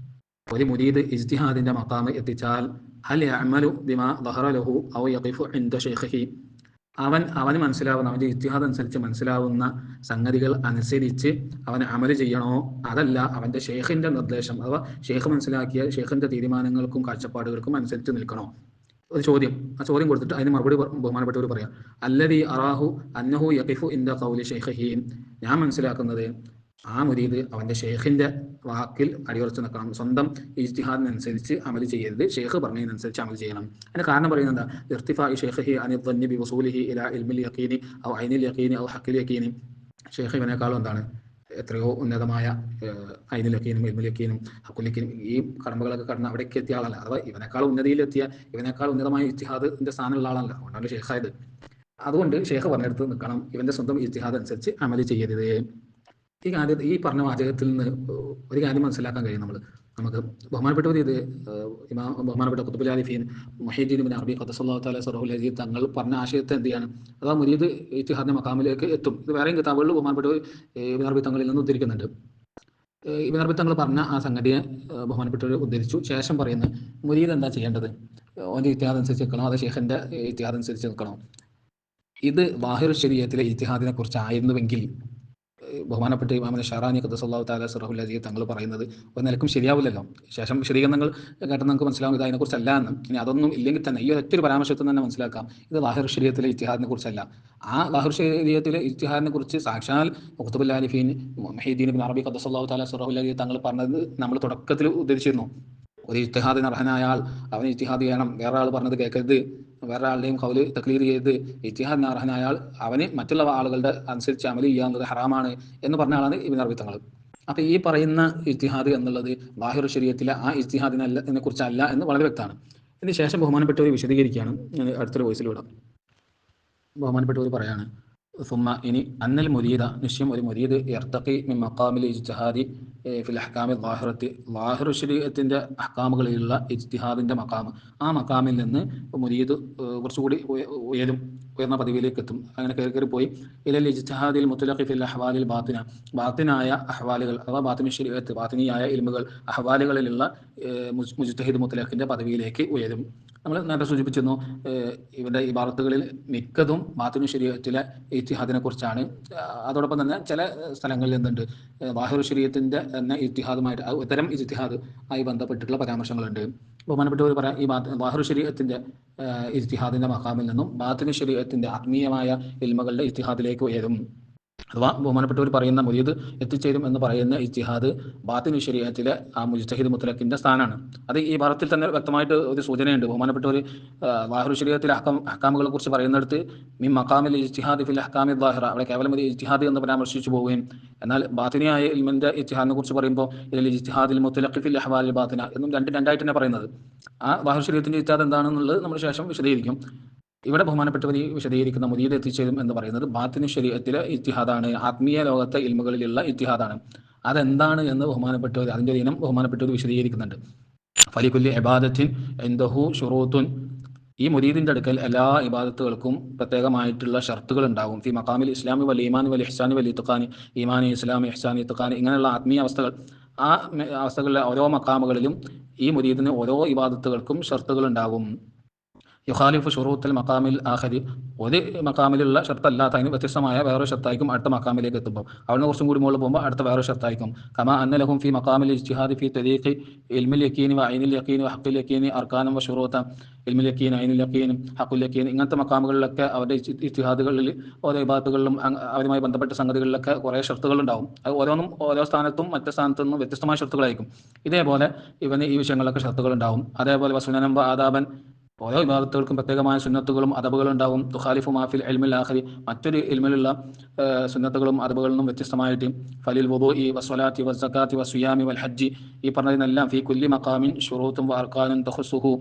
ഒരു മുരീദ് ഇജ്തിഹാദിൻ്റെ മഖാമ് എത്തിച്ചാൽ, ഹൽ യഅമലു ബിമാ ദഹറ ലഹു ഔ യഖിഫു ഇൻദ ശൈഖിഹി, അവന് മനസ്സിലാവുന്ന, അവൻ്റെ ഇജ്തിഹാദ് അനുസരിച്ച് മനസ്സിലാവുന്ന സംഗതികൾ അനുസരിച്ച് അവൻ അമല് ചെയ്യണോ, അതല്ല അവൻ്റെ ഷെയ്ഖിൻ്റെ നിർദ്ദേശം അഥവാ ഷെയ്ഖ് മനസ്സിലാക്കിയ ഷെയ്ഖിൻ്റെ തീരുമാനങ്ങൾക്കും കാഴ്ചപ്പാടുകൾക്കും അനുസരിച്ച് നിൽക്കണോ? ഒരു ചോദ്യം. ആ ചോദ്യം കൊടുത്തിട്ട് അതിന് മറുപടി ബഹുമാനപ്പെട്ടവർ പറയാം, അല്ലദീ അറാഹു അന്നഹു യഖിഫു ഇൻദ ഖൗലി ശൈഖിഹി, ഞാൻ മനസ്സിലാക്കുന്നത് ആ മുരീദ് അവൻ്റെ ഷെയ്ഖിൻ്റെ വാക്കിൽ അടിയുറച്ച് നിൽക്കണം, സ്വന്തം ഇജ്തിഹാദിനനുസരിച്ച് അമല് ചെയ്യരുത്, ഷെയ്ഖ് പറഞ്ഞതിനനുസരിച്ച് അമല് ചെയ്യണം. അതിന് കാരണം പറയുന്നത് എന്താ, ഇർത്തിഫാഇ ശൈഖിഹി അനി ദ്വന്നി ബി വസൂലിഹി ഇലാ ഇൽമിൽ യഖീനി ഔ ഐനിൽ യഖീനി ഔ ഹഖിൽ യഖീനി, ഷെയ്ഖ് ഇവനേക്കാളും എന്താണ്, എത്രയോ ഉന്നതമായ ഐനിൽ യഖീനും ഇൽമിൽ യഖീനും ഹഖുൽ യഖീനും ഈ കടമ്പകളൊക്കെ കടന്ന് അവിടേക്ക് എത്തിയ ആളല്ല, അഥവാ ഇവനേക്കാൾ ഉന്നതിയിലെത്തിയ, ഇവനേക്കാൾ ഉന്നതമായ ഇജ്തിഹാദിൻ്റെ സ്ഥാനമുള്ള ആളല്ല, അതുകൊണ്ടാണ് ഷെയ്ഖായത്. അതുകൊണ്ട് ഷെയ്ഖ് പറഞ്ഞെടുത്ത് നിൽക്കണം, ഇവൻ്റെ സ്വന്തം ഇജ്തിഹാദ് അനുസരിച്ച് അമല് ചെയ്യരുത്. ഈ പറഞ്ഞ വാചകത്തിൽ നിന്ന് ഒരു കാര്യം മനസ്സിലാക്കാൻ കഴിയും നമുക്ക് ബഹുമാനപ്പെട്ടവർ ഇത് ബഹുമാനപ്പെട്ട ഖുത്ബുൽ ആരിഫീൻ മുഹീദ്ദീൻ ഇബ്നു അറബി ഖദ്ദസല്ലാഹു തആല സിർറുൽ അസീസ് തങ്ങൾ പറഞ്ഞ ആശയത്തെ എന്ത് ചെയ്യാണ്, അതാ മുരീദ് ഇജ്തിഹാദിന്റെ മഖാമിലേക്ക് എത്തും. ഇത് വേറെയും കിതാബുകളിൽ ബഹുമാനപ്പെട്ടവർ ഇബ്നു അറബി തങ്ങളിൽ നിന്ന് ഉദ്ധരിക്കുന്നുണ്ട്. ഇബ്നു അറബി തങ്ങൾ പറഞ്ഞ ആ സംഗതിയെ ബഹുമാനപ്പെട്ടവർ ഉദ്ധരിച്ചു. ശേഷം പറയുന്നത്, മുരീദ് എന്താ ചെയ്യേണ്ടത്, ഓൻ്റെ ഇജ്തിഹാദ് അനുസരിച്ച് നിൽക്കണോ അതോ ഷെയ്ഖിൻ്റെ ഇജ്തിഹാദ് അനുസരിച്ച് നിൽക്കണോ? ഇത് വാഹിർ ശരീഅത്തിലെ ഇജ്തിഹാദിനെ കുറിച്ചായിരുന്നുവെങ്കിൽ ബഹുമാനപ്പെട്ട ഇമാം ഷറാനി ഖദ്ദസല്ലാഹു തആല സിർറുൽ അസീസ് തങ്ങൾ പറയുന്നത് ഒരു നിലക്കും ശരിയാവില്ലല്ലോ. ശേഷം വിശദീകരണങ്ങൾ കേട്ടാൽ നമുക്ക് മനസ്സിലാവും ഇത് അതിനെക്കുറിച്ചല്ല എന്ന്. ഇനി അതൊന്നും ഇല്ലെങ്കിൽ തന്നെ ഈ ഒരൊറ്റൊരു പരാമർശത്തിൽ തന്നെ മനസ്സിലാക്കാം ഇത് വാഹിർ ശരീഅത്തിലെ ഇജ്തിഹാദിനെ കുറിച്ചല്ല. ആ വാഹിർ ശരീഅത്തിലെ ഇജ്തിഹാദിനെ കുറിച്ച് സാക്ഷാൽ ഖുത്ബുൽ ആരിഫീൻ മുഹീദ്ദീൻ ഇബ്നു അറബി ഖദ്ദസല്ലാഹു തആല സിർറുൽ അസീസ് തങ്ങൾ പറഞ്ഞത് നമ്മൾ തുടക്കത്തിൽ ഉദ്ധരിച്ചിരുന്നു. ഒരു ഇജ്തിഹാദിന് അർഹനായ ആൾ അവന് ഇജ്തിഹാദ് ചെയ്യണം, വേറെ ആൾ പറഞ്ഞത് കേൾക്കരുത്, വേറെ ആളുടെയും ഖൗല് തക്ലീദ് ചെയ്ത്, ഇജ്തിഹാദിന് അർഹനായ ആൾ അവന് മറ്റുള്ള ആളുകളുടെ അനുസരിച്ച് അമല് ചെയ്യാവുന്നത് ഹറാമാണ് എന്ന് പറഞ്ഞ ആളാണ് ഇബ്നു അറബി തങ്ങൾ. അപ്പോൾ ഈ പറയുന്ന ഇജ്തിഹാദ് എന്നുള്ളത് വാഹിർ ശരീഅത്തിലെ ആ ഇജ്തിഹാദിനെ കുറിച്ചല്ല എന്ന് വളരെ വ്യക്തമാണ്. ഇതിന് ശേഷം ബഹുമാനപ്പെട്ടവർ വിശദീകരിക്കുകയാണ്. അടുത്തൊരു വോയിസിൽ വിടാം. ബഹുമാനപ്പെട്ടവർ പറയാണ്, സുമ്മ ഇനി അന്നൽ മുരീദ, നിശ്ചയം ഒരു മുരീദ് യർത്തഖി മിൻ മഖാമിൽ ഇജ്തിഹാദി ഫിൽ അഹ്കാമി ളാഹിറത്തി, ളാഹിർ ശരീഅത്തിൻ്റെ അഹ്കാമുകളിലുള്ള ഇജ്തിഹാദിൻ്റെ മഖാം, ആ മഖാമിൽ നിന്ന് മുരീദ് കുറച്ചുകൂടി ഉയർന്ന പദവിയിലേക്ക് എത്തും. അങ്ങനെ കയറി പോയി ഇലൽ ഇജ്തിഹാദിൽ മുത്ലഖി ഫിൽ അഹ്വാലിൽ ബാത്തിന, ബാത്തിനായ അഹ്വാലുകൾ അഥവാ ബാത്തിനി ശരീഅത്ത്, ബാത്തിനിയായ ഇൽമുകൾ അഹ്വാലുകളിലുള്ള മുജ്തഹിദ് മുത്ലഖിൻ്റെ പദവിയിലേക്ക് ഉയരും. നമ്മൾ നേരത്തെ സൂചിപ്പിച്ചിരുന്നു, ഇവരുടെ ഇബാറത്തുകളിൽ മിക്കതും ബാത്തിനി ശരീഅത്തിലെ ഇജ്തിഹാദിനെ കുറിച്ചാണ്. അതോടൊപ്പം തന്നെ ചില സ്ഥലങ്ങളിൽ എന്തുണ്ട്, വാഹിർ ശരീഅത്തിൻ്റെ തന്നെ ഇജ്തിഹാദുമായിട്ട് ഇത്തരം ഇജ്തിഹാദ് ആയി ബന്ധപ്പെട്ടിട്ടുള്ള പരാമർശങ്ങളുണ്ട്. ബഹുമാനപ്പെട്ടവർ പറയാം, ഈ വാഹിർ ശരീഅത്തിൻ്റെ ഇജ്തിഹാദിൻ്റെ മഖാമിൽ നിന്നും ബാത്തിനി ശരീഅത്തിൻ്റെ ആത്മീയമായ ഇൽമുകളുടെ ഇജ്തിഹാദിലേക്ക് ഉയരും. അഥവാ ബഹുമാനപ്പെട്ടവർ പറയുന്ന മുരീദ് എത്തിച്ചേരും എന്ന് പറയുന്ന ഇജ്തിഹാദ് ബാത്തിനി ശരീഅത്തിലെ ആ മുജ്തഹിദ് മുത്ലഖിൻ്റെ സ്ഥാനമാണ്. അത് ഈ ഭാരത്തിൽ തന്നെ വ്യക്തമായിട്ട് ഒരു സൂചനയുണ്ട്. ബഹുമാനപ്പെട്ടവർ വാഹിർ ശരീഅത്തിലെ അഹ്കാമുകളെ കുറിച്ച് പറയുന്നിടത്ത് മിൻ മഖാമിൽ ഇജ്തിഹാദ് ഫിൽ അഹ്കാമി ളാഹിറ, അവിടെ കേവലം ഒരു ഇജ്തിഹാദ് എന്ന് പരാമർശിച്ചു പോവുകയും, എന്നാൽ ബാത്തിനിയായ ഇൽമിൻ്റെ ഇജ്തിഹാദിനെ കുറിച്ച് പറയുമ്പോൾ ഇതിൽ ഇജ്തിഹാദിൽ മുത്ലഖി ഫിൽ അഹ്വാലിൽ ബാത്തിന എന്നും രണ്ടായിട്ട് തന്നെ പറയുന്നത്. ആ വാഹിർ ശരീഅത്തിൻ്റെ ഇജ്തിഹാദ് എന്താണെന്നുള്ളത് നമ്മൾ ശേഷം വിശദീകരിക്കും. ഇവിടെ ബഹുമാനപ്പെട്ടവർ ഈ വിശദീകരിക്കുന്ന മുരീദ് എത്തിച്ചേരും എന്ന് പറയുന്നത് ബാത്തിനി ശരീഅത്തിലെ ഇജ്തിഹാദാണ്, ആത്മീയ ലോകത്തെ ഇൽമുകളിലുള്ള ഇജ്തിഹാദാണ്. അതെന്താണ് എന്ന് ബഹുമാനപ്പെട്ടവർ അതിൻ്റെ ഒരു ഇനം ബഹുമാനപ്പെട്ടവർ വിശദീകരിക്കുന്നുണ്ട്. ഫലികുല്ലി ഇബാദത്തിൻ ഇൻദഹു ശുറൂത്തുൻ, ഈ മുരീദിൻ്റെ അടുക്കൽ എല്ലാ ഇബാദത്തുകൾക്കും പ്രത്യേകമായിട്ടുള്ള ഷർത്തുകൾ ഉണ്ടാകും. ഫി മഖാമിൽ ഇസ്ലാമി വൽ ഈമാൻ വൽ ഇഹ്സാനി വൽ ഇത്ഖാനി, ഈമാനി ഇസ്ലാമി ഇഹ്സാനി ഇത്ഖാനി, ഇങ്ങനെയുള്ള ആത്മീയ അവസ്ഥകൾ, ആ അവസ്ഥകളിലെ ഓരോ മഖാമുകളിലും ഈ മുരീദിന് ഓരോ ഇബാദത്തുകൾക്കും ഷർത്തുകൾ ഉണ്ടാകും. യുഖാലിഫു ഷുറൂത്തൽ മഖാമിൽ ആഖരി, ഒരു മഖാമിലുള്ള ഷർത്തല്ലാത്ത അതിന് വ്യത്യസ്തമായ വേറൊരു ഷർത്തായിരിക്കും അടുത്ത മഖാമിലേക്ക് എത്തുമ്പോൾ. അവിടുന്ന് കുറച്ചും കൂടി മുകളിൽ പോകുമ്പോൾ അടുത്ത വേറൊരു ഷർത്തായിരിക്കും. കമാ അന്ന ലഹും ഫി മഖാമിൽ ഇജ്തിഹാദി ഫി തരീഖി ഇൽമിൽ യഖീനി വ ഐനിൽ യഖീനി വ ഹഖ്ഖിൽ യഖീനി അർക്കാനും വ ഷുറൂത്ത. ഇൽമുൽ യഖീൻ, ഐനുൽ യഖീൻ, ഹഖുൽ യഖീൻ, ഇങ്ങനത്തെ മഖാമുകളിലൊക്കെ അവരുടെ ഇജ്തിഹാദുകളിൽ ഓരോ ഇബാദത്തുകളിലും അവരുമായി ബന്ധപ്പെട്ട സംഗതികളിലൊക്കെ കുറേ ഷർത്തുകളുണ്ടാവും. അത് ഓരോന്നും ഓരോ സ്ഥാനത്തും മറ്റു സ്ഥാനത്തു നിന്നും വ്യത്യസ്തമായ ഷർത്തുകളായിരിക്കും. ഇതേപോലെ ഇവന് ഈ വിഷയങ്ങളിലൊക്കെ ഷർത്തുകളുണ്ടാവും. അതേപോലെ വസുനനം വ ആദാബൻ, ഓരോ വിഭാഗത്തുകൾക്കും പ്രത്യേകമായ സുന്നത്തുകളും അദബുകളും ഉണ്ടാവും. തുഖാലിഫു മാഫിൽ ഇൽമിൽ ആഖിരി, മറ്റൊരു ഇൽമിലുള്ള സുന്നത്തുകളും അദബുകളിൽ നിന്നും വ്യത്യസ്തമായിട്ട്. ഫലിൽ വുദൂഇ വസ്സലാത്തി വസ്സകാത്തി വസ്സിയാമി വൽ ഹജ്ജി, ഈ പറഞ്ഞതിനെല്ലാം ഫി കുല്ലി മഖാമിൻ ശുറൂത്തും വ അർക്കാനും തഖുസ്സുഹു,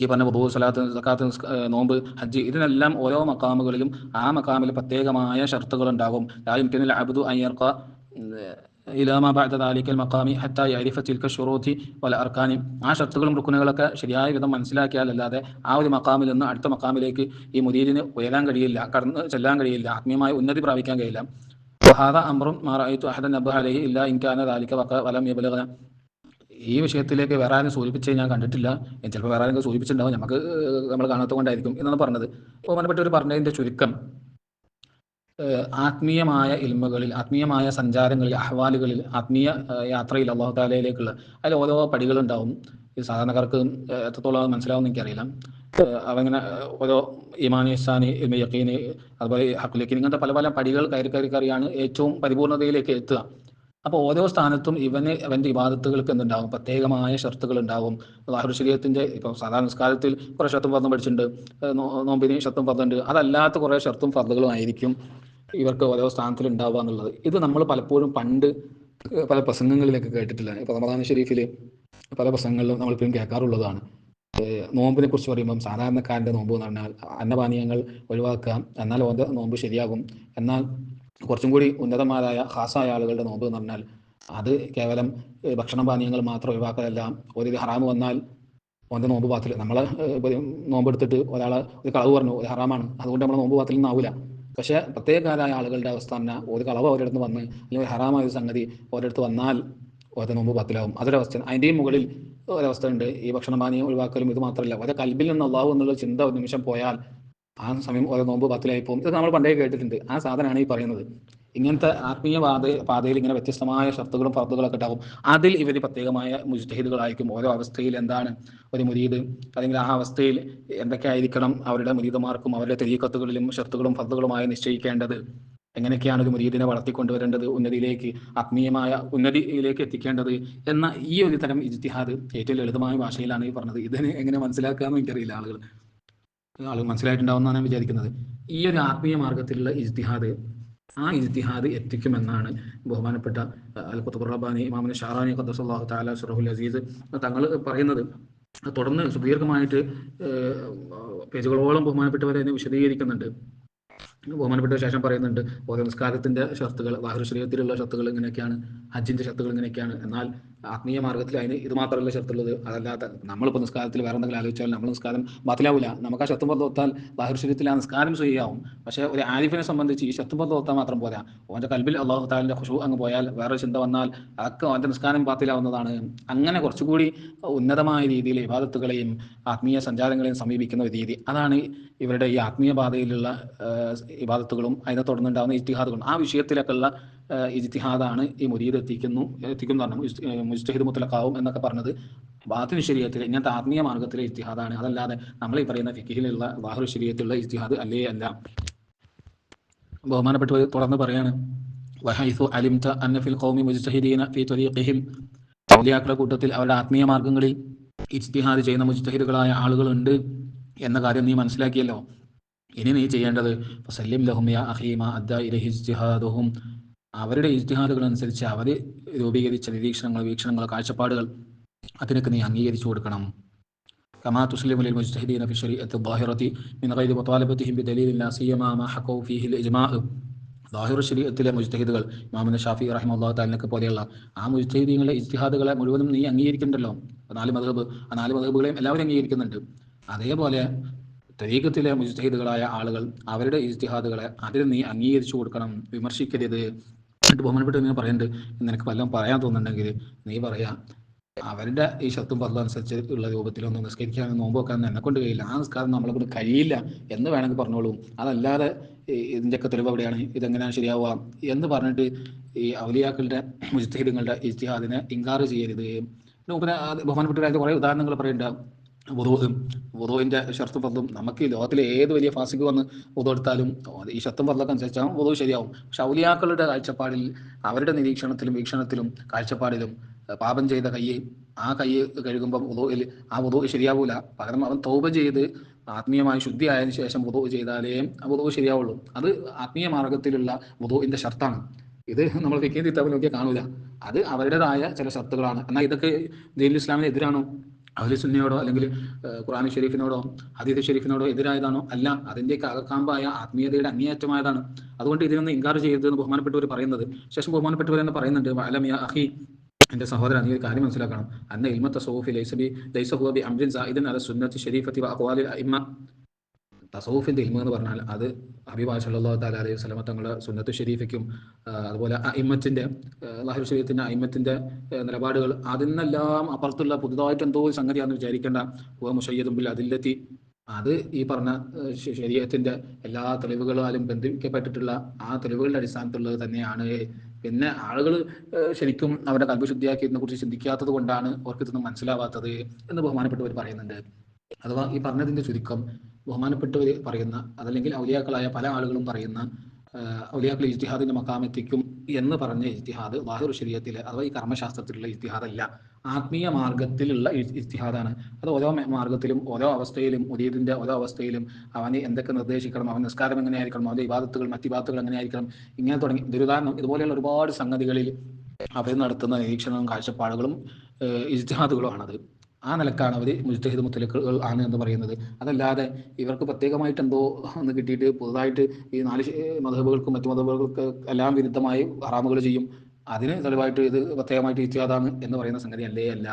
ഈ പറഞ്ഞ വുദൂ, സലാത്ത്, സകാത്ത്, നോമ്പ്, ഹജ്ജ്, ഇതിനെല്ലാം ഓരോ മഖാമുകളിലും ആ മഖാമിൽ പ്രത്യേകമായ ഷർത്തുകൾ ഉണ്ടാകും. ലാ യുംകിനുൽ അബ്ദു അൻ യർഖ ഇലാ മാ ബഅദ ദാലിക്കൽ മഖാമി ഹത്താ യഅരിഫ തിൽക ശുറൂതി വൽ അർക്കാനി, ആ ഷർത്തുകളും റുക്നുകളൊക്കെ ശരിയായ വിധം മനസ്സിലാക്കിയാലല്ലാതെ ആ ഒരു മഖാമിൽ നിന്ന് അടുത്ത മഖാമിലേക്ക് ഈ മുരീദിന് ഉയരാൻ കഴിയില്ല, കടന്ന് ചെല്ലാൻ കഴിയില്ല, ആത്മീയമായ ഉന്നതി പ്രാപിക്കാൻ കഴിയില്ല. വഹാദ അംറുൻ മാ റഅയ്തു അഹദൻ നബ്ബഹ അലൈഹി ഇല്ലാ ഇൻ കാന ദാലിക വലം യബ്ലഗന, ഈ വിഷയത്തിലേക്ക് വേറെ ആരും സൂചിപ്പിച്ച് ഞാൻ കണ്ടിട്ടില്ല. ചിലപ്പോൾ വേറെ ആരെങ്കിലും സൂചിപ്പിച്ചിട്ടുണ്ടാവും, നമുക്ക് നമ്മൾ കാണാത്ത കൊണ്ടായിരിക്കും എന്നാണ് പറഞ്ഞത്. ബഹുമാനപ്പെട്ടവർ പറഞ്ഞതിൻ്റെ ചുരുക്കം, ആത്മീയമായ ഇൽമുകളിൽ, ആത്മീയമായ സഞ്ചാരങ്ങളിൽ, അഹ്വാലുകളിൽ, ആത്മീയ യാത്രയിൽ അള്ളാഹു താലയിലേക്കുള്ള അതിൽ ഓരോ പടികളുണ്ടാവും. ഈ സാധാരണക്കാർക്ക് എത്രത്തോളം മനസ്സിലാവും എനിക്കറിയില്ല. അവങ്ങനെ ഓരോ ഈമാനി, ഇഹ്സാനി, ഇൽമി, യഖീന്, അതുപോലെ ഹഖുൽ യഖീൻ, ഇങ്ങനത്തെ പല പല പടികൾ കയറിയാണ് ഏറ്റവും പരിപൂർണതയിലേക്ക് എത്തുക. അപ്പോൾ ഓരോ സ്ഥാനത്തും അവൻ്റെ ഇബാദത്തുകൾക്ക് എന്തുണ്ടാവും, പ്രത്യേകമായ ഷർത്തുകൾ ഉണ്ടാവും. ളാഹുർ ശരീഅത്തിൻ്റെ ഇപ്പോൾ സാധാരണ നിസ്കാരത്തിൽ കുറേ ഷർത്തും ഫർദും പഠിച്ചിട്ടുണ്ട്, നോമ്പിന് ഷർത്തും ഫർദുണ്ട്, അതല്ലാത്ത കുറേ ഷർത്തും ഫർദുകളും ആയിരിക്കും ഇവർക്ക് ഓരോ സ്ഥാനത്തിൽ ഉണ്ടാവുക എന്നുള്ളത്. ഇത് നമ്മൾ പലപ്പോഴും പണ്ട് പല പ്രസംഗങ്ങളിലൊക്കെ കേട്ടിട്ടില്ല. ഇപ്പോൾ റമദാൻ ഷരീഫിൽ പല പ്രസംഗങ്ങളിലും നമ്മളിപ്പോഴും കേൾക്കാറുള്ളതാണ്. നോമ്പിനെ കുറിച്ച് പറയുമ്പം സാധാരണക്കാരൻ്റെ നോമ്പ് എന്ന് പറഞ്ഞാൽ അന്നപാനീയങ്ങൾ ഒഴിവാക്കാം, എന്നാൽ ഓൻ്റെ നോമ്പ് ശരിയാകും. എന്നാൽ കുറച്ചും കൂടി ഉന്നതമാരായ ഖാസായ ആളുകളുടെ നോമ്പ് എന്ന് പറഞ്ഞാൽ അത് കേവലം ഭക്ഷണ പാനീയങ്ങൾ മാത്രം ഒഴിവാക്കലല്ല, ഒരു ഹറാമ് വന്നാൽ ഓൻ്റെ നോമ്പ് പാത്തിൽ, നമ്മളെ നോമ്പ് എടുത്തിട്ട് ഒരാൾ ഒരു കളവ് പറഞ്ഞു, ഒരു ഹറാമാണ്, അതുകൊണ്ട് നമ്മൾ നോമ്പ് പാത്തിൽ നിന്നാവില്ല. പക്ഷേ പ്രത്യേകകാരായ ആളുകളുടെ അവസ്ഥ തന്നെ ഒരു കളവ് അവരുടെ അടുത്ത് വന്ന് അല്ലെങ്കിൽ ഹറാമായ ഒരു സംഗതി അവരുടെ അടുത്ത് വന്നാൽ ഓരോ നോമ്പ് പാത്തിലാവും. അതൊരവസ്ഥ. അതിൻ്റെയും മുകളിൽ ഒരവസ്ഥ ഉണ്ട്. ഈ ഭക്ഷണപാനീയം ഒഴിവാക്കലും ഇത് മാത്രമല്ല, ഓരോ കൽബിൽ നിന്ന് അള്ളാഹു എന്നുള്ള ചിന്ത ഒരു നിമിഷം പോയാൽ ആ സമയം ഓരോ നോമ്പ് പാത്തിലായി പോകും. ഇത് നമ്മൾ പണ്ടേ കേട്ടിട്ടുണ്ട്. ആ സാധനമാണ് ഈ പറയുന്നത്. ഇങ്ങനത്തെ ആത്മീയ പാതയിൽ ഇങ്ങനെ വ്യത്യസ്തമായ ഷർത്തുകളും ഫർദുകളൊക്കെ ഉണ്ടാകും. അതിൽ ഇവർ പ്രത്യേകമായ മുജ്തഹിദുകളായിരിക്കും. ഓരോ അവസ്ഥയിൽ എന്താണ് ഒരു മുരീദ്, അല്ലെങ്കിൽ ആ അവസ്ഥയിൽ എന്തൊക്കെ ആയിരിക്കണം അവരുടെ മുരീദുമാർക്കും അവരുടെ തരീഖത്തുകളിലും ഷർത്തുകളും ഫർദുകളുമായി നിശ്ചയിക്കേണ്ടത്, എങ്ങനെയൊക്കെയാണ് ഒരു മുരീദിനെ വളർത്തിക്കൊണ്ടുവരേണ്ടത്, ഉന്നതിയിലേക്ക്, ആത്മീയമായ ഉന്നതിയിലേക്ക് എത്തിക്കേണ്ടത് എന്ന ഈ ഒരു തരം ഇജ്തിഹാദ് ഏറ്റവും ലളിതമായ ഭാഷയിലാണ് ഈ പറഞ്ഞത്. ഇതിനെ എങ്ങനെ മനസ്സിലാക്കാമെന്ന് എനിക്കറിയില്ല. ആളുകൾ മനസ്സിലായിട്ടുണ്ടാവുമെന്നാണ് ഞാൻ വിചാരിക്കുന്നത്. ഈ ഒരു ആത്മീയ മാർഗത്തിലുള്ള ആ ഇജ്തിഹാദ് എത്തിക്കുമെന്നാണ് ബഹുമാനപ്പെട്ട അൽ ഖുത്ബുർ റബ്ബാനി ഇമാമുൽ ഷഅറാനി ഖദ്ദസല്ലാഹു തആല സിറഹുൽ അസീസ് തങ്ങൾ പറയുന്നത്. തുടർന്ന് സുദീർഘമായിട്ട് പേജുകളോളം ബഹുമാനപ്പെട്ടവരെ വിശദീകരിക്കുന്നുണ്ട്. ബഹുമാനപ്പെട്ട ശേഷം പറയുന്നുണ്ട് ഓരോ നിസ്കാരത്തിൻ്റെ ഷർത്തുകൾ, ളാഹുർ ശരീഅത്തിലുള്ള ഷർത്തുകൾ ഇങ്ങനെയൊക്കെയാണ്, ഹജ്ജിൻ്റെ ഷർത്തുകൾ ഇങ്ങനെയൊക്കെയാണ്. എന്നാൽ ആത്മീയ മാർഗത്തിൽ അതിന് ഇത് മാത്രമല്ല ഷർത്തുള്ളത്. അതല്ലാത്ത നമ്മളിപ്പോൾ നിസ്കാരത്തിൽ വേറെ എന്തെങ്കിലും ആലോചിച്ചാൽ നമ്മൾ നിസ്കാരം ബാത്തിലാവില്ല. നമുക്ക് ആ ഷർത്തും ഫർദും ഒത്താൽ ളാഹുർ ശരീഅത്തിൽ ആ നിസ്കാരം സ്വഹിയാവും. പക്ഷേ ഒരു ആരിഫിനെ സംബന്ധിച്ച് ഈ ഷർത്തും ഫർദും ഒത്താൽ മാത്രം പോരാ, ഓൻ്റെ കൽബിൽ അല്ലാഹു തആലയുടെ ഖുശൂ അങ്ങ് പോയാൽ, വേറെ ചിന്ത വന്നാൽ അതൊക്കെ ഓൻ്റെ നിസ്കാരം ബാത്തിലാവുന്നതാണ്. അങ്ങനെ കുറച്ചുകൂടി ഉന്നതമായ രീതിയിൽ ഇബാദത്തുകളെയും ആത്മീയ സഞ്ചാരങ്ങളെയും സമീപിക്കുന്ന ഒരു രീതി, അതാണ് ഇവരുടെ ഈ ആത്മീയ പാതയിലുള്ള ഇബാദത്തുകളും അതിനെ തുടർന്നുണ്ടാകുന്ന ഇജ്തിഹാദുകളും. ആ വിഷയത്തിലൊക്കെയുള്ള ഇജ്തിഹാദാണ് ഈ മുരീദ് എത്തിക്കും പറഞ്ഞു. മുജ്തഹിദ് മുത്ലഖാവും എന്നൊക്കെ പറഞ്ഞത് ബാത്തിൻ ശരീഅത്തിൽ ഇങ്ങനത്തെ ആത്മീയ മാർഗത്തിലെ ഇജ്തിഹാദാണ്. അതല്ലാതെ നമ്മൾ ഈ പറയുന്ന ഫിഖിലുള്ള ളാഹുർ ശരീഅത്തിലുള്ള ഇജ്തിഹാദ് അല്ല. ബഹുമാനപ്പെട്ടവർ തുടർന്ന് പറയാണ്, വഹൈസു അലിംത അന്ന ഫിൽ ഖൗമി മുജ്തഹിദീന ഫീ ത്വരീഖിഹിം, ഔലിയാക്കളുടെ കൂട്ടത്തിൽ അവരുടെ ആത്മീയ മാർഗങ്ങളിൽ ഇജ്തിഹാദ് ചെയ്യുന്ന മുജ്തഹിദുകളായ ആളുകളുണ്ട് എന്ന കാര്യം നീ മനസ്സിലാക്കിയല്ലോ. ഇനി നീ ചെയ്യേണ്ടത് ഫസല്ലിം ലഹും യാ അഖീ മാ അദ്ദാ ഇലൈഹി ഇജ്തിഹാദുഹും, അവരുടെ ഇജ്തിഹാദുകൾ അനുസരിച്ച് അവർ രൂപീകരിച്ച നിരീക്ഷണങ്ങൾ, വീക്ഷണങ്ങൾ, കാഴ്ചപ്പാടുകൾ അതിനൊക്കെ നീ അംഗീകരിച്ചു കൊടുക്കണം. കമാ തുസ്ലിമു ലിൽ മുജ്തഹിദീന ഫി ശരീഅത്തി ളാഹിറതി മിൻ ഗൈരി മുതാലബതിഹിം ബിദലീലിൻ ലാ സിയമാ മാ ഹഖൗ ഫീഹി അൽ ഇജ്മാഅ്. ളാഹിർ ശരീഅത്തിലെ മുജ്തഹിദുകൾ ഇമാം ഷാഫി റഹിമഹുല്ലാഹു തആലയൊക്കെ പോലെയുള്ള ആ മുജ്തഹിദീങ്ങളുടെ ഇജ്തിഹാദുകളെ മുഴുവനും നീ അംഗീകരിക്കുന്നുണ്ടല്ലോ. 4 മദ്ഹബ്, ആ 4 മദ്ഹബുകളെയും എല്ലാവരും അംഗീകരിക്കുന്നുണ്ട്. അതേപോലെ തരീഖത്തിലെ മുജ്തഹിദുകളായ ആളുകൾ അവരുടെ ഇജ്തിഹാദുകളെ അതിൽ നീ അംഗീകരിച്ചു കൊടുക്കണം, വിമർശിക്കരുത്. എന്നിട്ട് ബഹുമാനപ്പെട്ട് ഇങ്ങനെ പറയുന്നുണ്ട്, നിനക്ക് വല്ലതും പറയാൻ തോന്നുന്നുണ്ടെങ്കിൽ നീ പറയാ, അവരുടെ ഈ ഷർത്തും ഫർളും അനുസരിച്ച് ഉള്ള രൂപത്തിലൊന്നും നിസ്കരിക്കാനും നോമ്പ് വെക്കാനും എന്നെ കൊണ്ട് കഴിയില്ല, ആ നിസ്കാരം നമ്മളെ കൊണ്ട് കഴിയില്ല എന്ന് വേണമെങ്കിൽ പറഞ്ഞോളൂ. അതല്ലാതെ ഇതിൻ്റെയൊക്കെ തെളിവ് എവിടെയാണ്, ഇതെങ്ങനെയാണ് ശരിയാവുക എന്ന് പറഞ്ഞിട്ട് ഈ ഔലിയാക്കളുടെ മുജ്തഹിദുകളുടെ ഇജ്തിഹാദിനെ ഇൻകാർ ചെയ്യരുത്. പിന്നെ ബഹുമാനപ്പെട്ട കുറേ ഉദാഹരണങ്ങൾ പറയുന്നുണ്ട്. വുദൂഇന്റെ ഷർത്തും ഫർളും നമുക്ക് ലോകത്തിലെ ഏത് വലിയ ഫാസിക്ക് വന്ന് വുദൂ എടുത്താലും ഈ ഷർത്തും ഫർളൊക്കെ അനുസരിച്ചാൽ വുദൂ ശരിയാവും. പക്ഷെ ഔലിയാക്കളുടെ കാഴ്ചപ്പാടിൽ, അവരുടെ നിരീക്ഷണത്തിലും വീക്ഷണത്തിലും കാഴ്ചപ്പാടിലും പാപം ചെയ്ത കൈ, ആ കൈ കഴുകുമ്പം വുദൂഇൽ ആ വുദൂ ശരിയാവൂല. പകരം അവൻ തൗബ ചെയ്ത് ആത്മീയമായി ശുദ്ധിയായതിനു ശേഷം വുദൂ ചെയ്താലേ ആ വുദൂ ശരിയാവുള്ളൂ. അത് ആത്മീയ മാർഗത്തിലുള്ള വുദൂഇന്റെ ഷർത്താണ്. ഇത് നമ്മൾ ഫിഖ്ഹ് കിതാബിൽ നോക്കിയാൽ കാണൂല. അത് അവരുടേതായ ചില ഷർത്തുകളാണ്. എന്നാൽ ഇതൊക്കെ ദീനുൽ ഇസ്ലാമിന് എതിരാണോ? അഹ്ലു സുന്നയോടോ അല്ലെങ്കിൽ ഖുർആൻ ഷരീഫിനോടോ ഹദീസ് ഷരീഫിനോടോ എതിരായതാണോ? അല്ല, അതിൻ്റെയൊക്കെ അകക്കാമ്പായ ആത്മീയതയുടെ അങ്ങേയറ്റമായതാണ്. അതുകൊണ്ട് ഇതിനൊന്നും ഇൻകാർ ചെയ്യരുതെന്ന് ബഹുമാനപ്പെട്ടവർ പറയുന്നത്. ശേഷം ബഹുമാനപ്പെട്ടവർ തന്നെ പറയുന്നുണ്ട്, വഅലം യാ അഖി, എന്റെ സഹോദരൻ, നീ ഒരു കാര്യം മനസ്സിലാക്കണം. അന്ന ഇൽമ തസവ്വുഫി ലൈസ ഹുവ ബി അംരിൻ സായിദൻ അല സുന്നത്തി ശരീഫത്തി വ അഖ്വാലിൽ അഇമ്മ. തസവൂഫിന്റെ ഇൽമ എന്ന് പറഞ്ഞാൽ അത് ഹബീബ് സല്ലല്ലാഹു തആല അലൈഹി വസല്ലമ തങ്ങളുടെ സുന്നത്ത് ഷരീഫയ്ക്കും അതുപോലെ അഇമ്മത്തിന്റെ ലാഹിർ ശരീഅത്തിന്റെ അഇമ്മത്തിന്റെ നിലപാടുകൾ അതിനെല്ലാം അപ്പുറത്തുള്ള പുതുതായിട്ട് എന്തോ ഒരു സംഗതിയാണെന്ന് വിചാരിക്കേണ്ട. ഹുവ മുശയ്യദുൻ ബിൽ അദില്ലത്തി, അത് ഈ പറഞ്ഞ ശരീഅത്തിന്റെ എല്ലാ തെളിവുകളാലും ബന്ധിക്കപ്പെട്ടിട്ടുള്ള ആ തെളിവുകളുടെ അടിസ്ഥാനത്തിലുള്ളത് തന്നെയാണ്. പിന്നെ ആളുകൾ ശരിക്കും അവരുടെ കൽബ് ശുദ്ധിയാക്കി ഇതിനെ കുറിച്ച് ചിന്തിക്കാത്തത് കൊണ്ടാണ് അവർക്ക് ഇതൊന്നും മനസ്സിലാവാത്തത് എന്ന് ബഹുമാനപ്പെട്ടവർ പറയുന്നുണ്ട്. അഥവാ ഈ പറഞ്ഞതിന്റെ ചുരുക്കം, ബഹുമാനപ്പെട്ടവർ പറയുന്ന, അതല്ലെങ്കിൽ ഔലിയാക്കളായ പല ആളുകളും പറയുന്ന ഔലിയാക്കൾ ഇജ്തിഹാദിന്റെ മഖാം എത്തിക്കും എന്ന് പറഞ്ഞ ഇജ്തിഹാദ് ളാഹിർ ശരീഅത്തിലെ അഥവാ ഈ കർമ്മശാസ്ത്രത്തിലുള്ള ഇജ്തിഹാദല്ല, ആത്മീയ മാർഗത്തിലുള്ള ഇജ്തിഹാദാണ്. അത് ഓരോ മാർഗത്തിലും ഓരോ അവസ്ഥയിലും മുരീദിന്റെ ഓരോ അവസ്ഥയിലും അവന് എന്തൊക്കെ നിർദ്ദേശിക്കണം, അവൻ നിസ്കാരം എങ്ങനെയായിരിക്കണം, അവന്റെ ഇബാദത്തുകൾ മറ്റിബാദത്തുകൾ എങ്ങനെയായിരിക്കണം, ഇങ്ങനെ തുടങ്ങി ദുരുദാഹരണം ഇതുപോലെയുള്ള ഒരുപാട് സംഗതികളിൽ അവർ നടത്തുന്ന നിരീക്ഷണവും കാഴ്ചപ്പാടുകളും ഇജ്തിഹാദുകളുമാണത്. ആ നിലക്കാണ് അവർ മുജ്തഹിദ് മുത്തലിഖുകൾ ആണ് എന്ന് പറയുന്നത്. അതല്ലാതെ ഇവർക്ക് പ്രത്യേകമായിട്ട് എന്തോ ഒന്ന് കിട്ടിയിട്ട് പുതുതായിട്ട് ഈ നാല് മദ്ഹബുകൾക്കും മറ്റു മദ്ഹബുകൾക്ക് എല്ലാം വിരുദ്ധമായി ഹറാമുകൾ ചെയ്യും, അതിന് തെളിവായിട്ട് ഇത് പ്രത്യേകമായിട്ട് ഇജ്തിഹാദാണ് എന്ന് പറയുന്ന സംഗതി അല്ലേ അല്ല.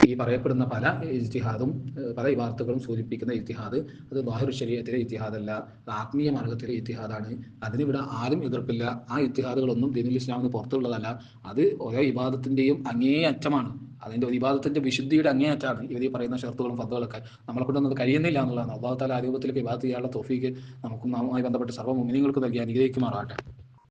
ഈ പറയപ്പെടുന്ന പല ഇജ്തിഹാദും പല ഇബാദത്തുകളും സൂചിപ്പിക്കുന്ന ഇജ്തിഹാദ് അത് ളാഹിർ ശരീഅത്തിലെ ഇജ്തിഹാദല്ല, അത് ആത്മീയ മാർഗത്തിലെ ഇജ്തിഹാദാണ്. അതിനിവിടെ ആരും എതിർപ്പില്ല. ആ ഇജ്തിഹാദുകളൊന്നും ദീനുൽ ഇസ്ലാമിന് പുറത്തുള്ളതല്ല. അത് ഓരോ ഇബാദത്തിന്റെയും അങ്ങേ അറ്റമാണ്. അതിന്റെ ഒരു ഇബാദത്തിന്റെ വിശുദ്ധിയുടെ അങ്ങേയറ്റാണ് ഇവർ ഈ പറയുന്ന ഷർത്തുകളും ഫർളുകളൊക്കെ. നമ്മളെ കൊണ്ടൊന്നും കഴിയുന്നില്ല എന്നുള്ളതാണ്. അല്ലാഹു തആല ആ രൂപത്തിലേക്ക് ഇബാദത്ത് ചെയ്യാനുള്ള തൗഫീഖ് നമുക്കും നാമുമായി ബന്ധപ്പെട്ട് സർവ്വ മുഅ്മിനീങ്ങൾക്കും നൽകി അനുഗ്രഹിക്കുമാറാകട്ടെ.